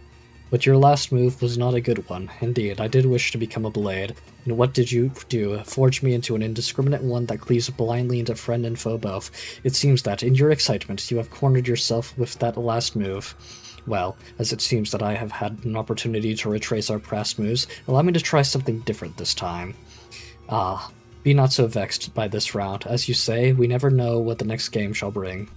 But your last move was not a good one. Indeed, I did wish to become a blade. And what did you do? Forge me into an indiscriminate one that cleaves blindly into friend and foe both. It seems that, in your excitement, you have cornered yourself with that last move. Well, as it seems that I have had an opportunity to retrace our past moves, allow me to try something different this time. Be not so vexed by this round. As you say, we never know what the next game shall bring.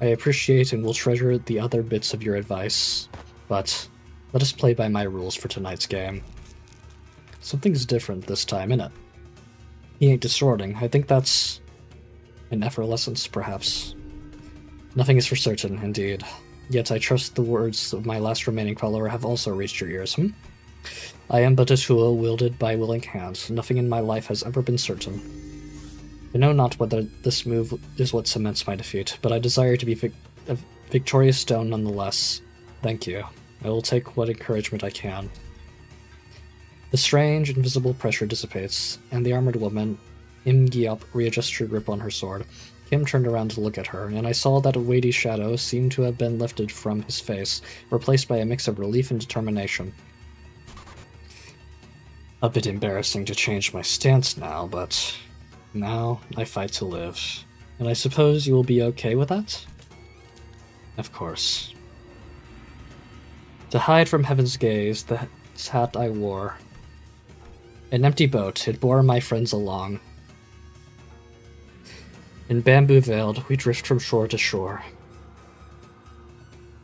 I appreciate and will treasure the other bits of your advice, but let us play by my rules for tonight's game. Something's different this time, innit? He ain't distorting. I think that's an effervescence, perhaps. Nothing is for certain, indeed. Yet I trust the words of my last remaining follower have also reached your ears, I am but a tool wielded by willing hands. Nothing in my life has ever been certain. I know not whether this move is what cements my defeat, but I desire to be a victorious stone nonetheless. Thank you. I will take what encouragement I can. The strange, invisible pressure dissipates, and the armored woman, Im-Giop, readjusts her grip on her sword. Kim turned around to look at her, and I saw that a weighty shadow seemed to have been lifted from his face, replaced by a mix of relief and determination. A bit embarrassing to change my stance now, but now I fight to live. And I suppose you will be okay with that? Of course. To hide from heaven's gaze, the hat I wore. An empty boat, it bore my friends along. In bamboo veiled, we drift from shore to shore.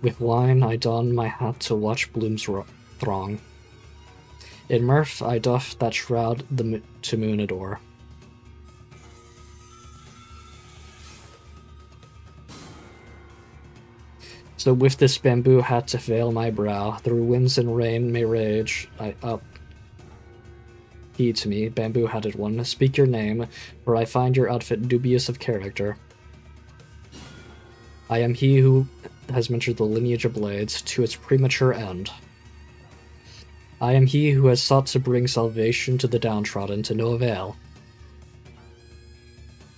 With wine, I don my hat to watch blooms throng. In mirth, I doff that shroud to moon adore. So with this bamboo hat to veil my brow, through winds and rain may rage, I up. He to me, bamboo-hatted one, speak your name, for I find your outfit dubious of character. I am he who has mentored the lineage of blades to its premature end. I am he who has sought to bring salvation to the downtrodden to no avail.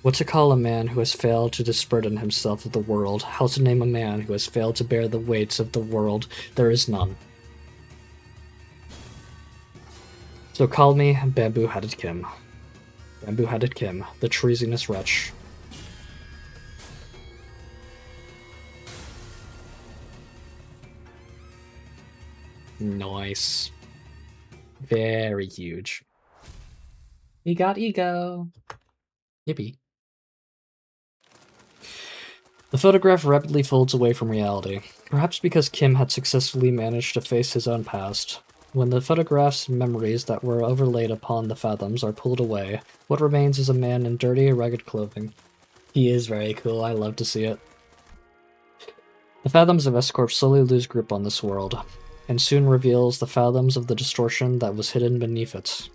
What to call a man who has failed to disburden himself of the world, how to name a man who has failed to bear the weights of the world, there is none. So call me Bamboo-Hatted Kim. Bamboo-Hatted Kim, the treasonous wretch. Nice. Very huge. He got ego. Yippee. The photograph rapidly folds away from reality, perhaps because Kim had successfully managed to face his own past. When the photographs and memories that were overlaid upon the fathoms are pulled away, what remains is a man in dirty, ragged clothing. He is very cool, I love to see it. The fathoms of S-Corp slowly lose grip on this world, and soon reveals the fathoms of the distortion that was hidden beneath it.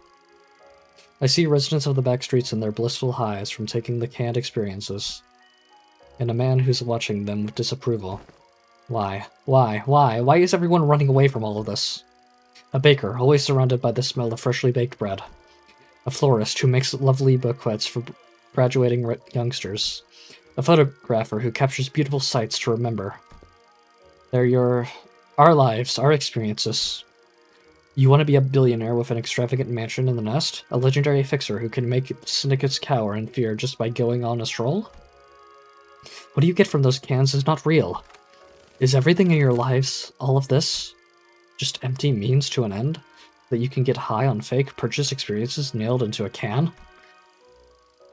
I see residents of the backstreets in their blissful highs from taking the canned experiences, and a man who's watching them with disapproval. Why? Why is everyone running away from all of this? A baker, always surrounded by the smell of freshly baked bread. A florist who makes lovely bouquets for graduating youngsters. A photographer who captures beautiful sights to remember. They're our lives, our experiences. You want to be a billionaire with an extravagant mansion in the nest? A legendary fixer who can make syndicates cower in fear just by going on a stroll? What do you get from those cans is not real. Is everything in your lives, all of this, just empty means to an end? That you can get high on fake purchase experiences nailed into a can?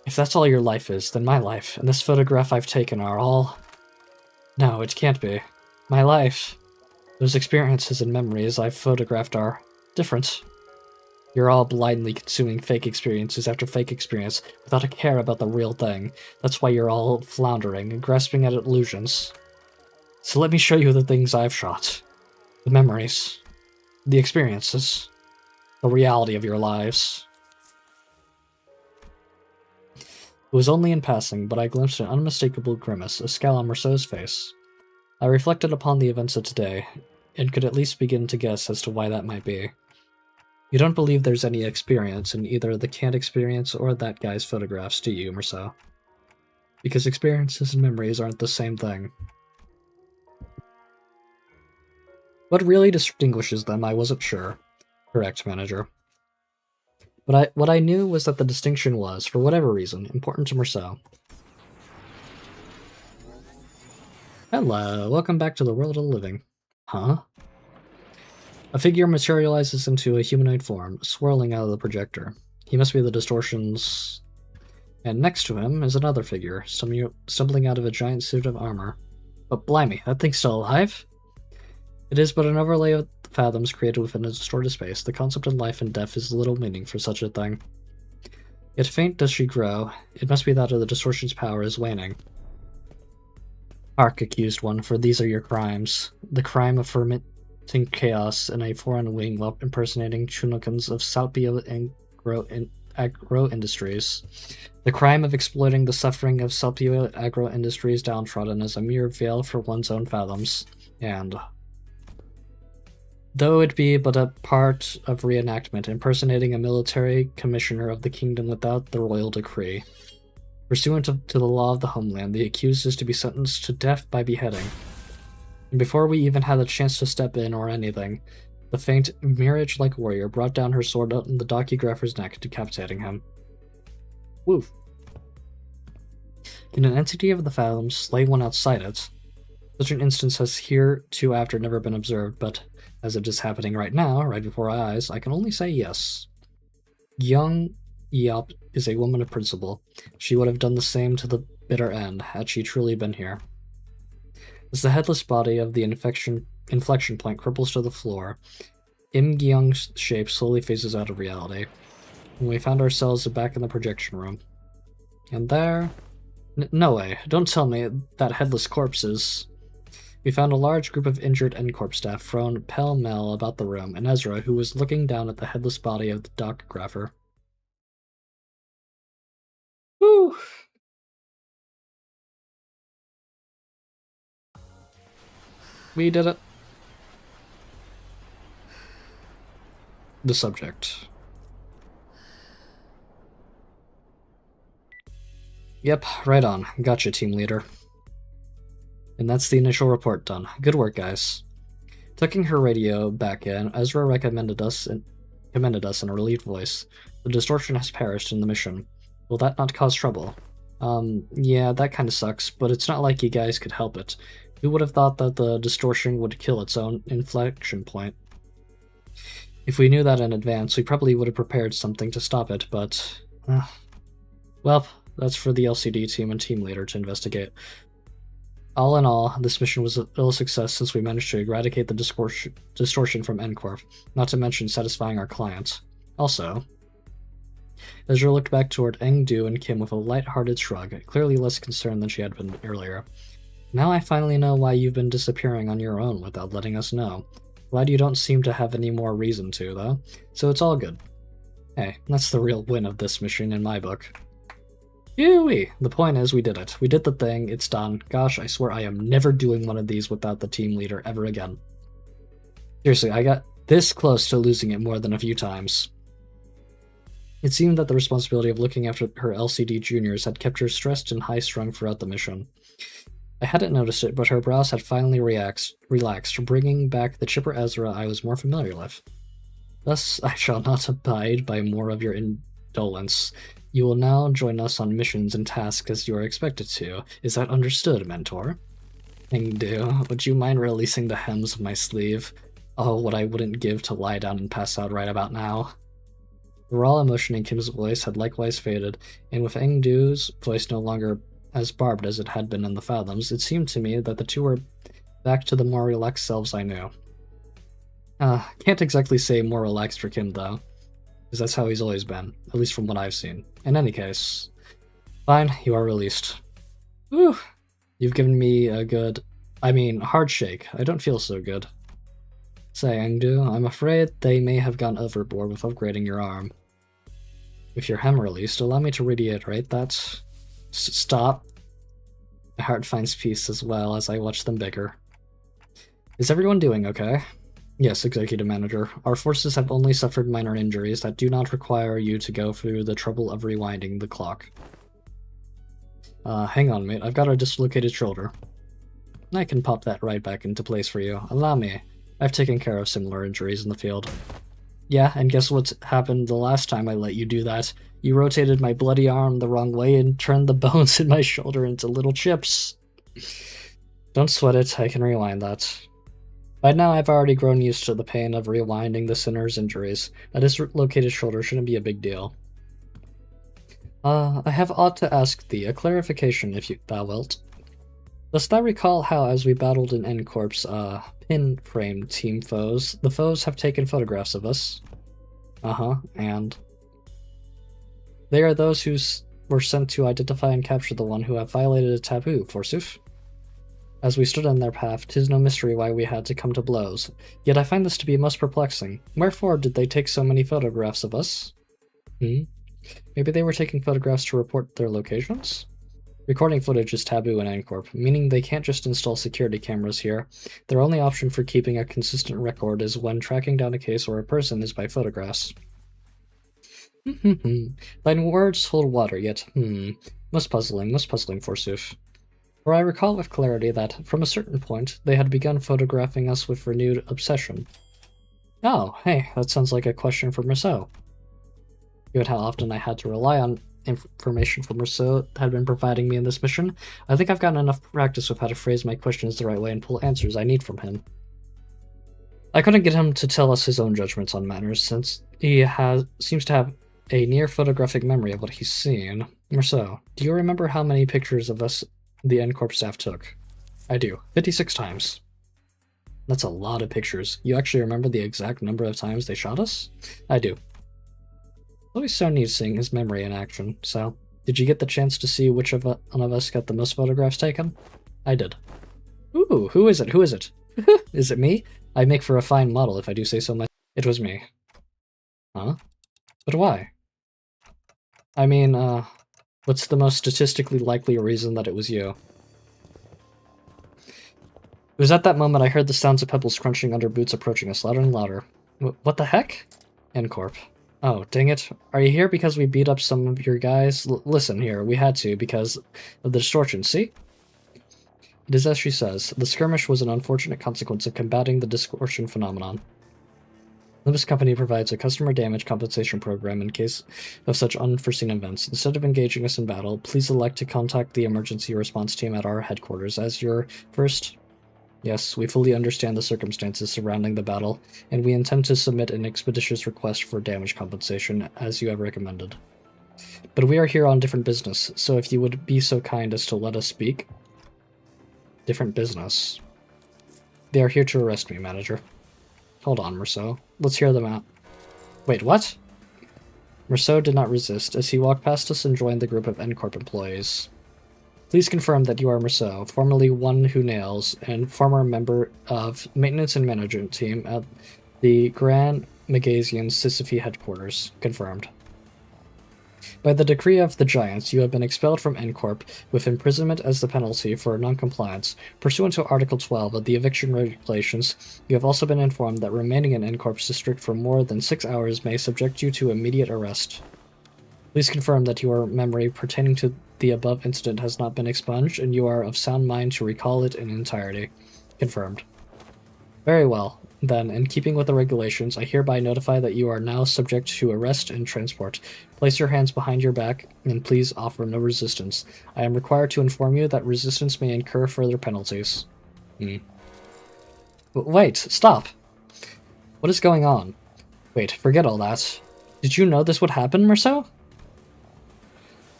If that's all your life is, then my life and this photograph I've taken are all... No, it can't be. My life, those experiences and memories I've photographed are different. You're all blindly consuming fake experiences after fake experience without a care about the real thing. That's why you're all floundering and grasping at illusions. So let me show you the things I've shot. The memories. The experiences. The reality of your lives. It was only in passing, but I glimpsed an unmistakable grimace, a scowl on Merceau's face. I reflected upon the events of today, and could at least begin to guess as to why that might be. You don't believe there's any experience in either the canned experience or that guy's photographs, do you, Merceau? Because experiences and memories aren't the same thing. What really distinguishes them, I wasn't sure. Correct, manager. But what I knew was that the distinction was, for whatever reason, important to Merceau. Hello, welcome back to the world of the living. Huh? A figure materializes into a humanoid form, swirling out of the projector. He must be the distortion's... And next to him is another figure, stumbling out of a giant suit of armor. But blimey, that thing's still alive? It is but an overlay of the fathoms created within a distorted space. The concept of life and death is little meaning for such a thing. Yet faint does she grow. It must be that of the distortion's power is waning. Hark, accused one, for these are your crimes. The crime of fermenting chaos in a foreign wing while impersonating Chunokans of Salpio and agro-industries. The crime of exploiting the suffering of Salpio agro-industries downtrodden as a mere veil for one's own fathoms. And... though it be but a part of reenactment, impersonating a military commissioner of the kingdom without the royal decree. Pursuant to the law of the homeland, the accused is to be sentenced to death by beheading. And before we even had a chance to step in or anything, the faint, mirage-like warrior brought down her sword on the docugrapher's neck, decapitating him. Woo. Can an entity of the fathoms slay one outside it? Such an instance has hereafter never been observed, but as it is happening right now, right before our eyes, I can only say yes. Young Yop is a woman of principle. She would have done the same to the bitter end, had she truly been here. As the headless body of the inflection point cripples to the floor, Im Gyung's shape slowly phases out of reality, and we found ourselves back in the projection room. And there... no way, don't tell me that headless corpse is... We found a large group of injured N-Corp staff thrown pell-mell about the room, and Ezra, who was looking down at the headless body of the dockgrapher. Whew! We did it. The subject. Yep, right on. Gotcha, team leader. And that's the initial report done. Good work, guys. Tucking her radio back in, Ezra commended us in a relieved voice. The distortion has perished in the mission. Will that not cause trouble? Yeah, that kinda sucks, but it's not like you guys could help it. Who would have thought that the distortion would kill its own inflection point? If we knew that in advance, we probably would have prepared something to stop it, but... well, that's for the LCD team and team leader to investigate. All in all, this mission was a success since we managed to eradicate the distortion from N-Corp, not to mention satisfying our clients. Also, Ezra looked back toward Engdu and Kim with a light-hearted shrug, clearly less concerned than she had been earlier. Now I finally know why you've been disappearing on your own without letting us know. Glad you don't seem to have any more reason to, though, so it's all good. Hey, that's the real win of this mission in my book. Phew-wee! The point is, we did it. We did the thing, it's done. Gosh, I swear I am never doing one of these without the team leader ever again. Seriously, I got this close to losing it more than a few times. It seemed that the responsibility of looking after her LCD juniors had kept her stressed and high-strung throughout the mission. I hadn't noticed it, but her brows had finally relaxed, bringing back the chipper Ezra I was more familiar with. Thus, I shall not abide by more of your indolence. You will now join us on missions and tasks as you are expected to. Is that understood, Mentor? Engdu, would you mind releasing the hems of my sleeve? Oh, what I wouldn't give to lie down and pass out right about now. The raw emotion in Kim's voice had likewise faded, and with Engdu's voice no longer as barbed as it had been in the Fathoms, it seemed to me that the two were back to the more relaxed selves I knew. Can't exactly say more relaxed for Kim, though, because that's how he's always been, at least from what I've seen. In any case, fine, you are released. Whew, you've given me a hard shake. I don't feel so good. Say, Engdu, I'm afraid they may have gone overboard with upgrading your arm. With your hem released, allow me to reiterate that... Stop. My heart finds peace as well as I watch them bicker. Is everyone doing okay? Yes, Executive Manager. Our forces have only suffered minor injuries that do not require you to go through the trouble of rewinding the clock. Hang on, mate. I've got a dislocated shoulder. I can pop that right back into place for you. Allow me. I've taken care of similar injuries in the field. Yeah, and guess what's happened the last time I let you do that? You rotated my bloody arm the wrong way and turned the bones in my shoulder into little chips. Don't sweat it, I can rewind that. By now I've already grown used to the pain of rewinding the sinner's injuries. A dislocated shoulder shouldn't be a big deal. I have ought to ask thee a clarification if thou wilt. Dost thou recall how, as we battled in N-Corp's pin-frame team foes, the foes have taken photographs of us? And? They are those who were sent to identify and capture the one who have violated a taboo, forsooth. As we stood in their path, 'tis no mystery why we had to come to blows. Yet I find this to be most perplexing. Wherefore did they take so many photographs of us? Maybe they were taking photographs to report their locations? Recording footage is taboo in N-Corp, meaning they can't just install security cameras here. Their only option for keeping a consistent record is when tracking down a case or a person is by photographs. Thine words hold water, yet, most puzzling, forsooth. For I recall with clarity that, from a certain point, they had begun photographing us with renewed obsession. Oh, hey, that sounds like a question for Rousseau. Given how often I had to rely on information from Rousseau had been providing me in this mission, I think I've gotten enough practice with how to phrase my questions the right way and pull answers I need from him. I couldn't get him to tell us his own judgments on matters, since he seems to have a near photographic memory of what he's seen. Rousseau, do you remember how many pictures of us the N-Corp staff took? I do. 56 times. That's a lot of pictures. You actually remember the exact number of times they shot us? I do. Always so neat seeing his memory in action. So, did you get the chance to see which one of us got the most photographs taken? I did. Ooh, who is it? Who is it? Is it me? I make for a fine model if I do say so myself. It was me. Huh? But why? I mean, what's the most statistically likely reason that it was you? It was at that moment I heard the sounds of pebbles crunching under boots approaching us louder and louder. What the heck? N-Corp. Oh, dang it. Are you here because we beat up some of your guys? Listen here, we had to because of the distortion, see? It is as she says. The skirmish was an unfortunate consequence of combating the distortion phenomenon. Limbus Company provides a customer damage compensation program in case of such unforeseen events. Instead of engaging us in battle, please elect to contact the emergency response team at our headquarters as your first... Yes, we fully understand the circumstances surrounding the battle, and we intend to submit an expeditious request for damage compensation, as you have recommended. But we are here on different business, so if you would be so kind as to let us speak... Different business. They are here to arrest me, Manager. Hold on, Rousseau. Let's hear them out. Wait, what? Rousseau did not resist, as he walked past us and joined the group of N-Corp employees. Please confirm that you are Rousseau, formerly One Who Nails, and former member of Maintenance and Management Team at the Grand Magazian Sisyphe headquarters. Confirmed. By the decree of the Giants, you have been expelled from N-Corp with imprisonment as the penalty for non-compliance. Pursuant to Article 12 of the eviction regulations, you have also been informed that remaining in N-Corp's district for more than 6 hours may subject you to immediate arrest. Please confirm that your memory pertaining to the above incident has not been expunged, and you are of sound mind to recall it in entirety. Confirmed. Very well. Then, in keeping with the regulations, I hereby notify that you are now subject to arrest and transport. Place your hands behind your back, and please offer no resistance. I am required to inform you that resistance may incur further penalties. Wait, stop! What is going on? Wait, forget all that. Did you know this would happen, Merceau?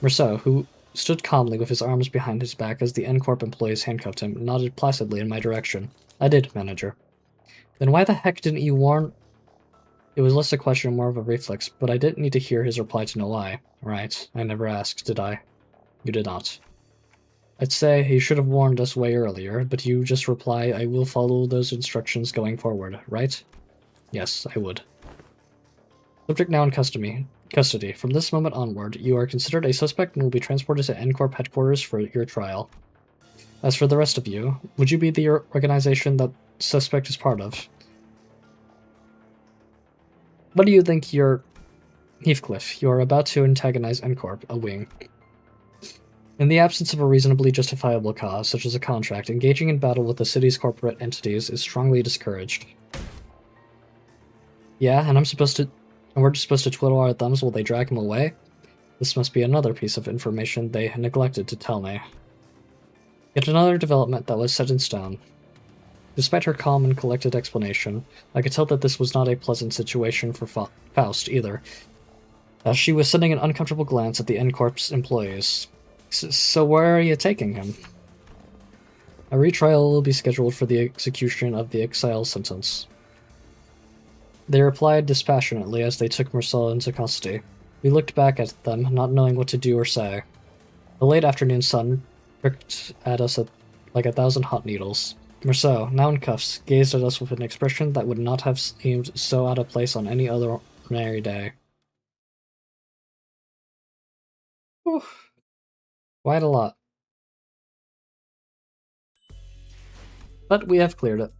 Merceau, who stood calmly with his arms behind his back as the N-Corp employees handcuffed him, nodded placidly in my direction. I did, manager. Then why the heck didn't you warn? It was less a question, more of a reflex, but I didn't need to hear his reply to know why. Right, I never asked, did I? You did not. I'd say he should have warned us way earlier, but you just reply, I will follow those instructions going forward, right? Yes, I would. Subject now in custody. From this moment onward, you are considered a suspect and will be transported to N-Corp headquarters for your trial. As for the rest of you, would you be the organization that suspect is part of? What do you think you're... Heathcliff, you are about to antagonize N-Corp, a wing. In the absence of a reasonably justifiable cause, such as a contract, engaging in battle with the city's corporate entities is strongly discouraged. Yeah, and we're just supposed to twiddle our thumbs while they drag him away? This must be another piece of information they neglected to tell me. Yet another development that was set in stone. Despite her calm and collected explanation, I could tell that this was not a pleasant situation for Faust either, as she was sending an uncomfortable glance at the N-Corp's employees. So where are you taking him? A retrial will be scheduled for the execution of the exile sentence. They replied dispassionately as they took Marcel into custody. We looked back at them, not knowing what to do or say. The late afternoon sun pricked at us like 1,000 hot needles. Marceau, now in cuffs, gazed at us with an expression that would not have seemed so out of place on any other ordinary day. Whew. Quite a lot. But we have cleared it.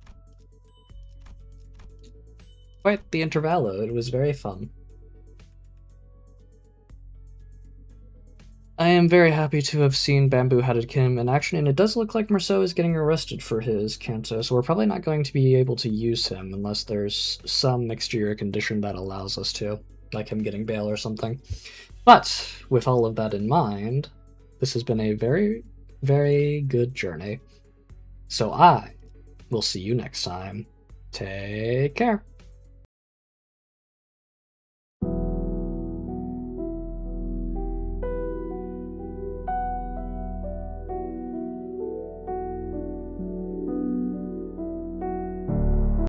Quite the intervallo, it was very fun. I am very happy to have seen Bamboo-Headed Kim in action, and it does look like Marceau is getting arrested for his canto, so we're probably not going to be able to use him unless there's some exterior condition that allows us to, like him getting bail or something. But, with all of that in mind, this has been a very, very good journey. So I will see you next time. Take care.